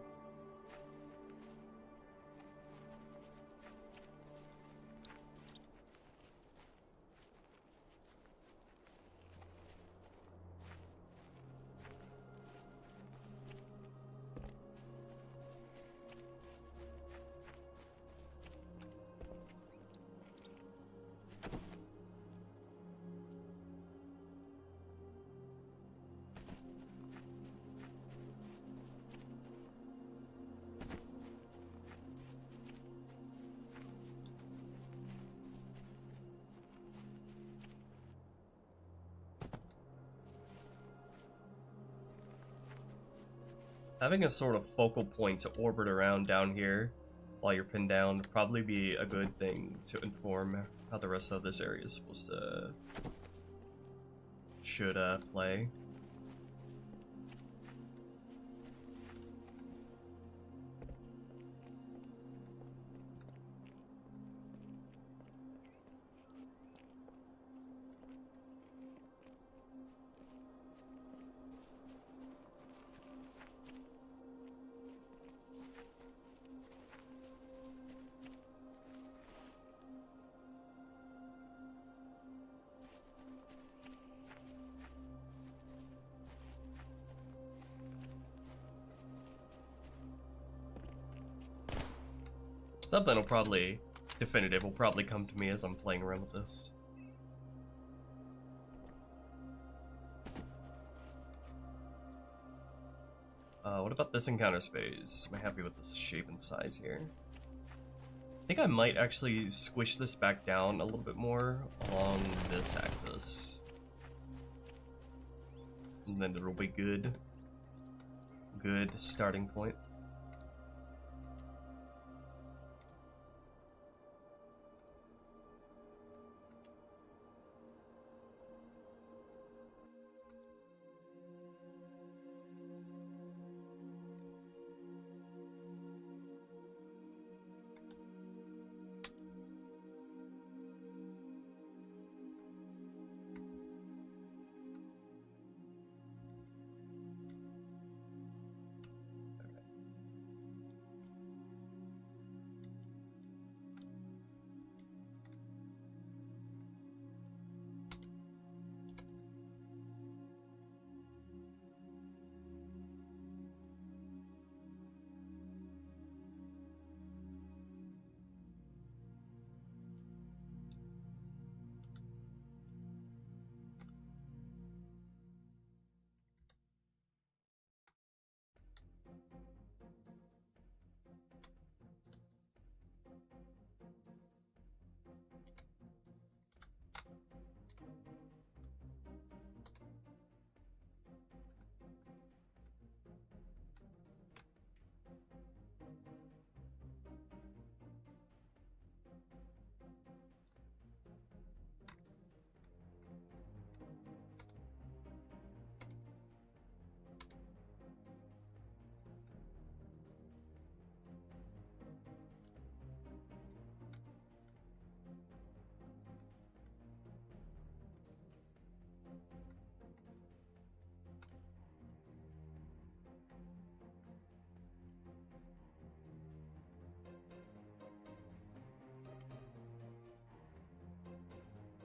Having a sort of focal point to orbit around down here while you're pinned down would probably be a good thing to inform how the rest of this area is supposed to should play. Something will probably, definitive, will probably come to me as I'm playing around with this. What about this encounter space? Am I happy with the shape and size here? I think I might actually squish this back down a little bit more along this axis. And then it'll be good. Good starting point.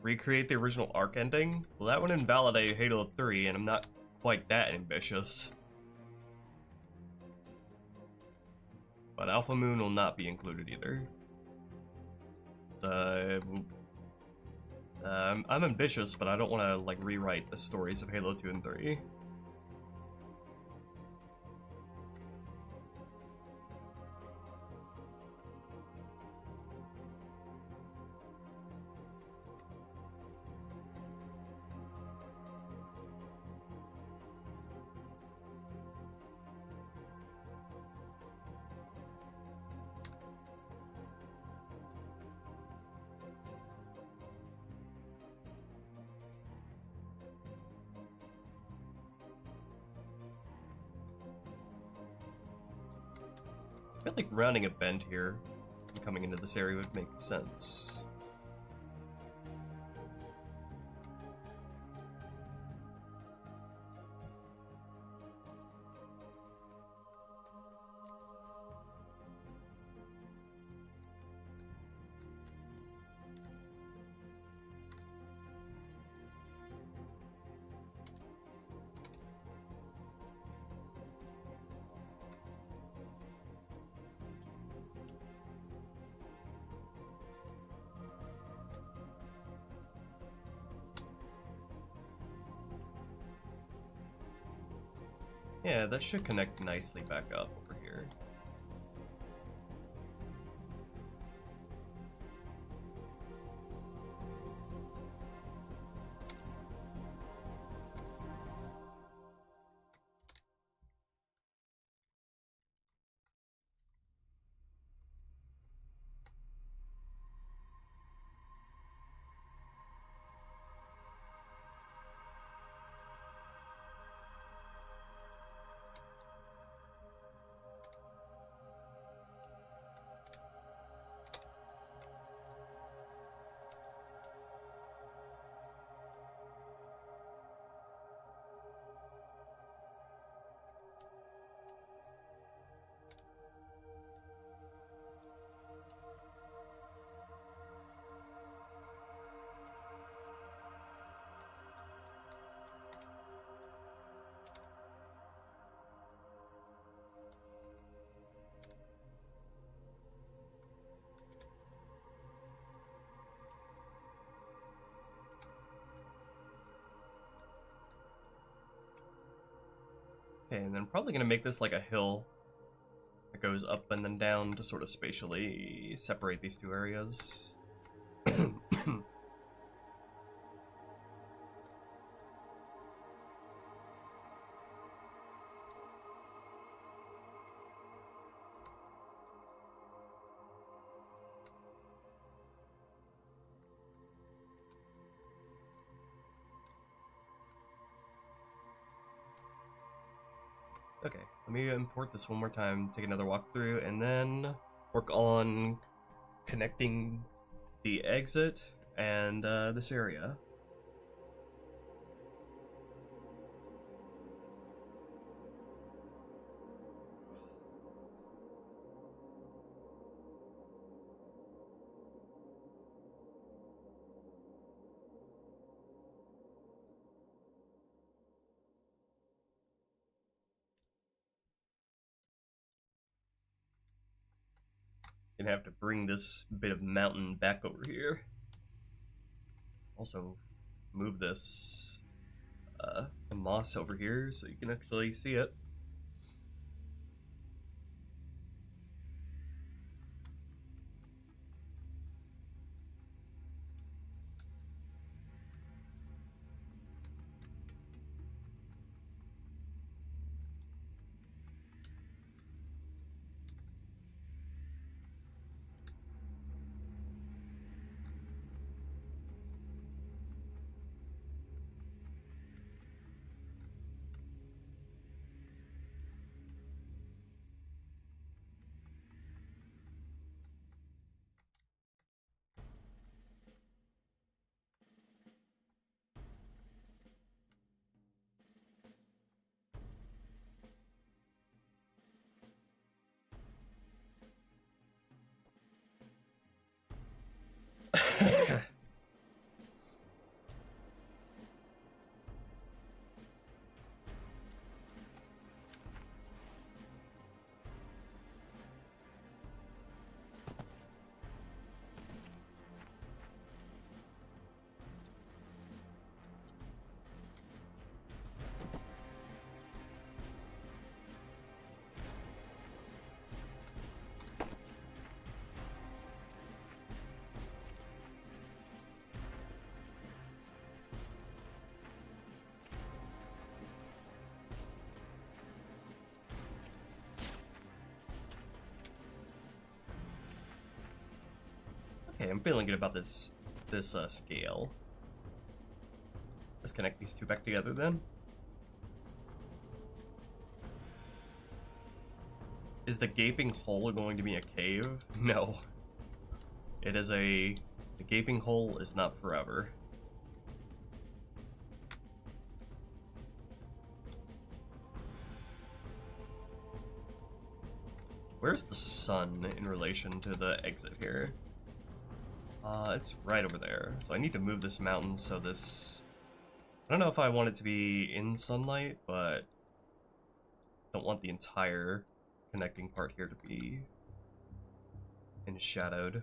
Recreate the original arc ending? Well, that would invalidate Halo 3, and I'm not quite that ambitious. But Alpha Moon will not be included either. I'm ambitious, but I don't want to like rewrite the stories of Halo 2 and 3. I feel like rounding a bend here and coming into this area would make sense. Yeah, that should connect nicely back up over here. Okay, and then probably gonna make this like a hill that goes up and then down to sort of spatially separate these two areas. Okay, let me import this one more time, take another walkthrough, and then work on connecting the exit and this area. Gonna have to bring this bit of mountain back over here. Also, move this moss over here so you can actually see it. Okay, I'm feeling good about this scale. Let's connect these two back together then. Is the gaping hole going to be a cave? No. It is the gaping hole is not forever. Where's the sun in relation to the exit here? It's right over there. So I need to move this mountain so this... I don't know if I want it to be in sunlight, but I don't want the entire connecting part here to be enshadowed.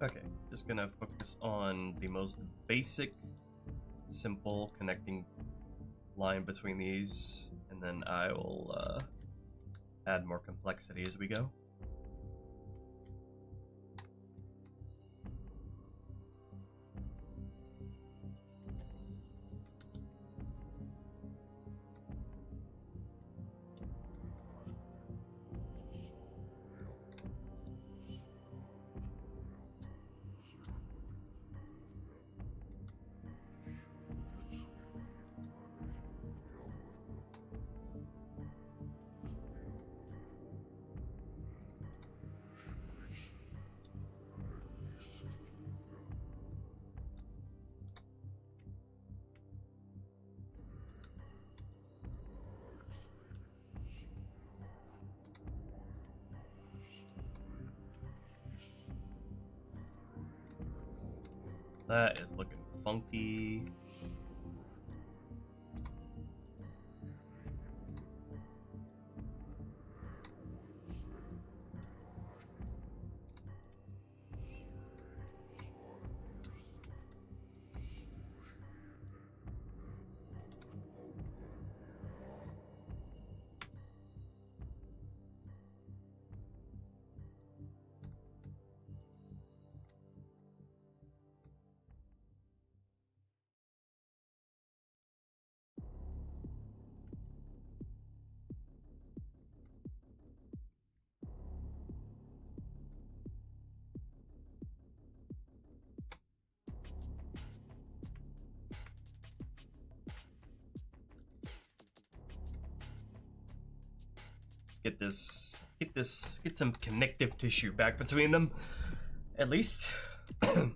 Okay, just gonna focus on the most basic, simple connecting line between these, and then I will add more complexity as we go. That is looking funky. Get some connective tissue back between them, at least. Then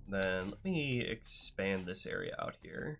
let me expand this area out here.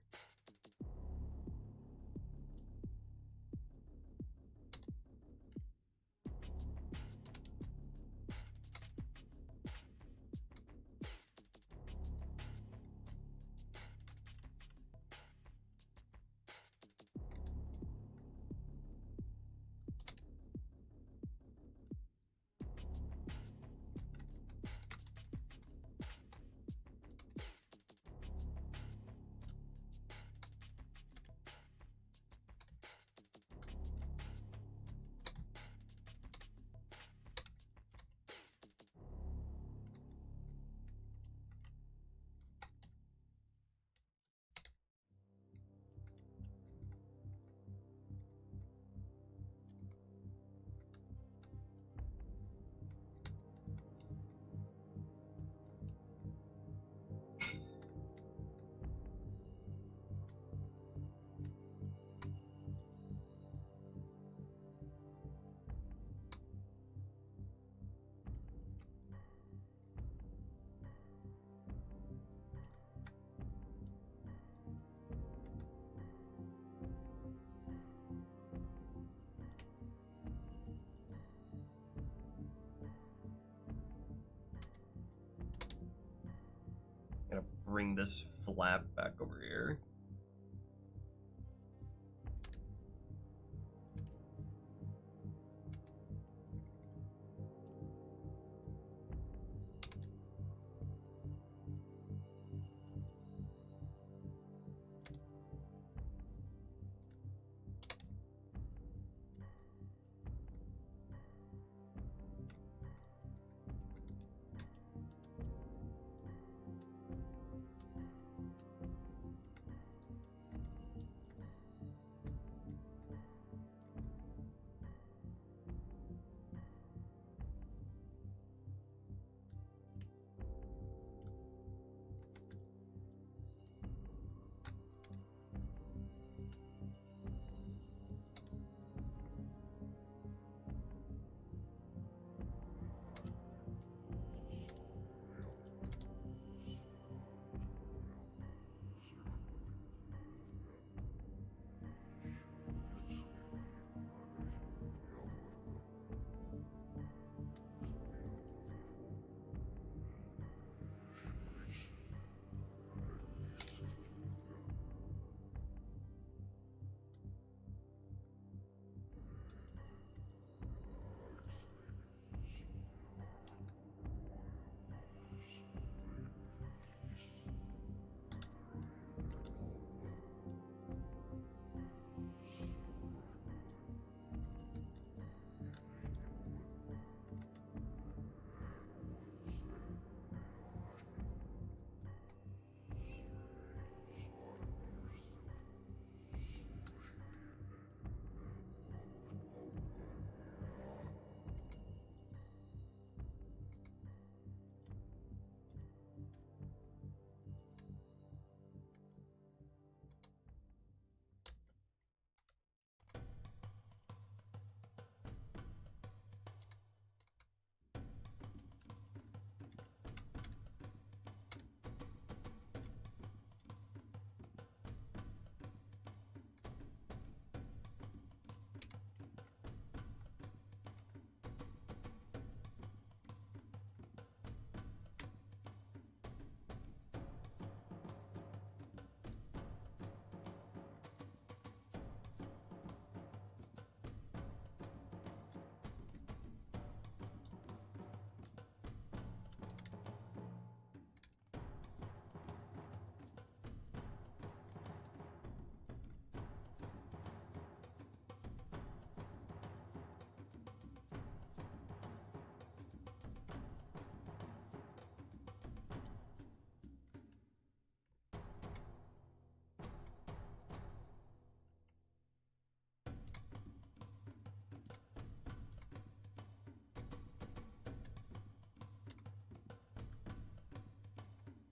Gonna bring this flap back over here.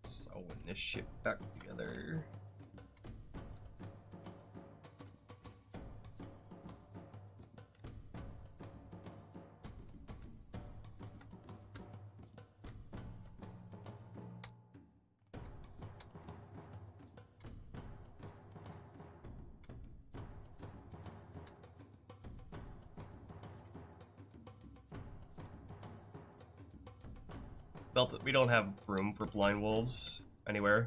Sewing this shit back together. Felt that we don't have room for blind wolves anywhere.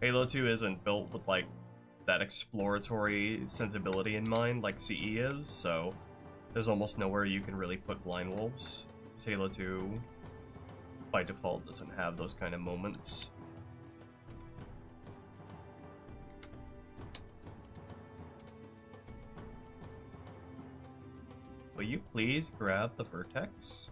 Halo 2 isn't built with, like, that exploratory sensibility in mind like CE is, so there's almost nowhere you can really put blind wolves. Halo 2, by default, doesn't have those kind of moments. Will you please grab the vertex?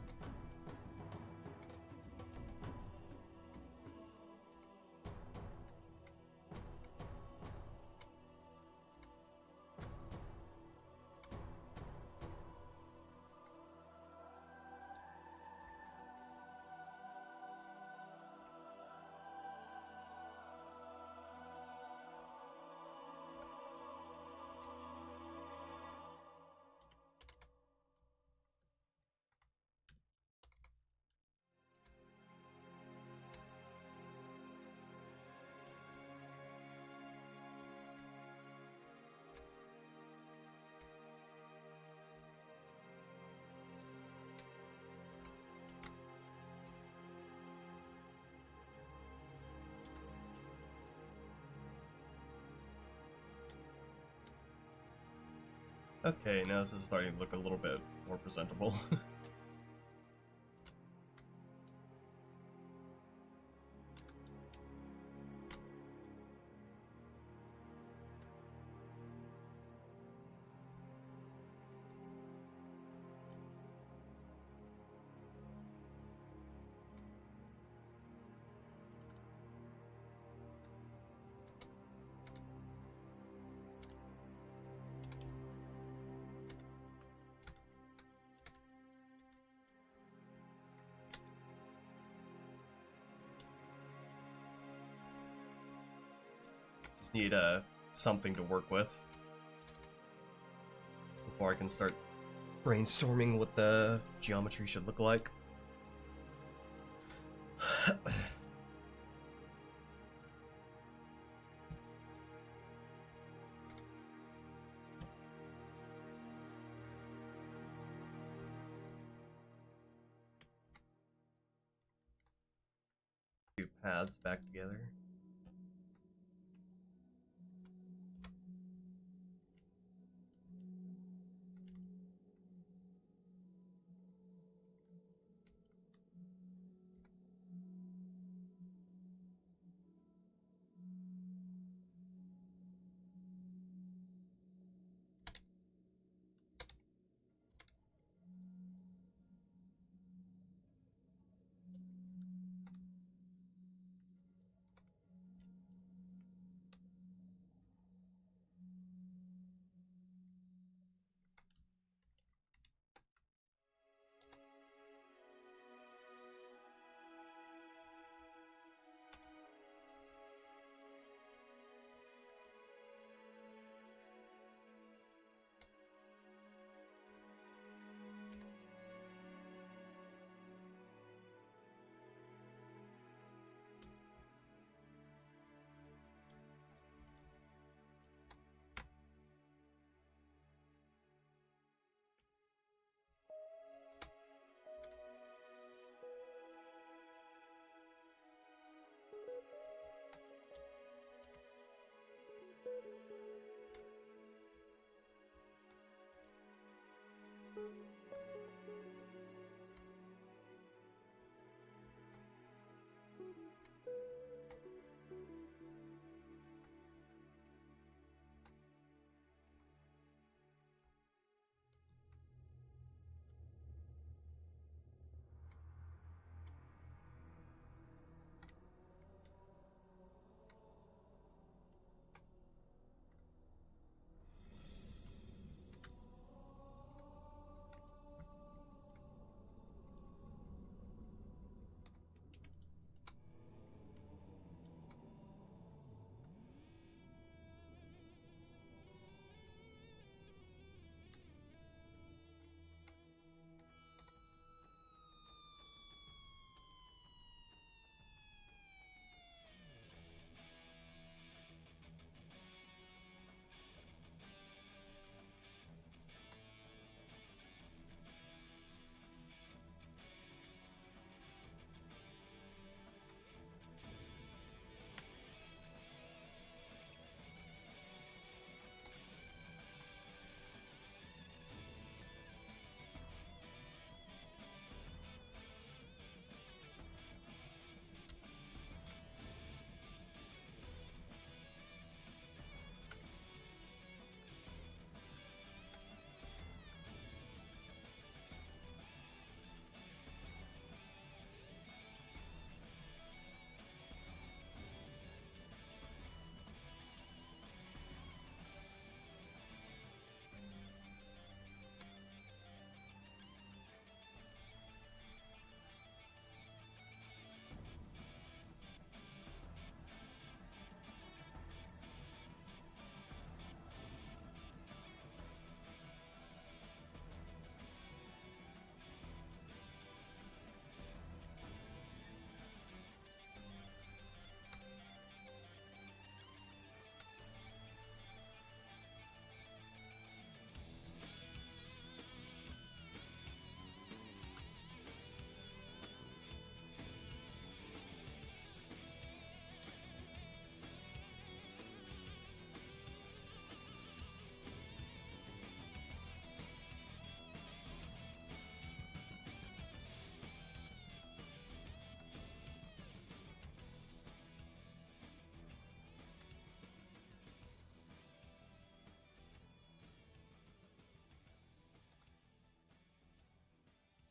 Okay, now this is starting to look a little bit more presentable. Just need something to work with before I can start brainstorming what the geometry should look like. Two paths back together.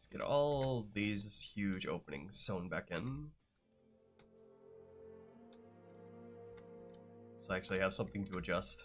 Let's get all these huge openings sewn back in. So I actually have something to adjust.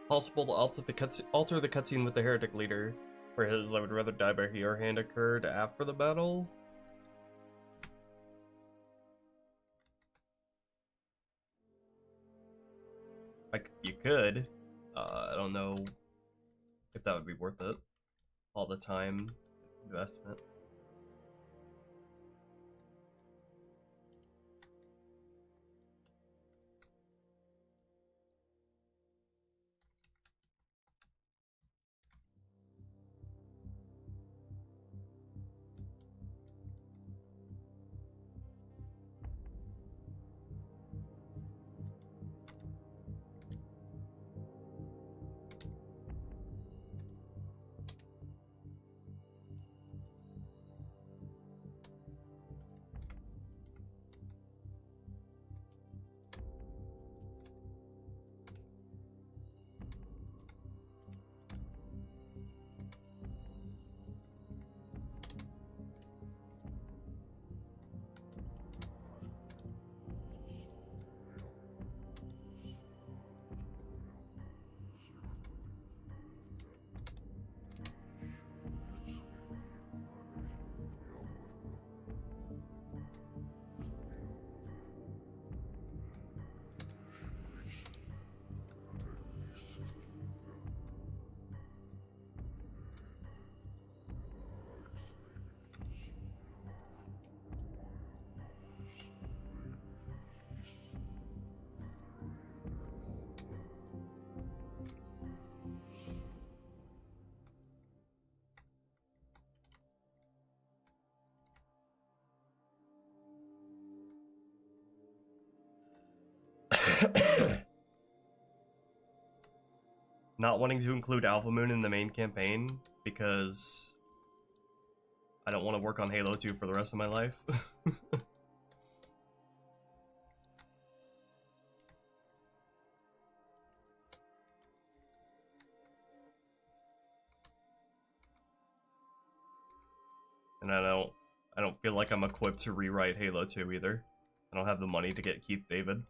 Possible to alter the cutscene with the heretic leader, for his I would rather die by your hand occurred after the battle. Like, you could. I don't know if that would be worth it. All the time investment. Not wanting to include Alpha Moon in the main campaign because I don't want to work on Halo 2 for the rest of my life. And I don't feel like I'm equipped to rewrite Halo 2 either. I don't have the money to get Keith David.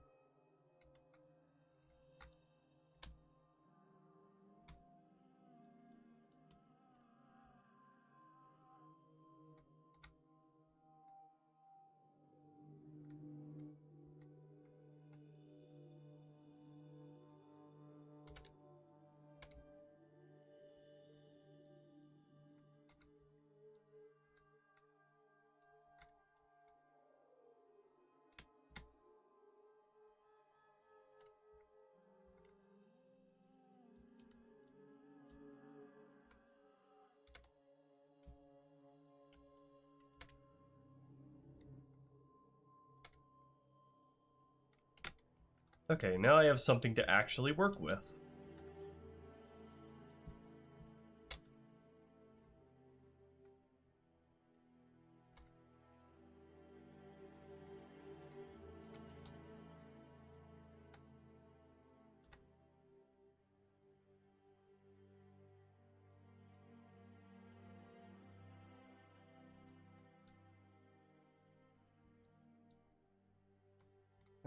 Okay, now I have something to actually work with.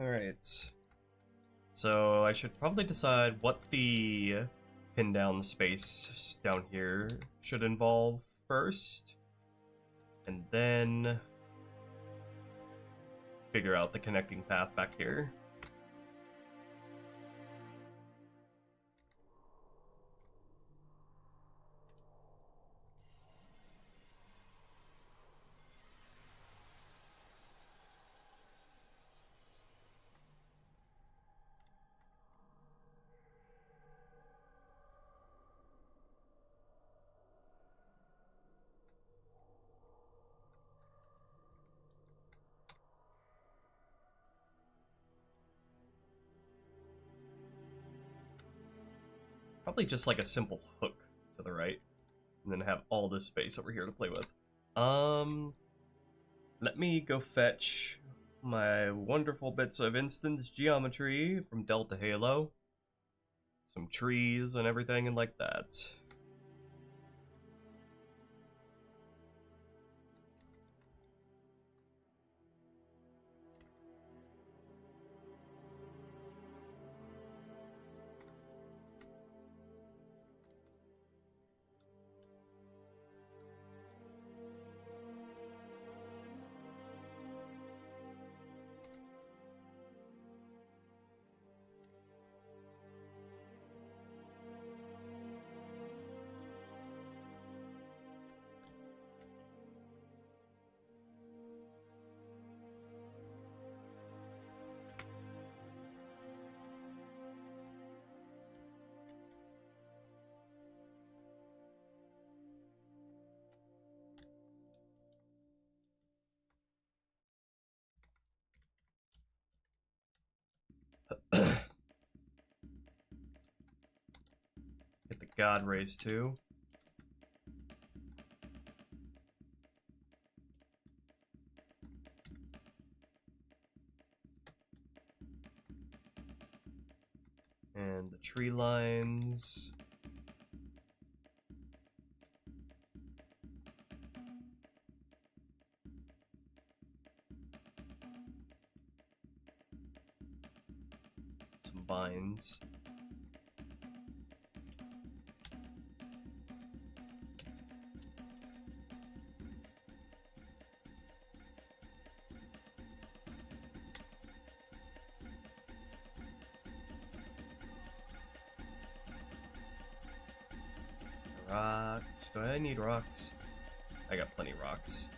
Alright. So I should probably decide what the pin down space down here should involve first. And then figure out the connecting path back here. Probably just like a simple hook to the right. And then have all this space over here to play with. Let me go fetch my wonderful bits of instance geometry from Delta Halo. Some trees and everything and like that. Get the God Rays too. And the tree lines. Some vines. Rocks. Do I need rocks? I got plenty of rocks.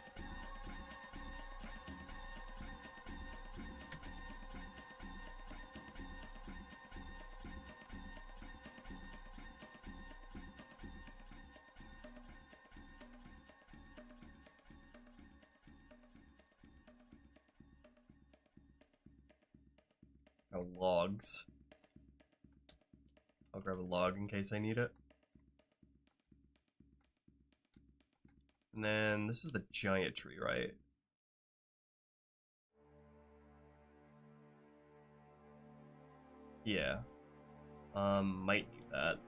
Oh, logs. I'll grab a log in case I need it. And then this is the giant tree, right? Yeah. Might need that.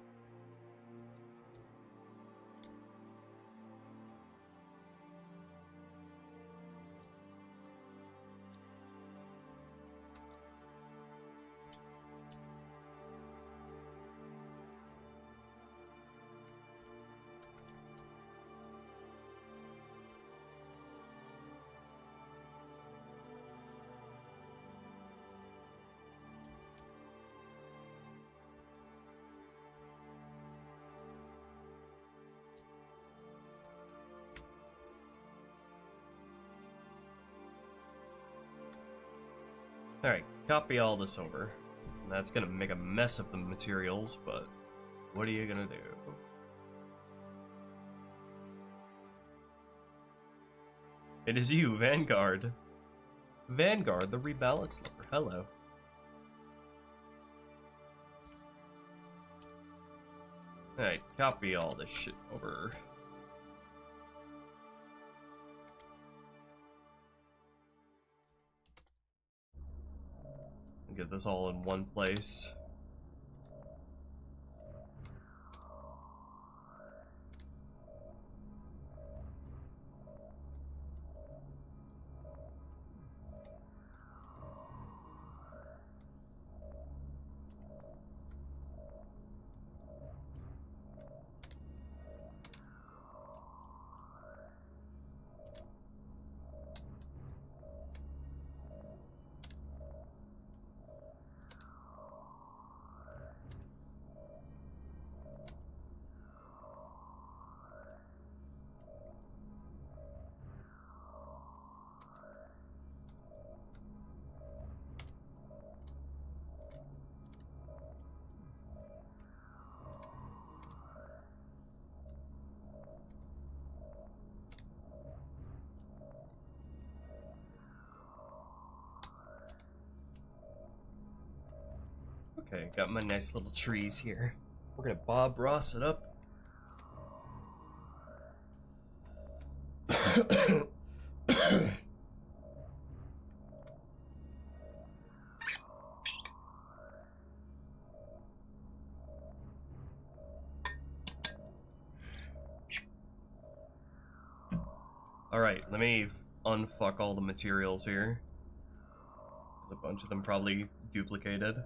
Alright, copy all this over. That's gonna make a mess of the materials, but what are you gonna do? It is you, Vanguard. Vanguard, the rebalance lover. Hello. Alright, copy all this shit over. Get this all in one place. Okay, got my nice little trees here. We're gonna Bob Ross it up. Alright, let me unfuck all the materials here. There's a bunch of them probably duplicated.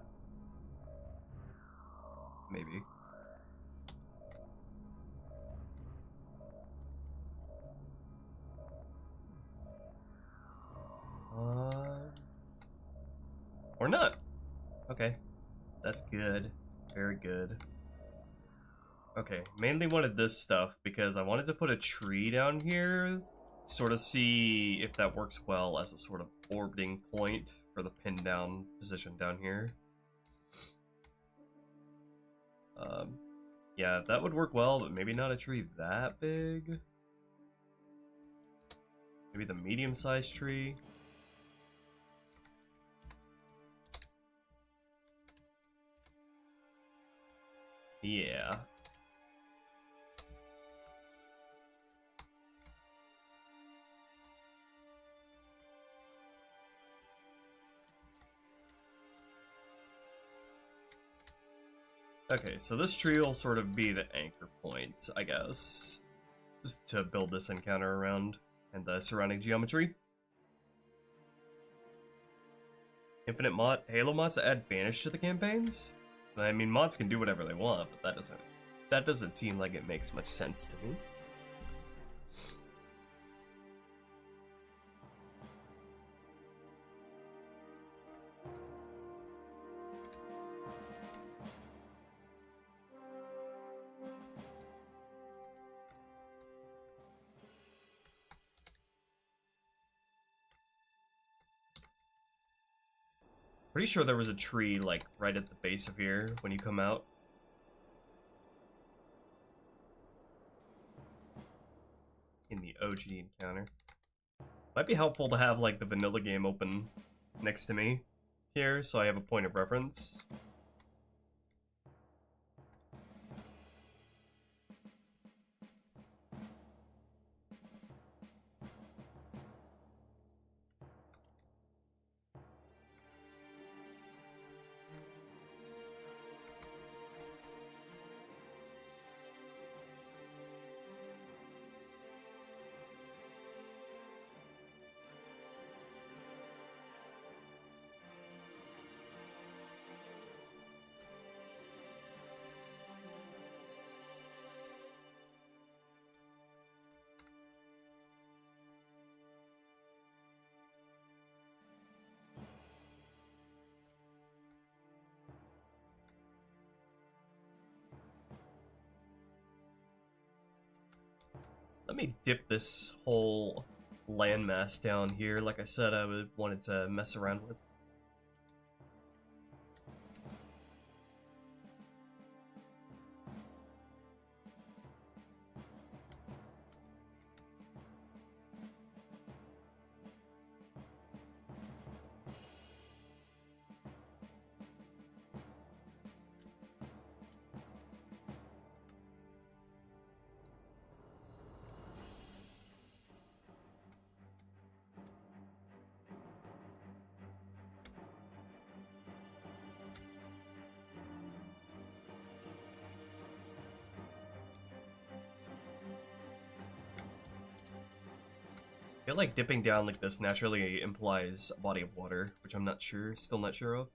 Maybe. Or not. Okay. That's good. Very good. Okay, mainly wanted this stuff because I wanted to put a tree down here, sort of see if that works well as a sort of orbiting point for the pin down position down here. Yeah, that would work well, but maybe not a tree that big. Maybe the medium-sized tree. Yeah. Okay, so this tree will sort of be the anchor point, I guess. Just to build this encounter around and the surrounding geometry. Infinite Halo mods add Banish to the campaigns? I mean, mods can do whatever they want, but that doesn't seem like it makes much sense to me. Pretty sure there was a tree, like, right at the base of here when you come out. In the OG encounter. Might be helpful to have, like, the vanilla game open next to me here, so I have a point of reference. Let me dip this whole landmass down here. Like I said, I wanted to mess around with. I feel like dipping down like this naturally implies a body of water, which I'm still not sure of.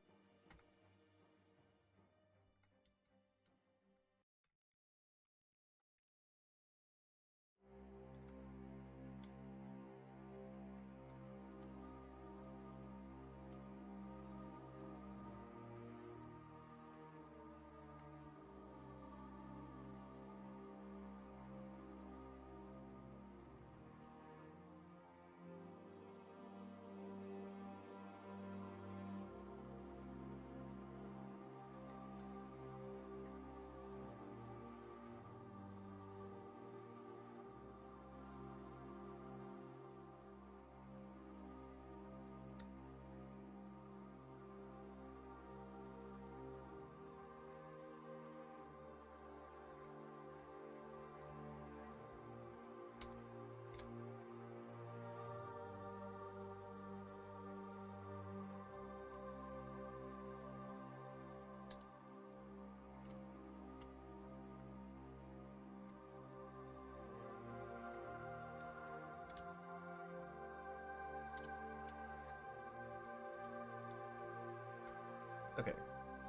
Okay,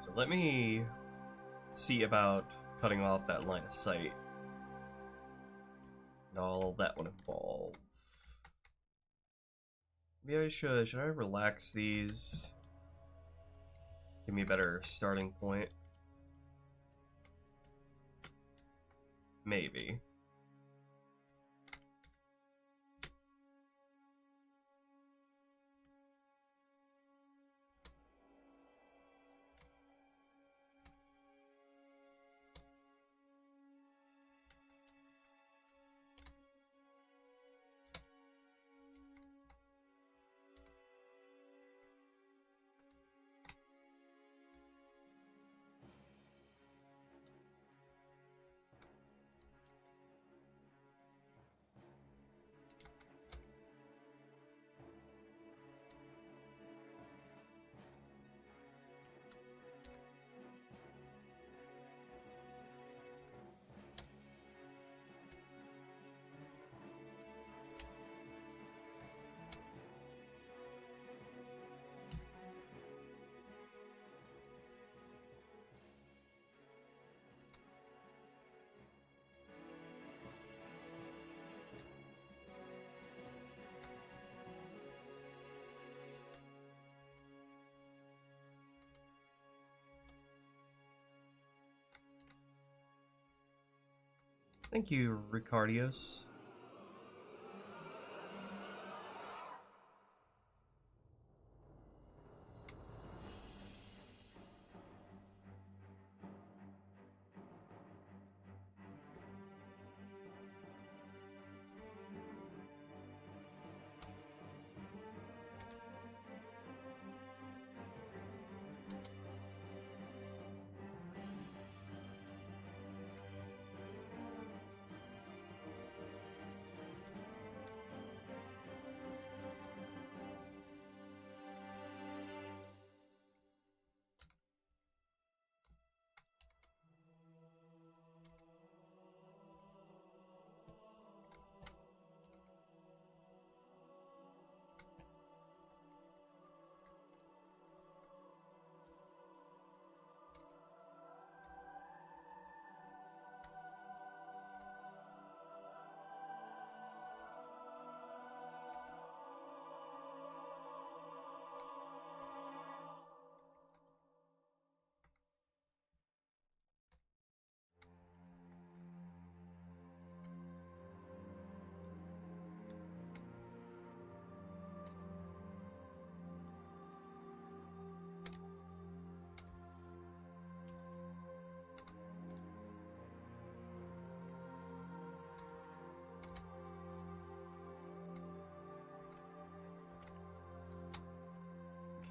so let me see about cutting off that line of sight. And all that would involve. Maybe I should. Should I relax these? Give me a better starting point. Maybe. Thank you, Ricardios.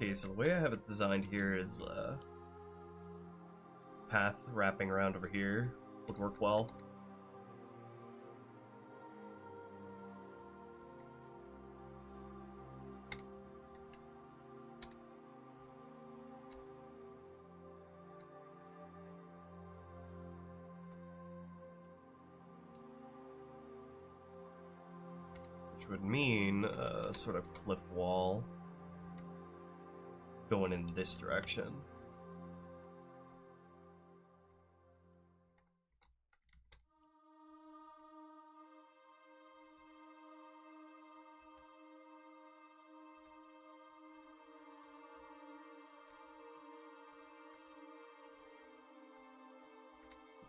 Okay, so the way I have it designed here is path wrapping around over here would work well. Which would mean a sort of cliff wall going in this direction.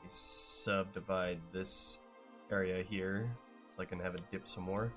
Subdivide this area here so I can have it dip some more.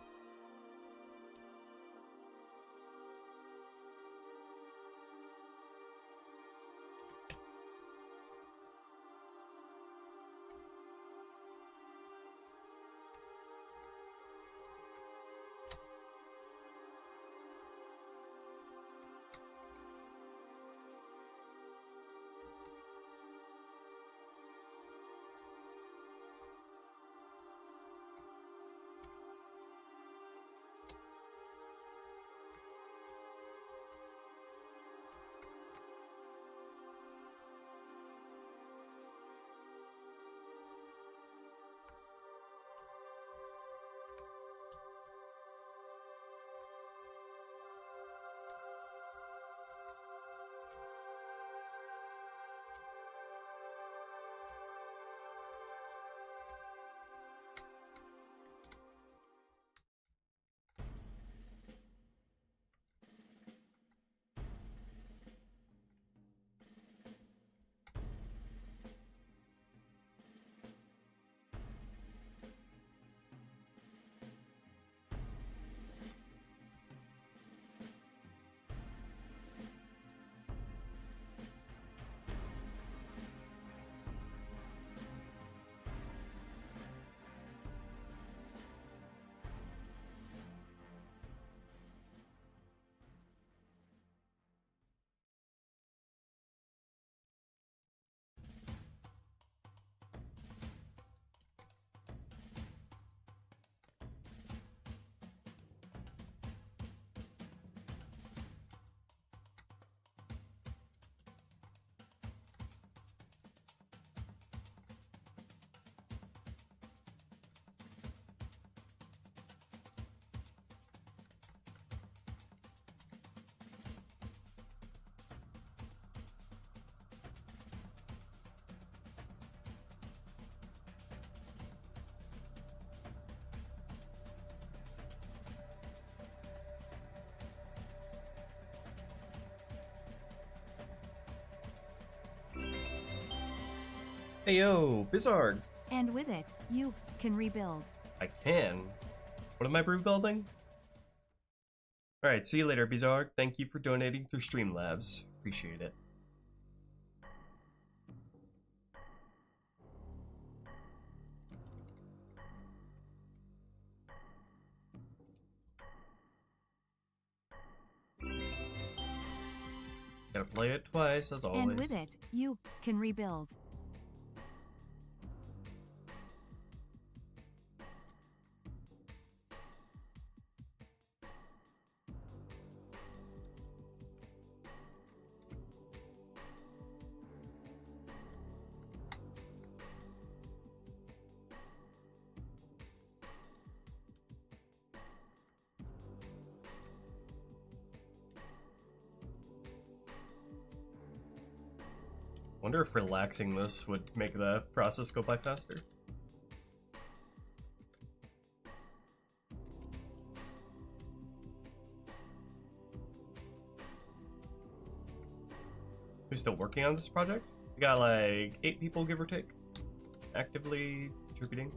Hey yo, Bizarre. And with it, you can rebuild. I can. What am I rebuilding? Alright, see you later, Bizarre. Thank you for donating through Streamlabs. Appreciate it. Gotta play it twice, as always. And with it, you can rebuild. Wonder if relaxing this would make the process go by faster. Who's still working on this project? We got like 8 people, give or take, actively contributing.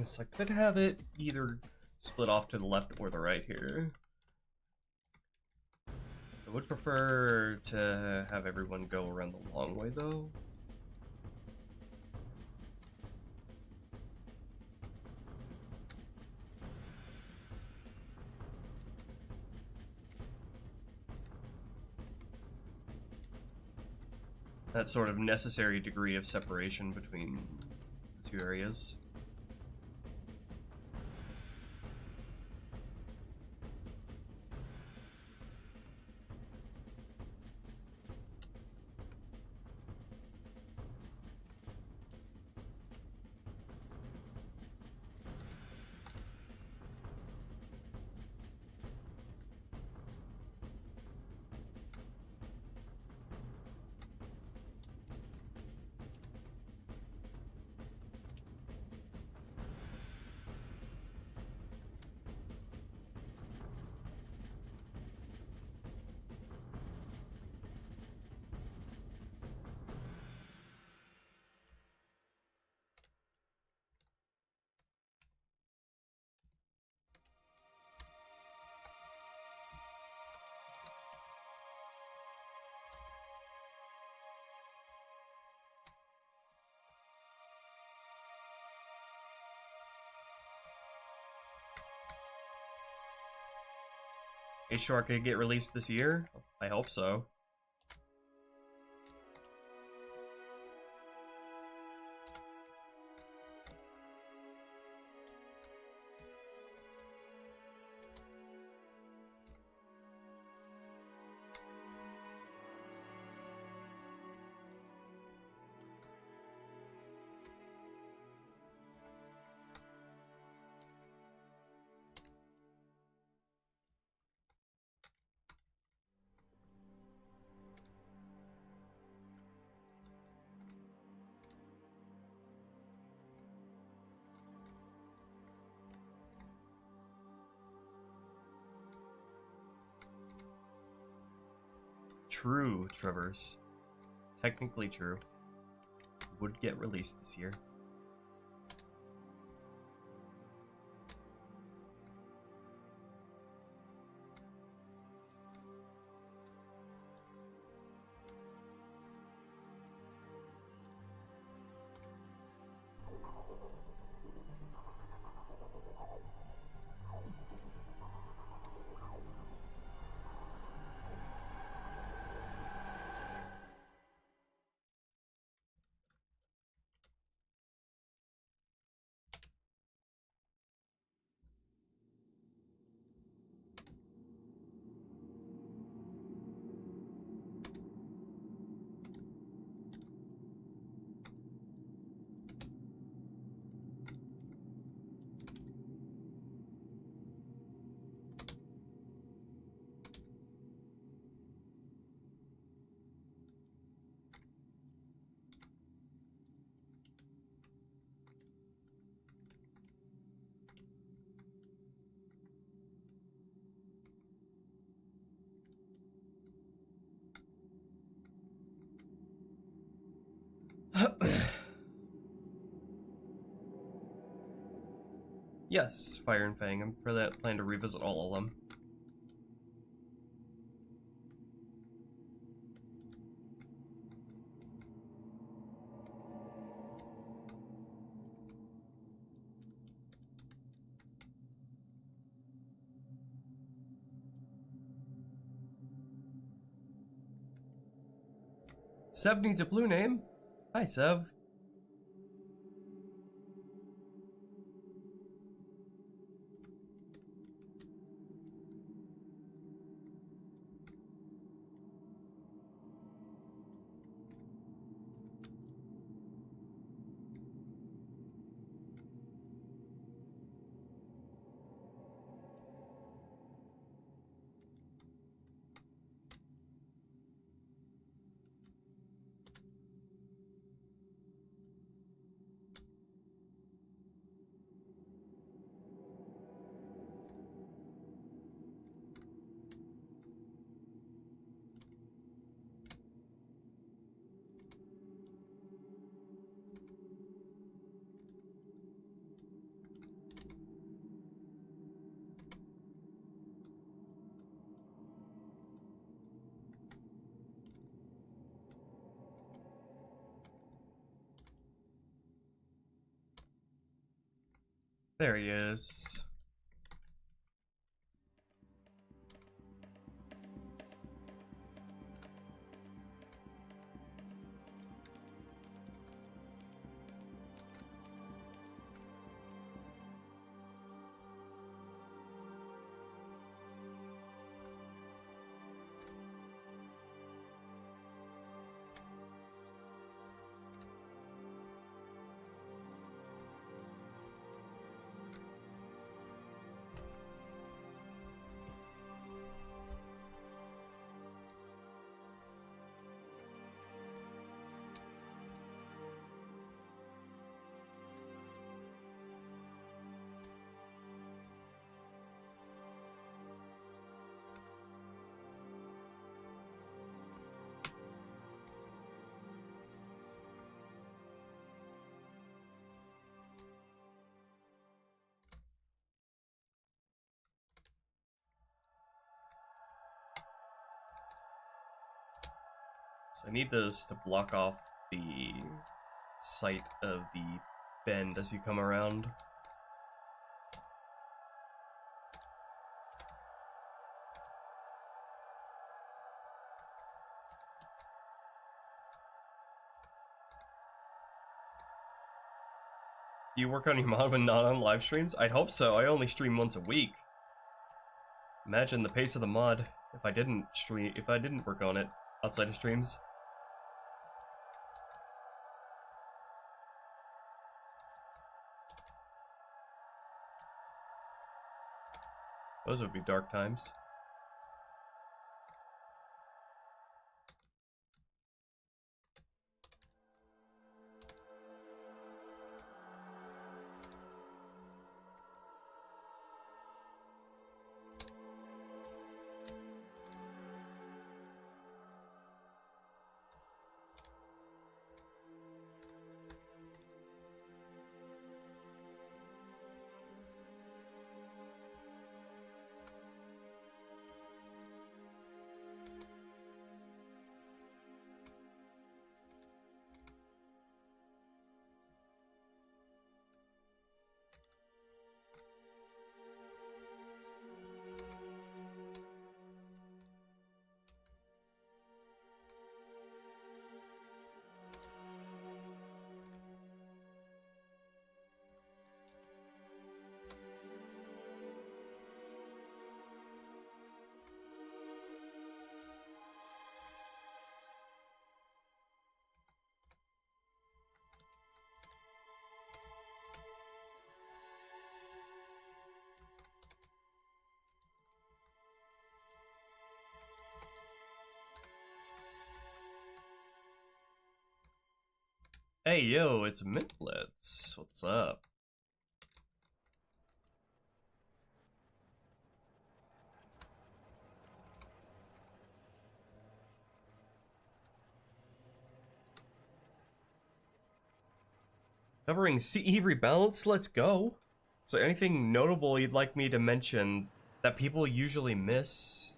So I could have it either split off to the left or the right here. I would prefer to have everyone go around the long way though. That sort of necessary degree of separation between the two areas. H-Shark could get released this year? I hope so. true, Trevors. Technically true. Would get released this year. Yes, Fire and Fang. I'm for that plan to revisit all of them. Sev needs a blue name. Hi, Sev. There he is. So I need this to block off the sight of the bend as you come around. Do you work on your mod when not on live streams? I'd hope so. I only stream once a week. Imagine the pace of the mod if I didn't work on it outside of streams. Those would be dark times. Hey, yo, it's Mintlets. What's up? Covering CE Rebalance, let's go. So anything notable you'd like me to mention that people usually miss?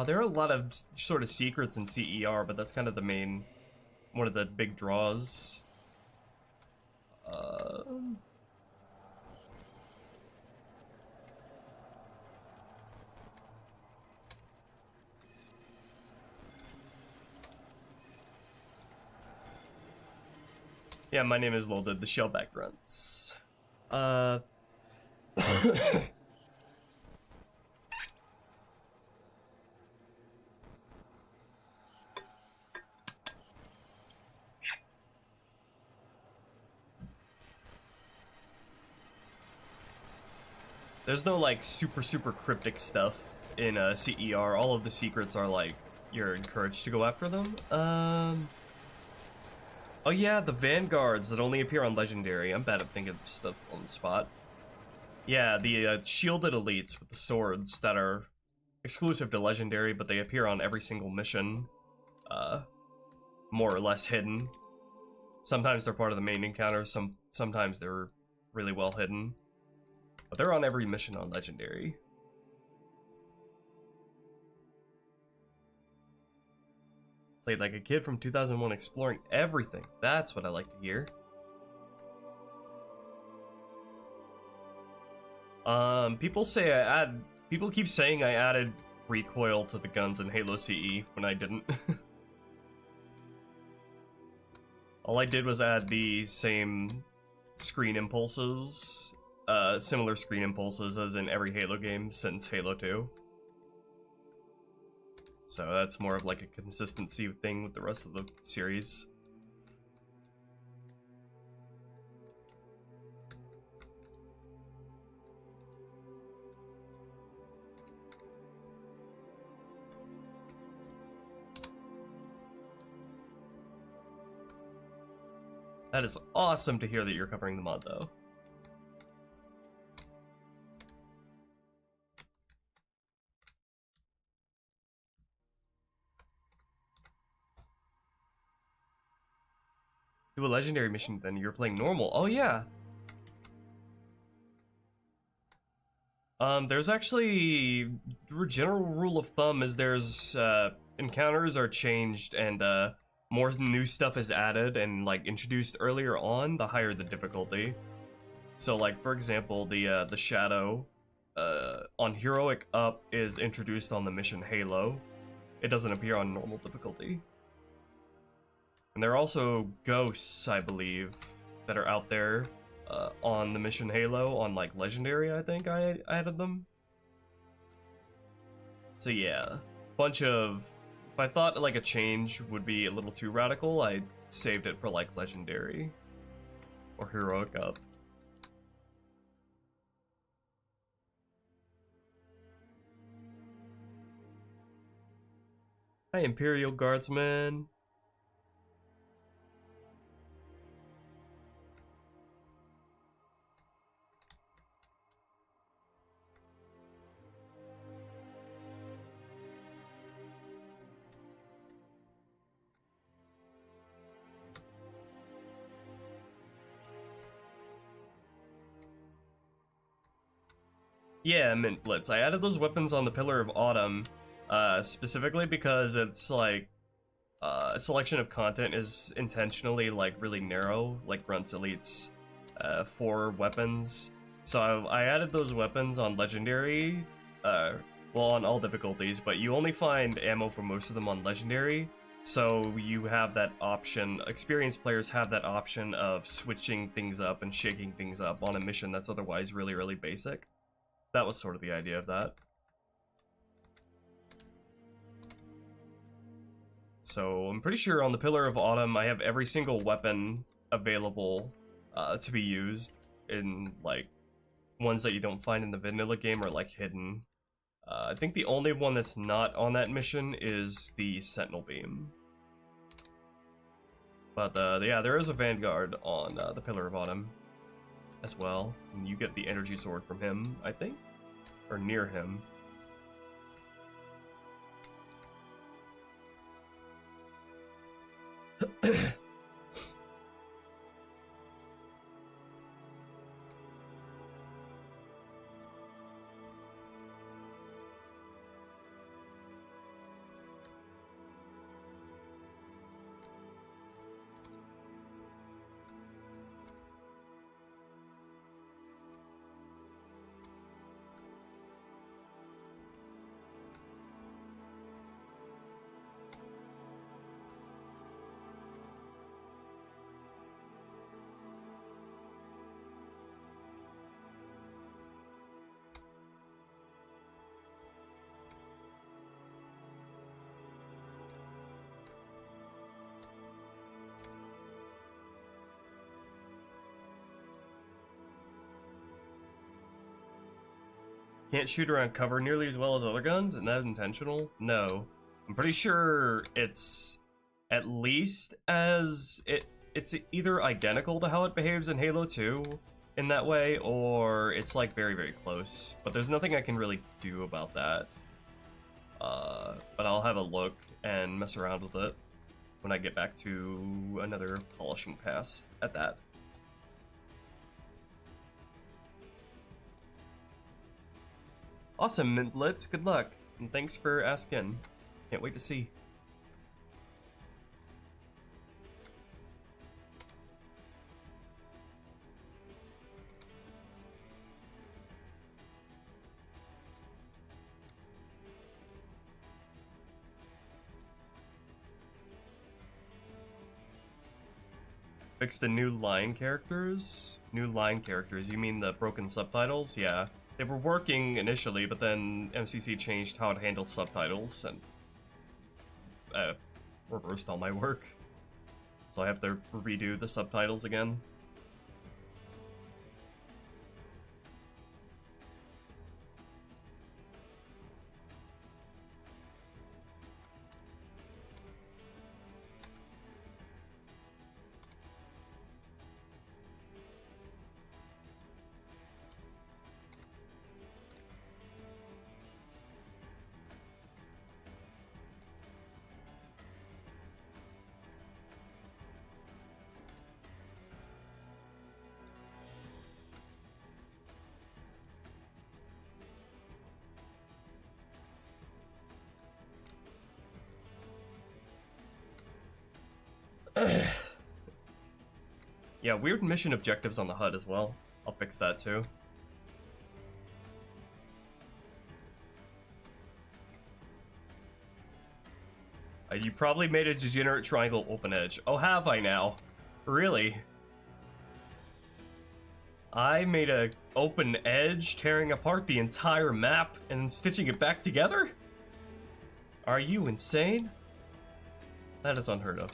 There are a lot of sort of secrets in CER, but that's kind of the main, one of the big draws. Yeah, my name is Loaded, the Shellback Grunts. There's no, like, super cryptic stuff in CER. All of the secrets are, like, you're encouraged to go after them. Oh yeah, the Vanguards that only appear on Legendary. I'm bad at thinking of stuff on the spot. Yeah, the shielded elites with the swords that are exclusive to Legendary, but they appear on every single mission. More or less hidden. Sometimes they're part of the main encounter, sometimes they're really well hidden. But they're on every mission on Legendary. Played like a kid from 2001, exploring everything. That's what I like to hear. People keep saying I added recoil to the guns in Halo CE when I didn't. All I did was add the same screen impulses, similar screen impulses as in every Halo game since Halo 2. So that's more of like a consistency thing with the rest of the series. That is awesome to hear that you're covering the mod, though. Do a legendary mission, then you're playing normal. Oh, yeah. There's actually... general rule of thumb is there's, encounters are changed and, more new stuff is added and, like, introduced earlier on, the higher the difficulty. So, like, for example, the Shadow, on Heroic Up is introduced on the mission Halo. It doesn't appear on normal difficulty. And there are also ghosts, I believe, that are out there on the mission Halo, on like Legendary, I think I added them. So yeah, bunch of... If I thought like a change would be a little too radical, I saved it for like Legendary or Heroic Up. Hi, Imperial Guardsman. Yeah, Mint Blitz. I added those weapons on the Pillar of Autumn, specifically because it's like, a selection of content is intentionally like really narrow, like Grunt's Elites, for weapons. So I added those weapons on Legendary, well, on all difficulties, but you only find ammo for most of them on Legendary, so you have that option, experienced players have that option of switching things up and shaking things up on a mission that's otherwise really, really basic. That was sort of the idea of that. So I'm pretty sure on the Pillar of Autumn I have every single weapon available to be used in like ones that you don't find in the vanilla game are like hidden. I think the only one that's not on that mission is the Sentinel Beam. But yeah, there is a Vanguard on the Pillar of Autumn as well. And you get the energy sword from him, I think? Or near him. Can't shoot around cover nearly as well as other guns, and that's intentional? No. I'm pretty sure it's at least as it's either identical to how it behaves in Halo 2 in that way, or it's like very, very close. But there's nothing I can really do about that. But I'll have a look and mess around with it when I get back to another polishing pass at that. Awesome, Mintlets. Good luck. And thanks for asking. Can't wait to see. Fix the new line characters? New line characters, you mean the broken subtitles? Yeah. They were working initially, but then MCC changed how it handles subtitles and reversed all my work. So I have to redo the subtitles again. Yeah, weird mission objectives on the HUD as well. I'll fix that too. You probably made a degenerate triangle open edge. Oh, have I now? Really? I made a open edge, tearing apart the entire map and stitching it back together? Are you insane? That is unheard of.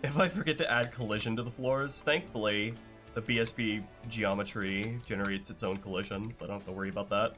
If I forget to add collision to the floors, thankfully, the BSP geometry generates its own collision, so I don't have to worry about that.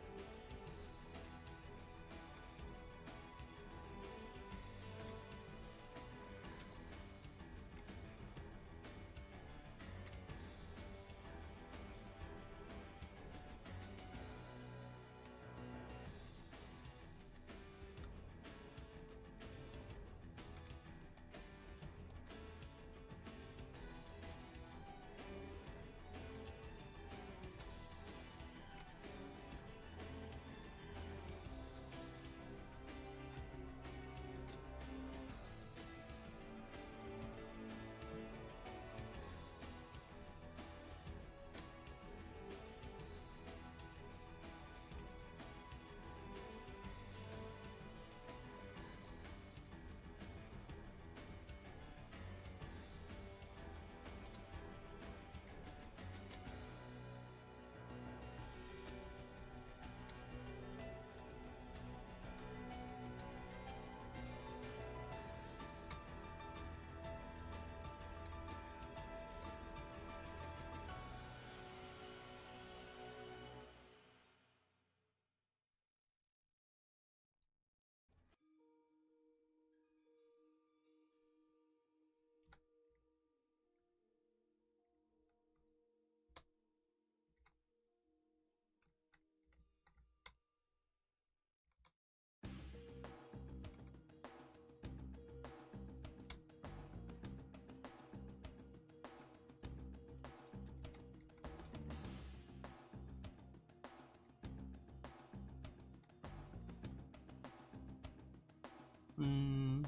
Hmm.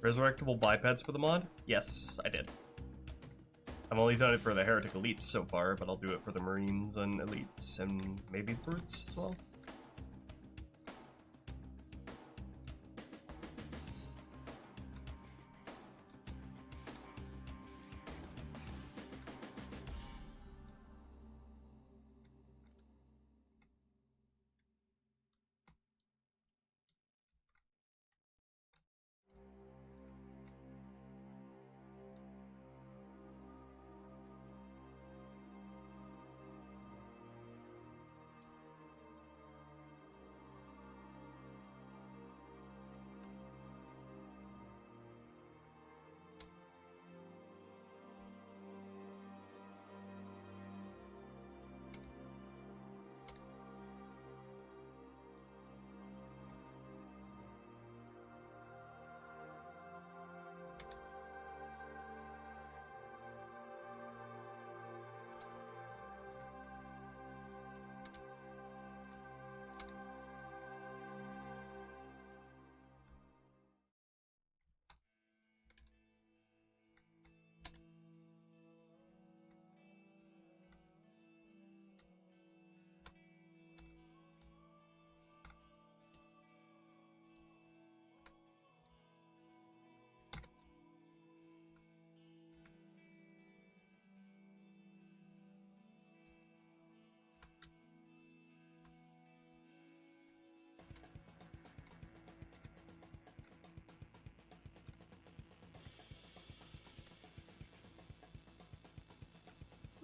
Resurrectable bipeds for the mod? Yes, I did. I've only done it for the Heretic Elites so far, but I'll do it for the Marines and Elites, and maybe Brutes as well.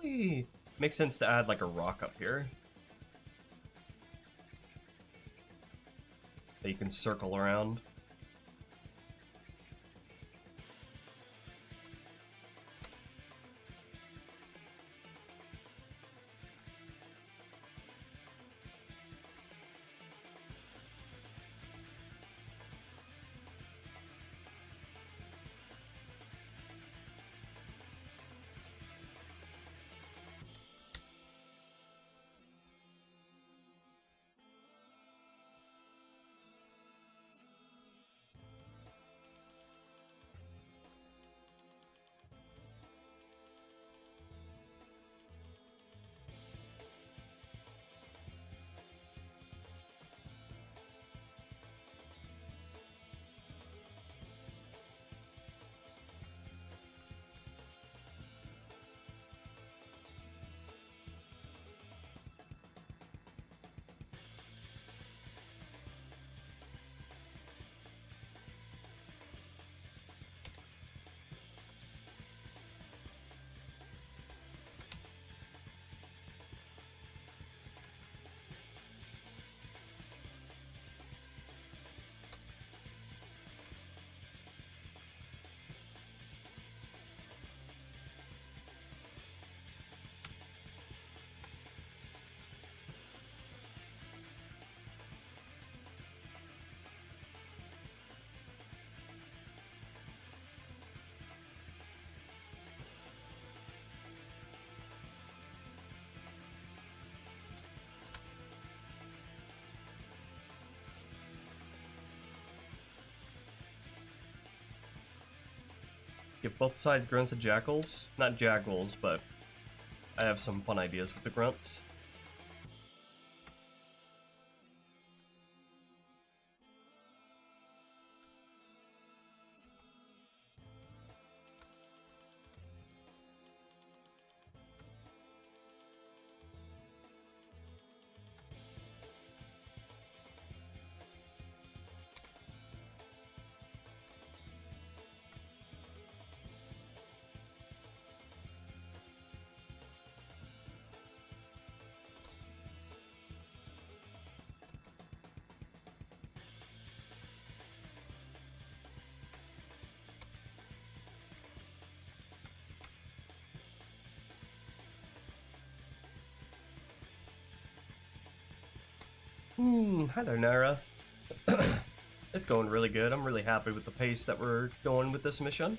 Whee! Makes sense to add like a rock up here that you can circle around. Give both sides grunts and jackals. Not jackals, but I have some fun ideas with the grunts. Hi there, Nara. It's going really good. I'm really happy with the pace that we're going with this mission.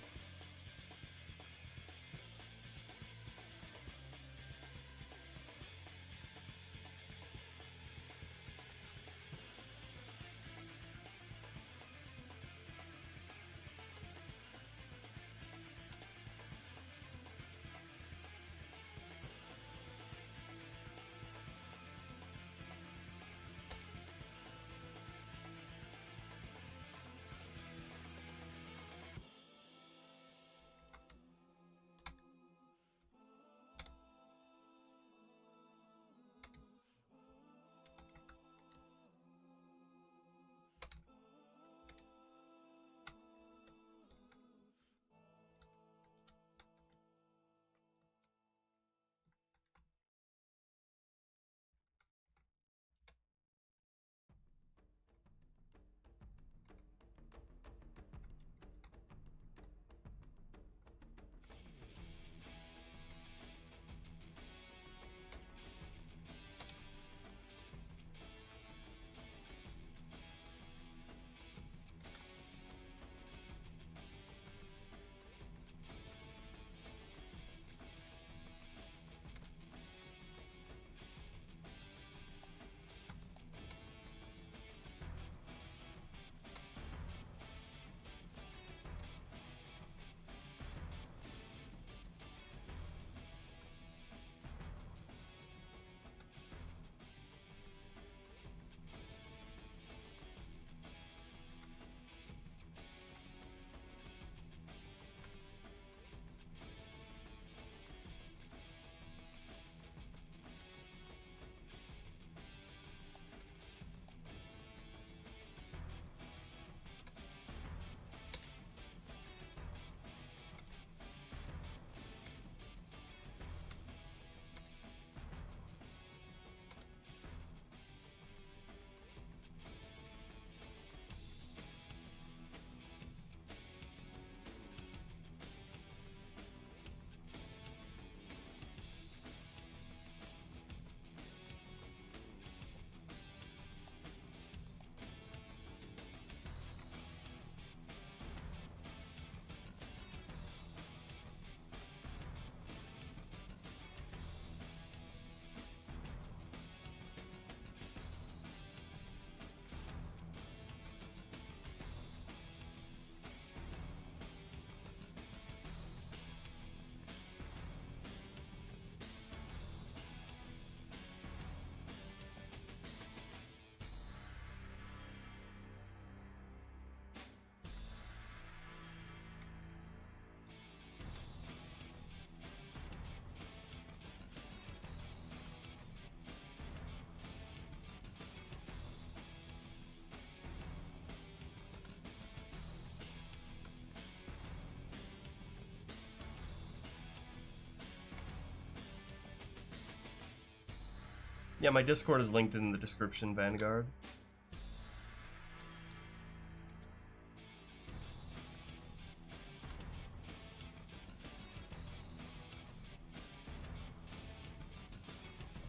Yeah, my Discord is linked in the description, Vanguard.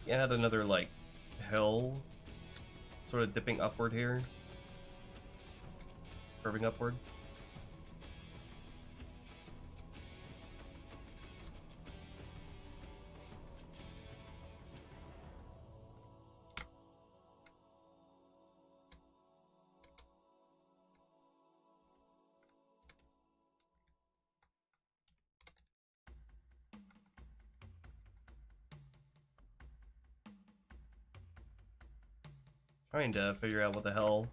Yeah, add another, like, hill, sort of dipping upward here. Curving upward. Trying to figure out what the hell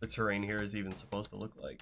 the terrain here is even supposed to look like.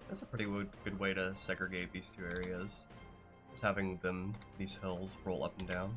That's a pretty good way to segregate these two areas. Just having them, these hills, roll up and down.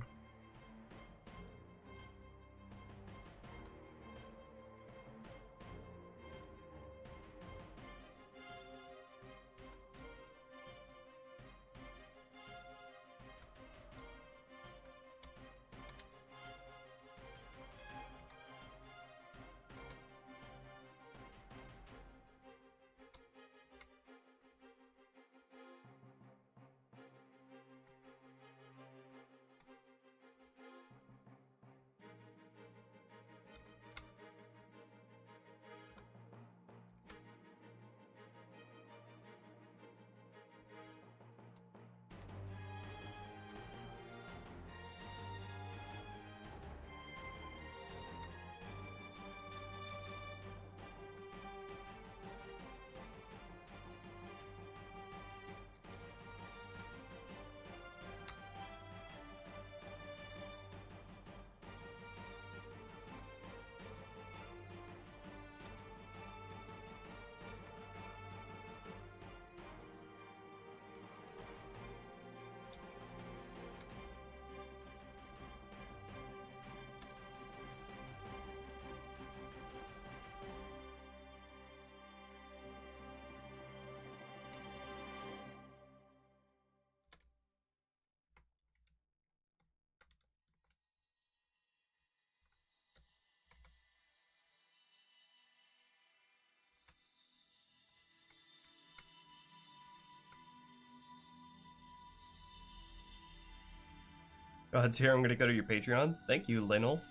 Go ahead, Sierra. I'm gonna go to your Patreon. Thank you, Lionel.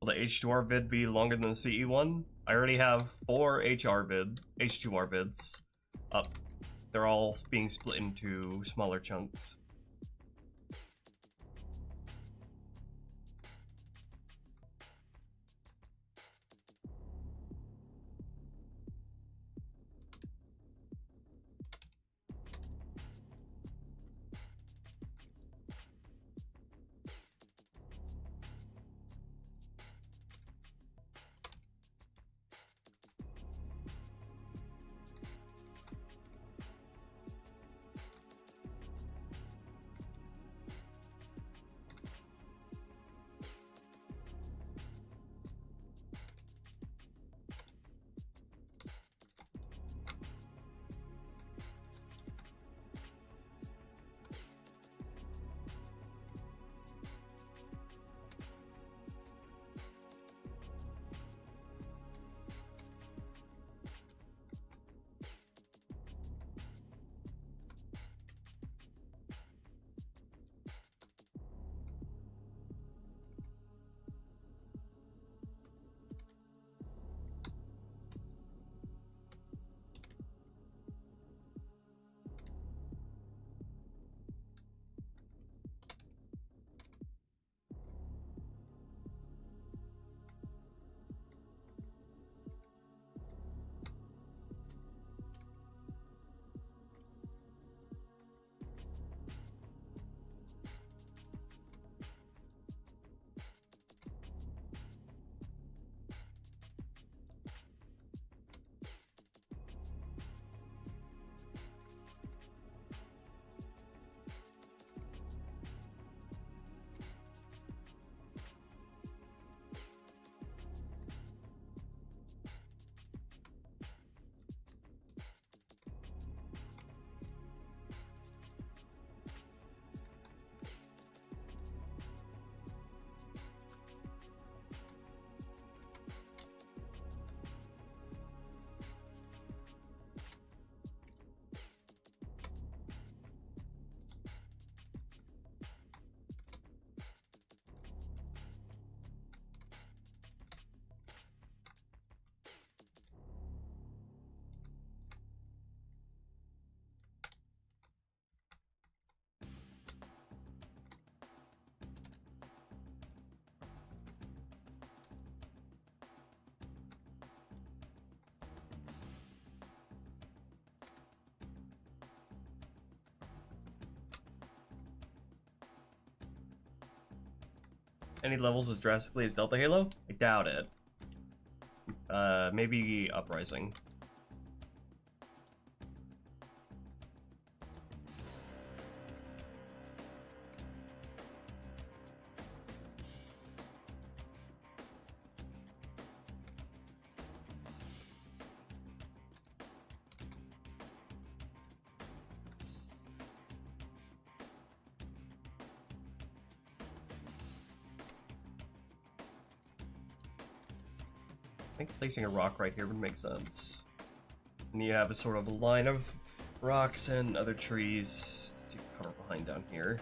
Will the H2R vid be longer than the CE one? I already have 4 H2R vids up. They're all being split into smaller chunks. Any levels as drastically as Delta Halo? I doubt it. Maybe Uprising. I think placing a rock right here would make sense. And you have a sort of a line of rocks and other trees to cover behind down here.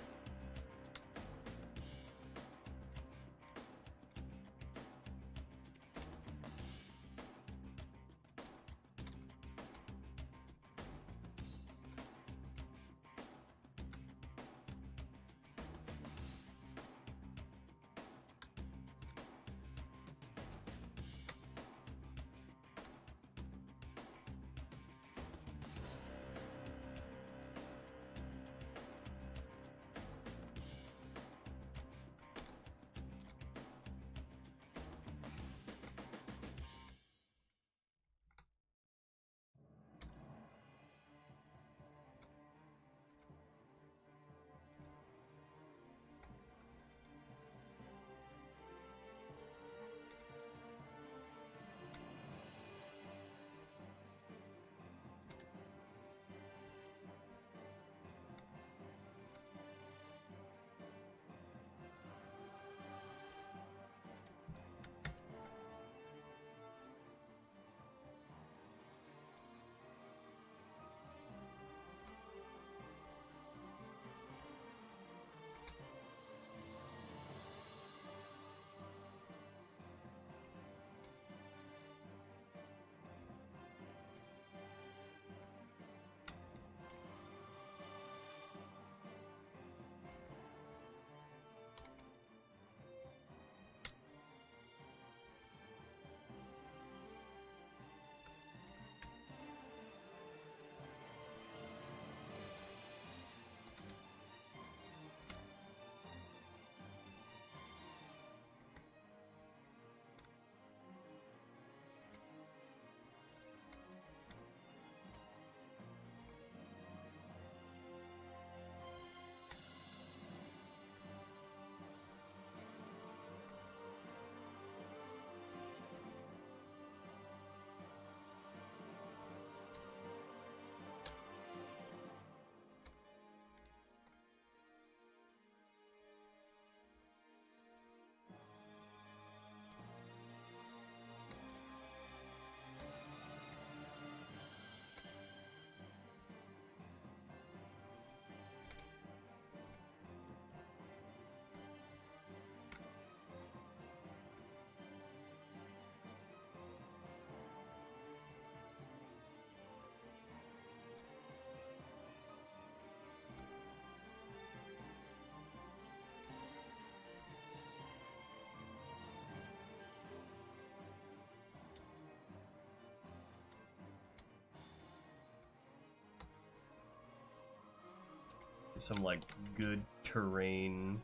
Some like good terrain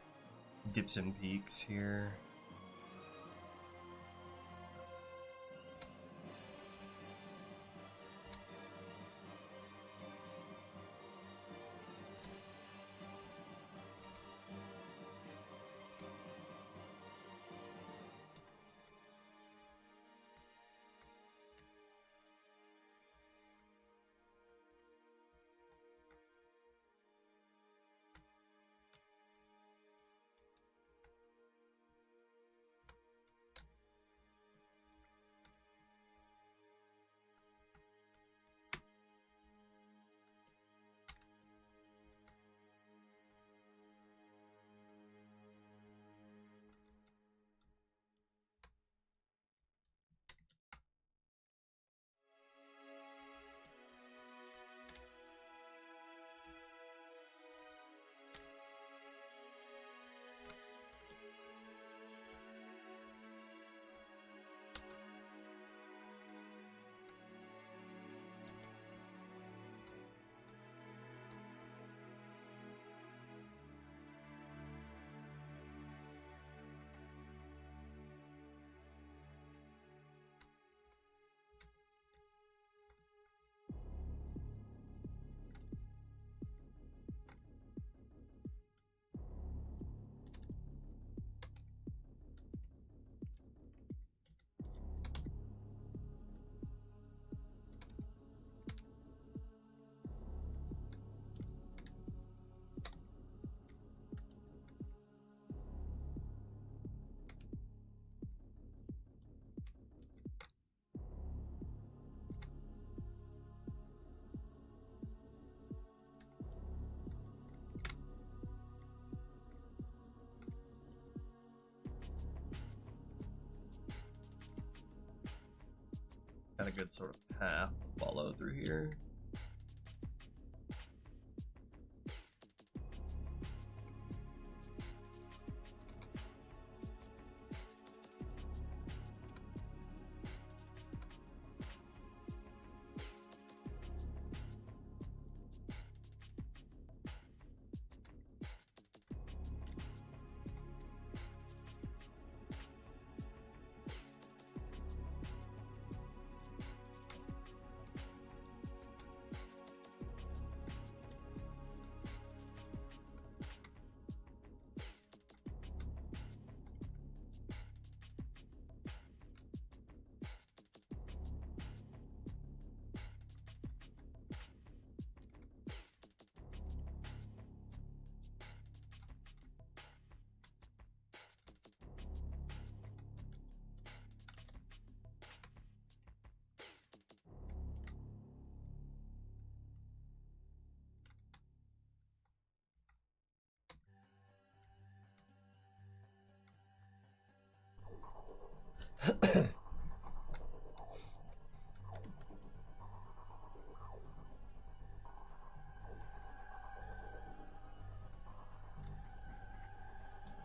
dips and peaks here. got a good sort of path to follow through here.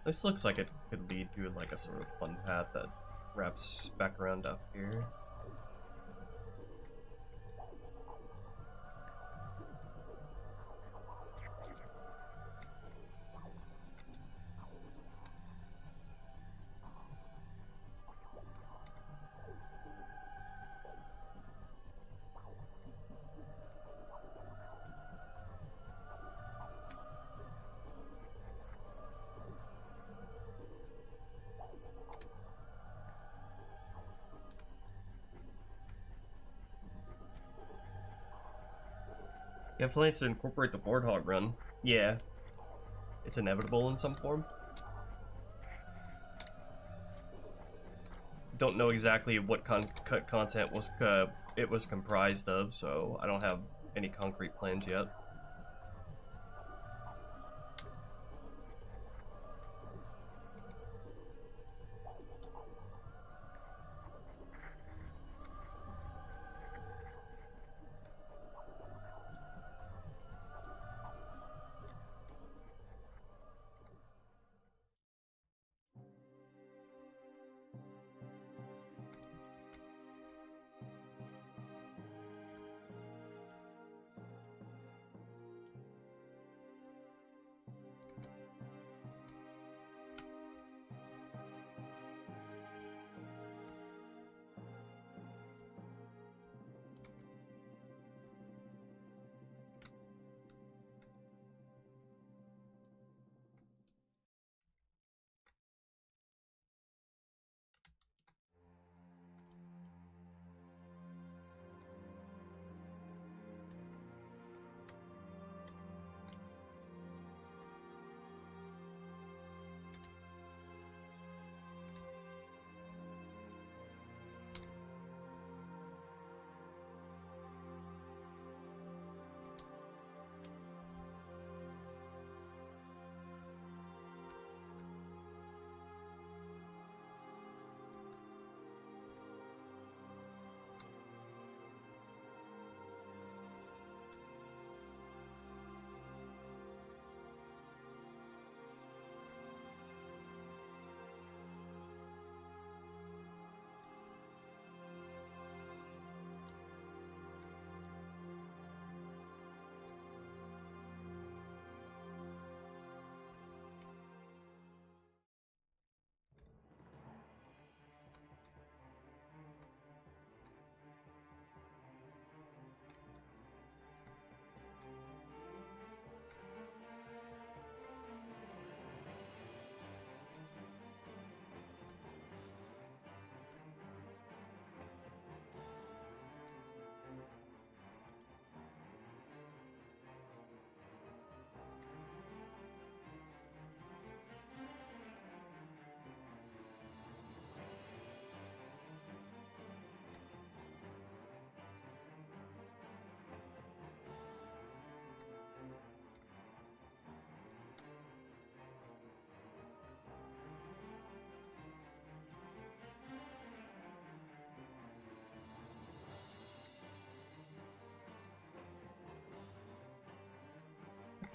This looks like it could lead to like a sort of fun path that wraps back around up here. You have plans to incorporate the Warthog run? Yeah. It's inevitable in some form. Don't know exactly what content was it was comprised of, so I don't have any concrete plans yet.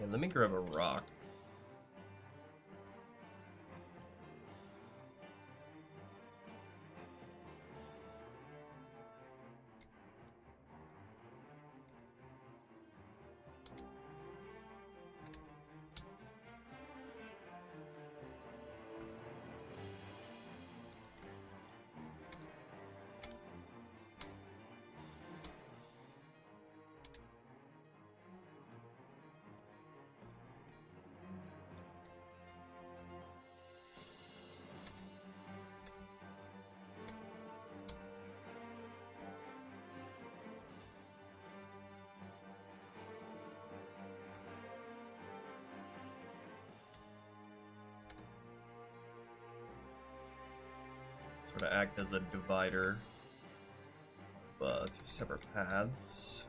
And let me grab a rock. Sort of act as a divider of two separate paths.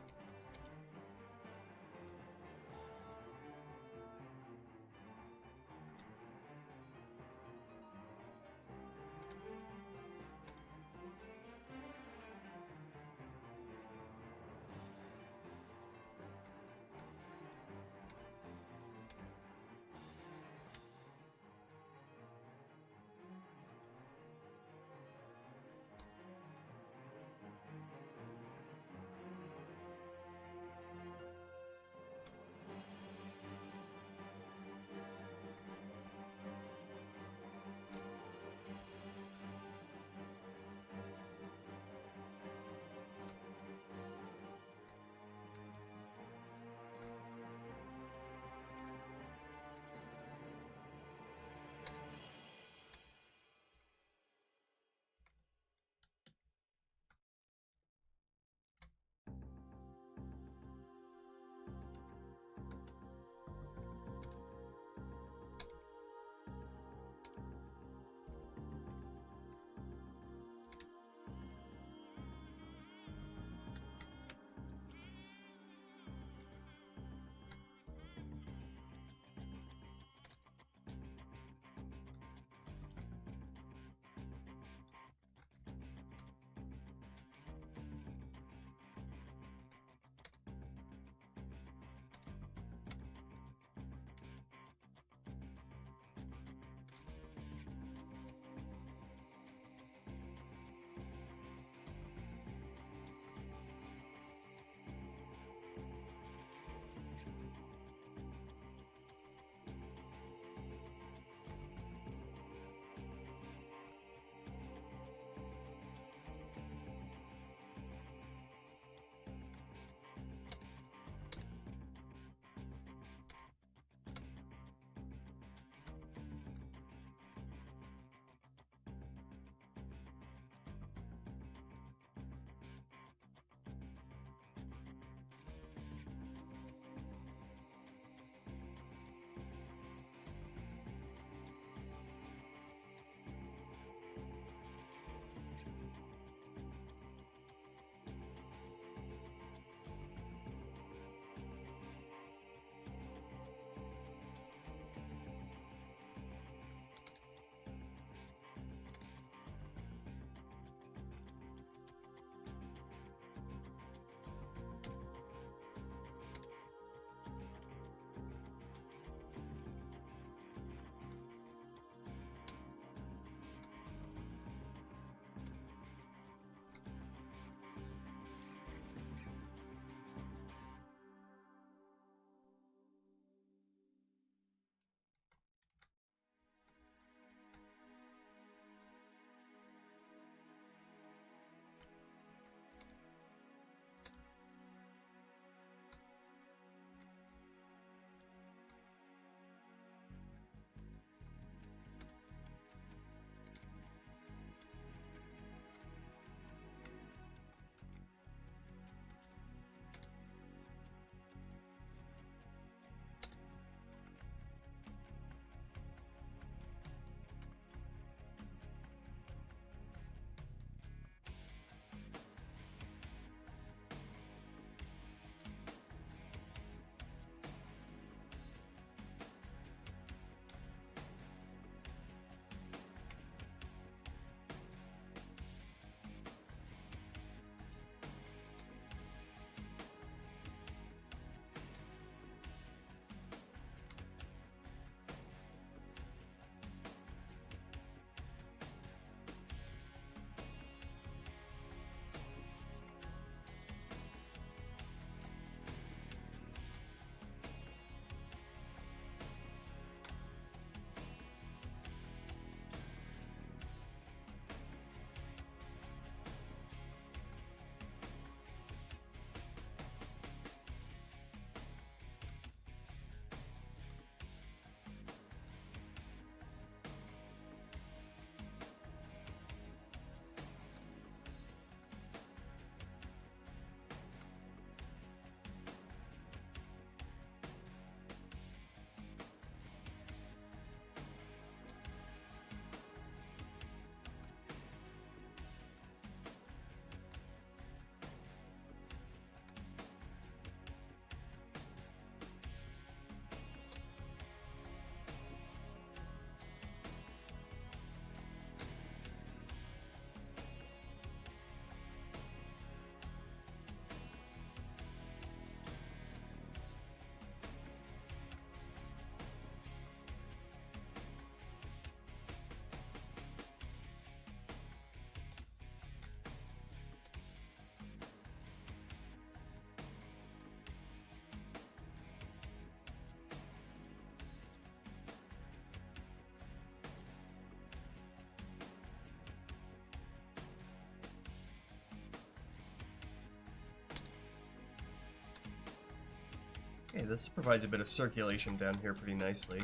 Okay, this provides a bit of circulation down here pretty nicely.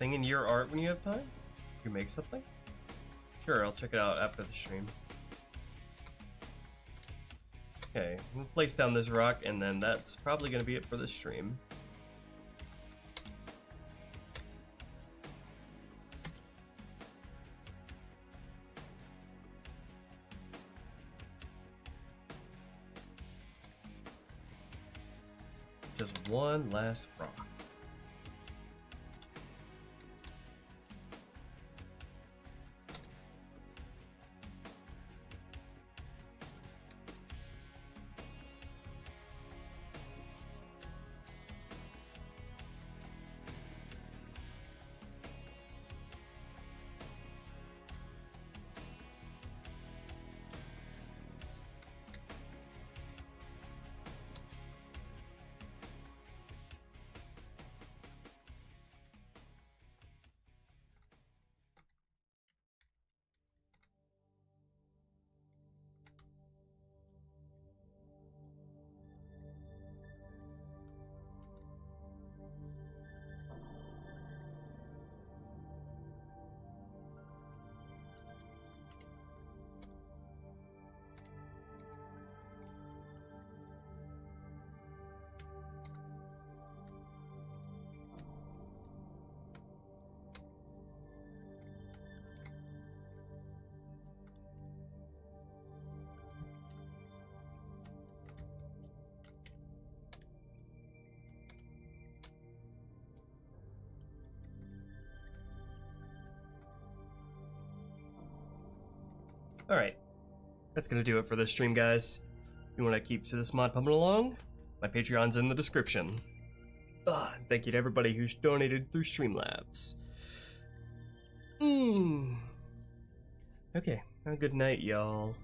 Thing in your art when you have time? Did you make something? Sure, I'll check it out after the stream. Okay, I'm gonna place down this rock, and then that's probably gonna be it for this stream. Just one last rock. Alright, that's gonna do it for this stream, guys. If you want to keep to this mod pumping along, my Patreon's in the description. Thank you to everybody who's donated through Streamlabs. Okay, have a good night, y'all.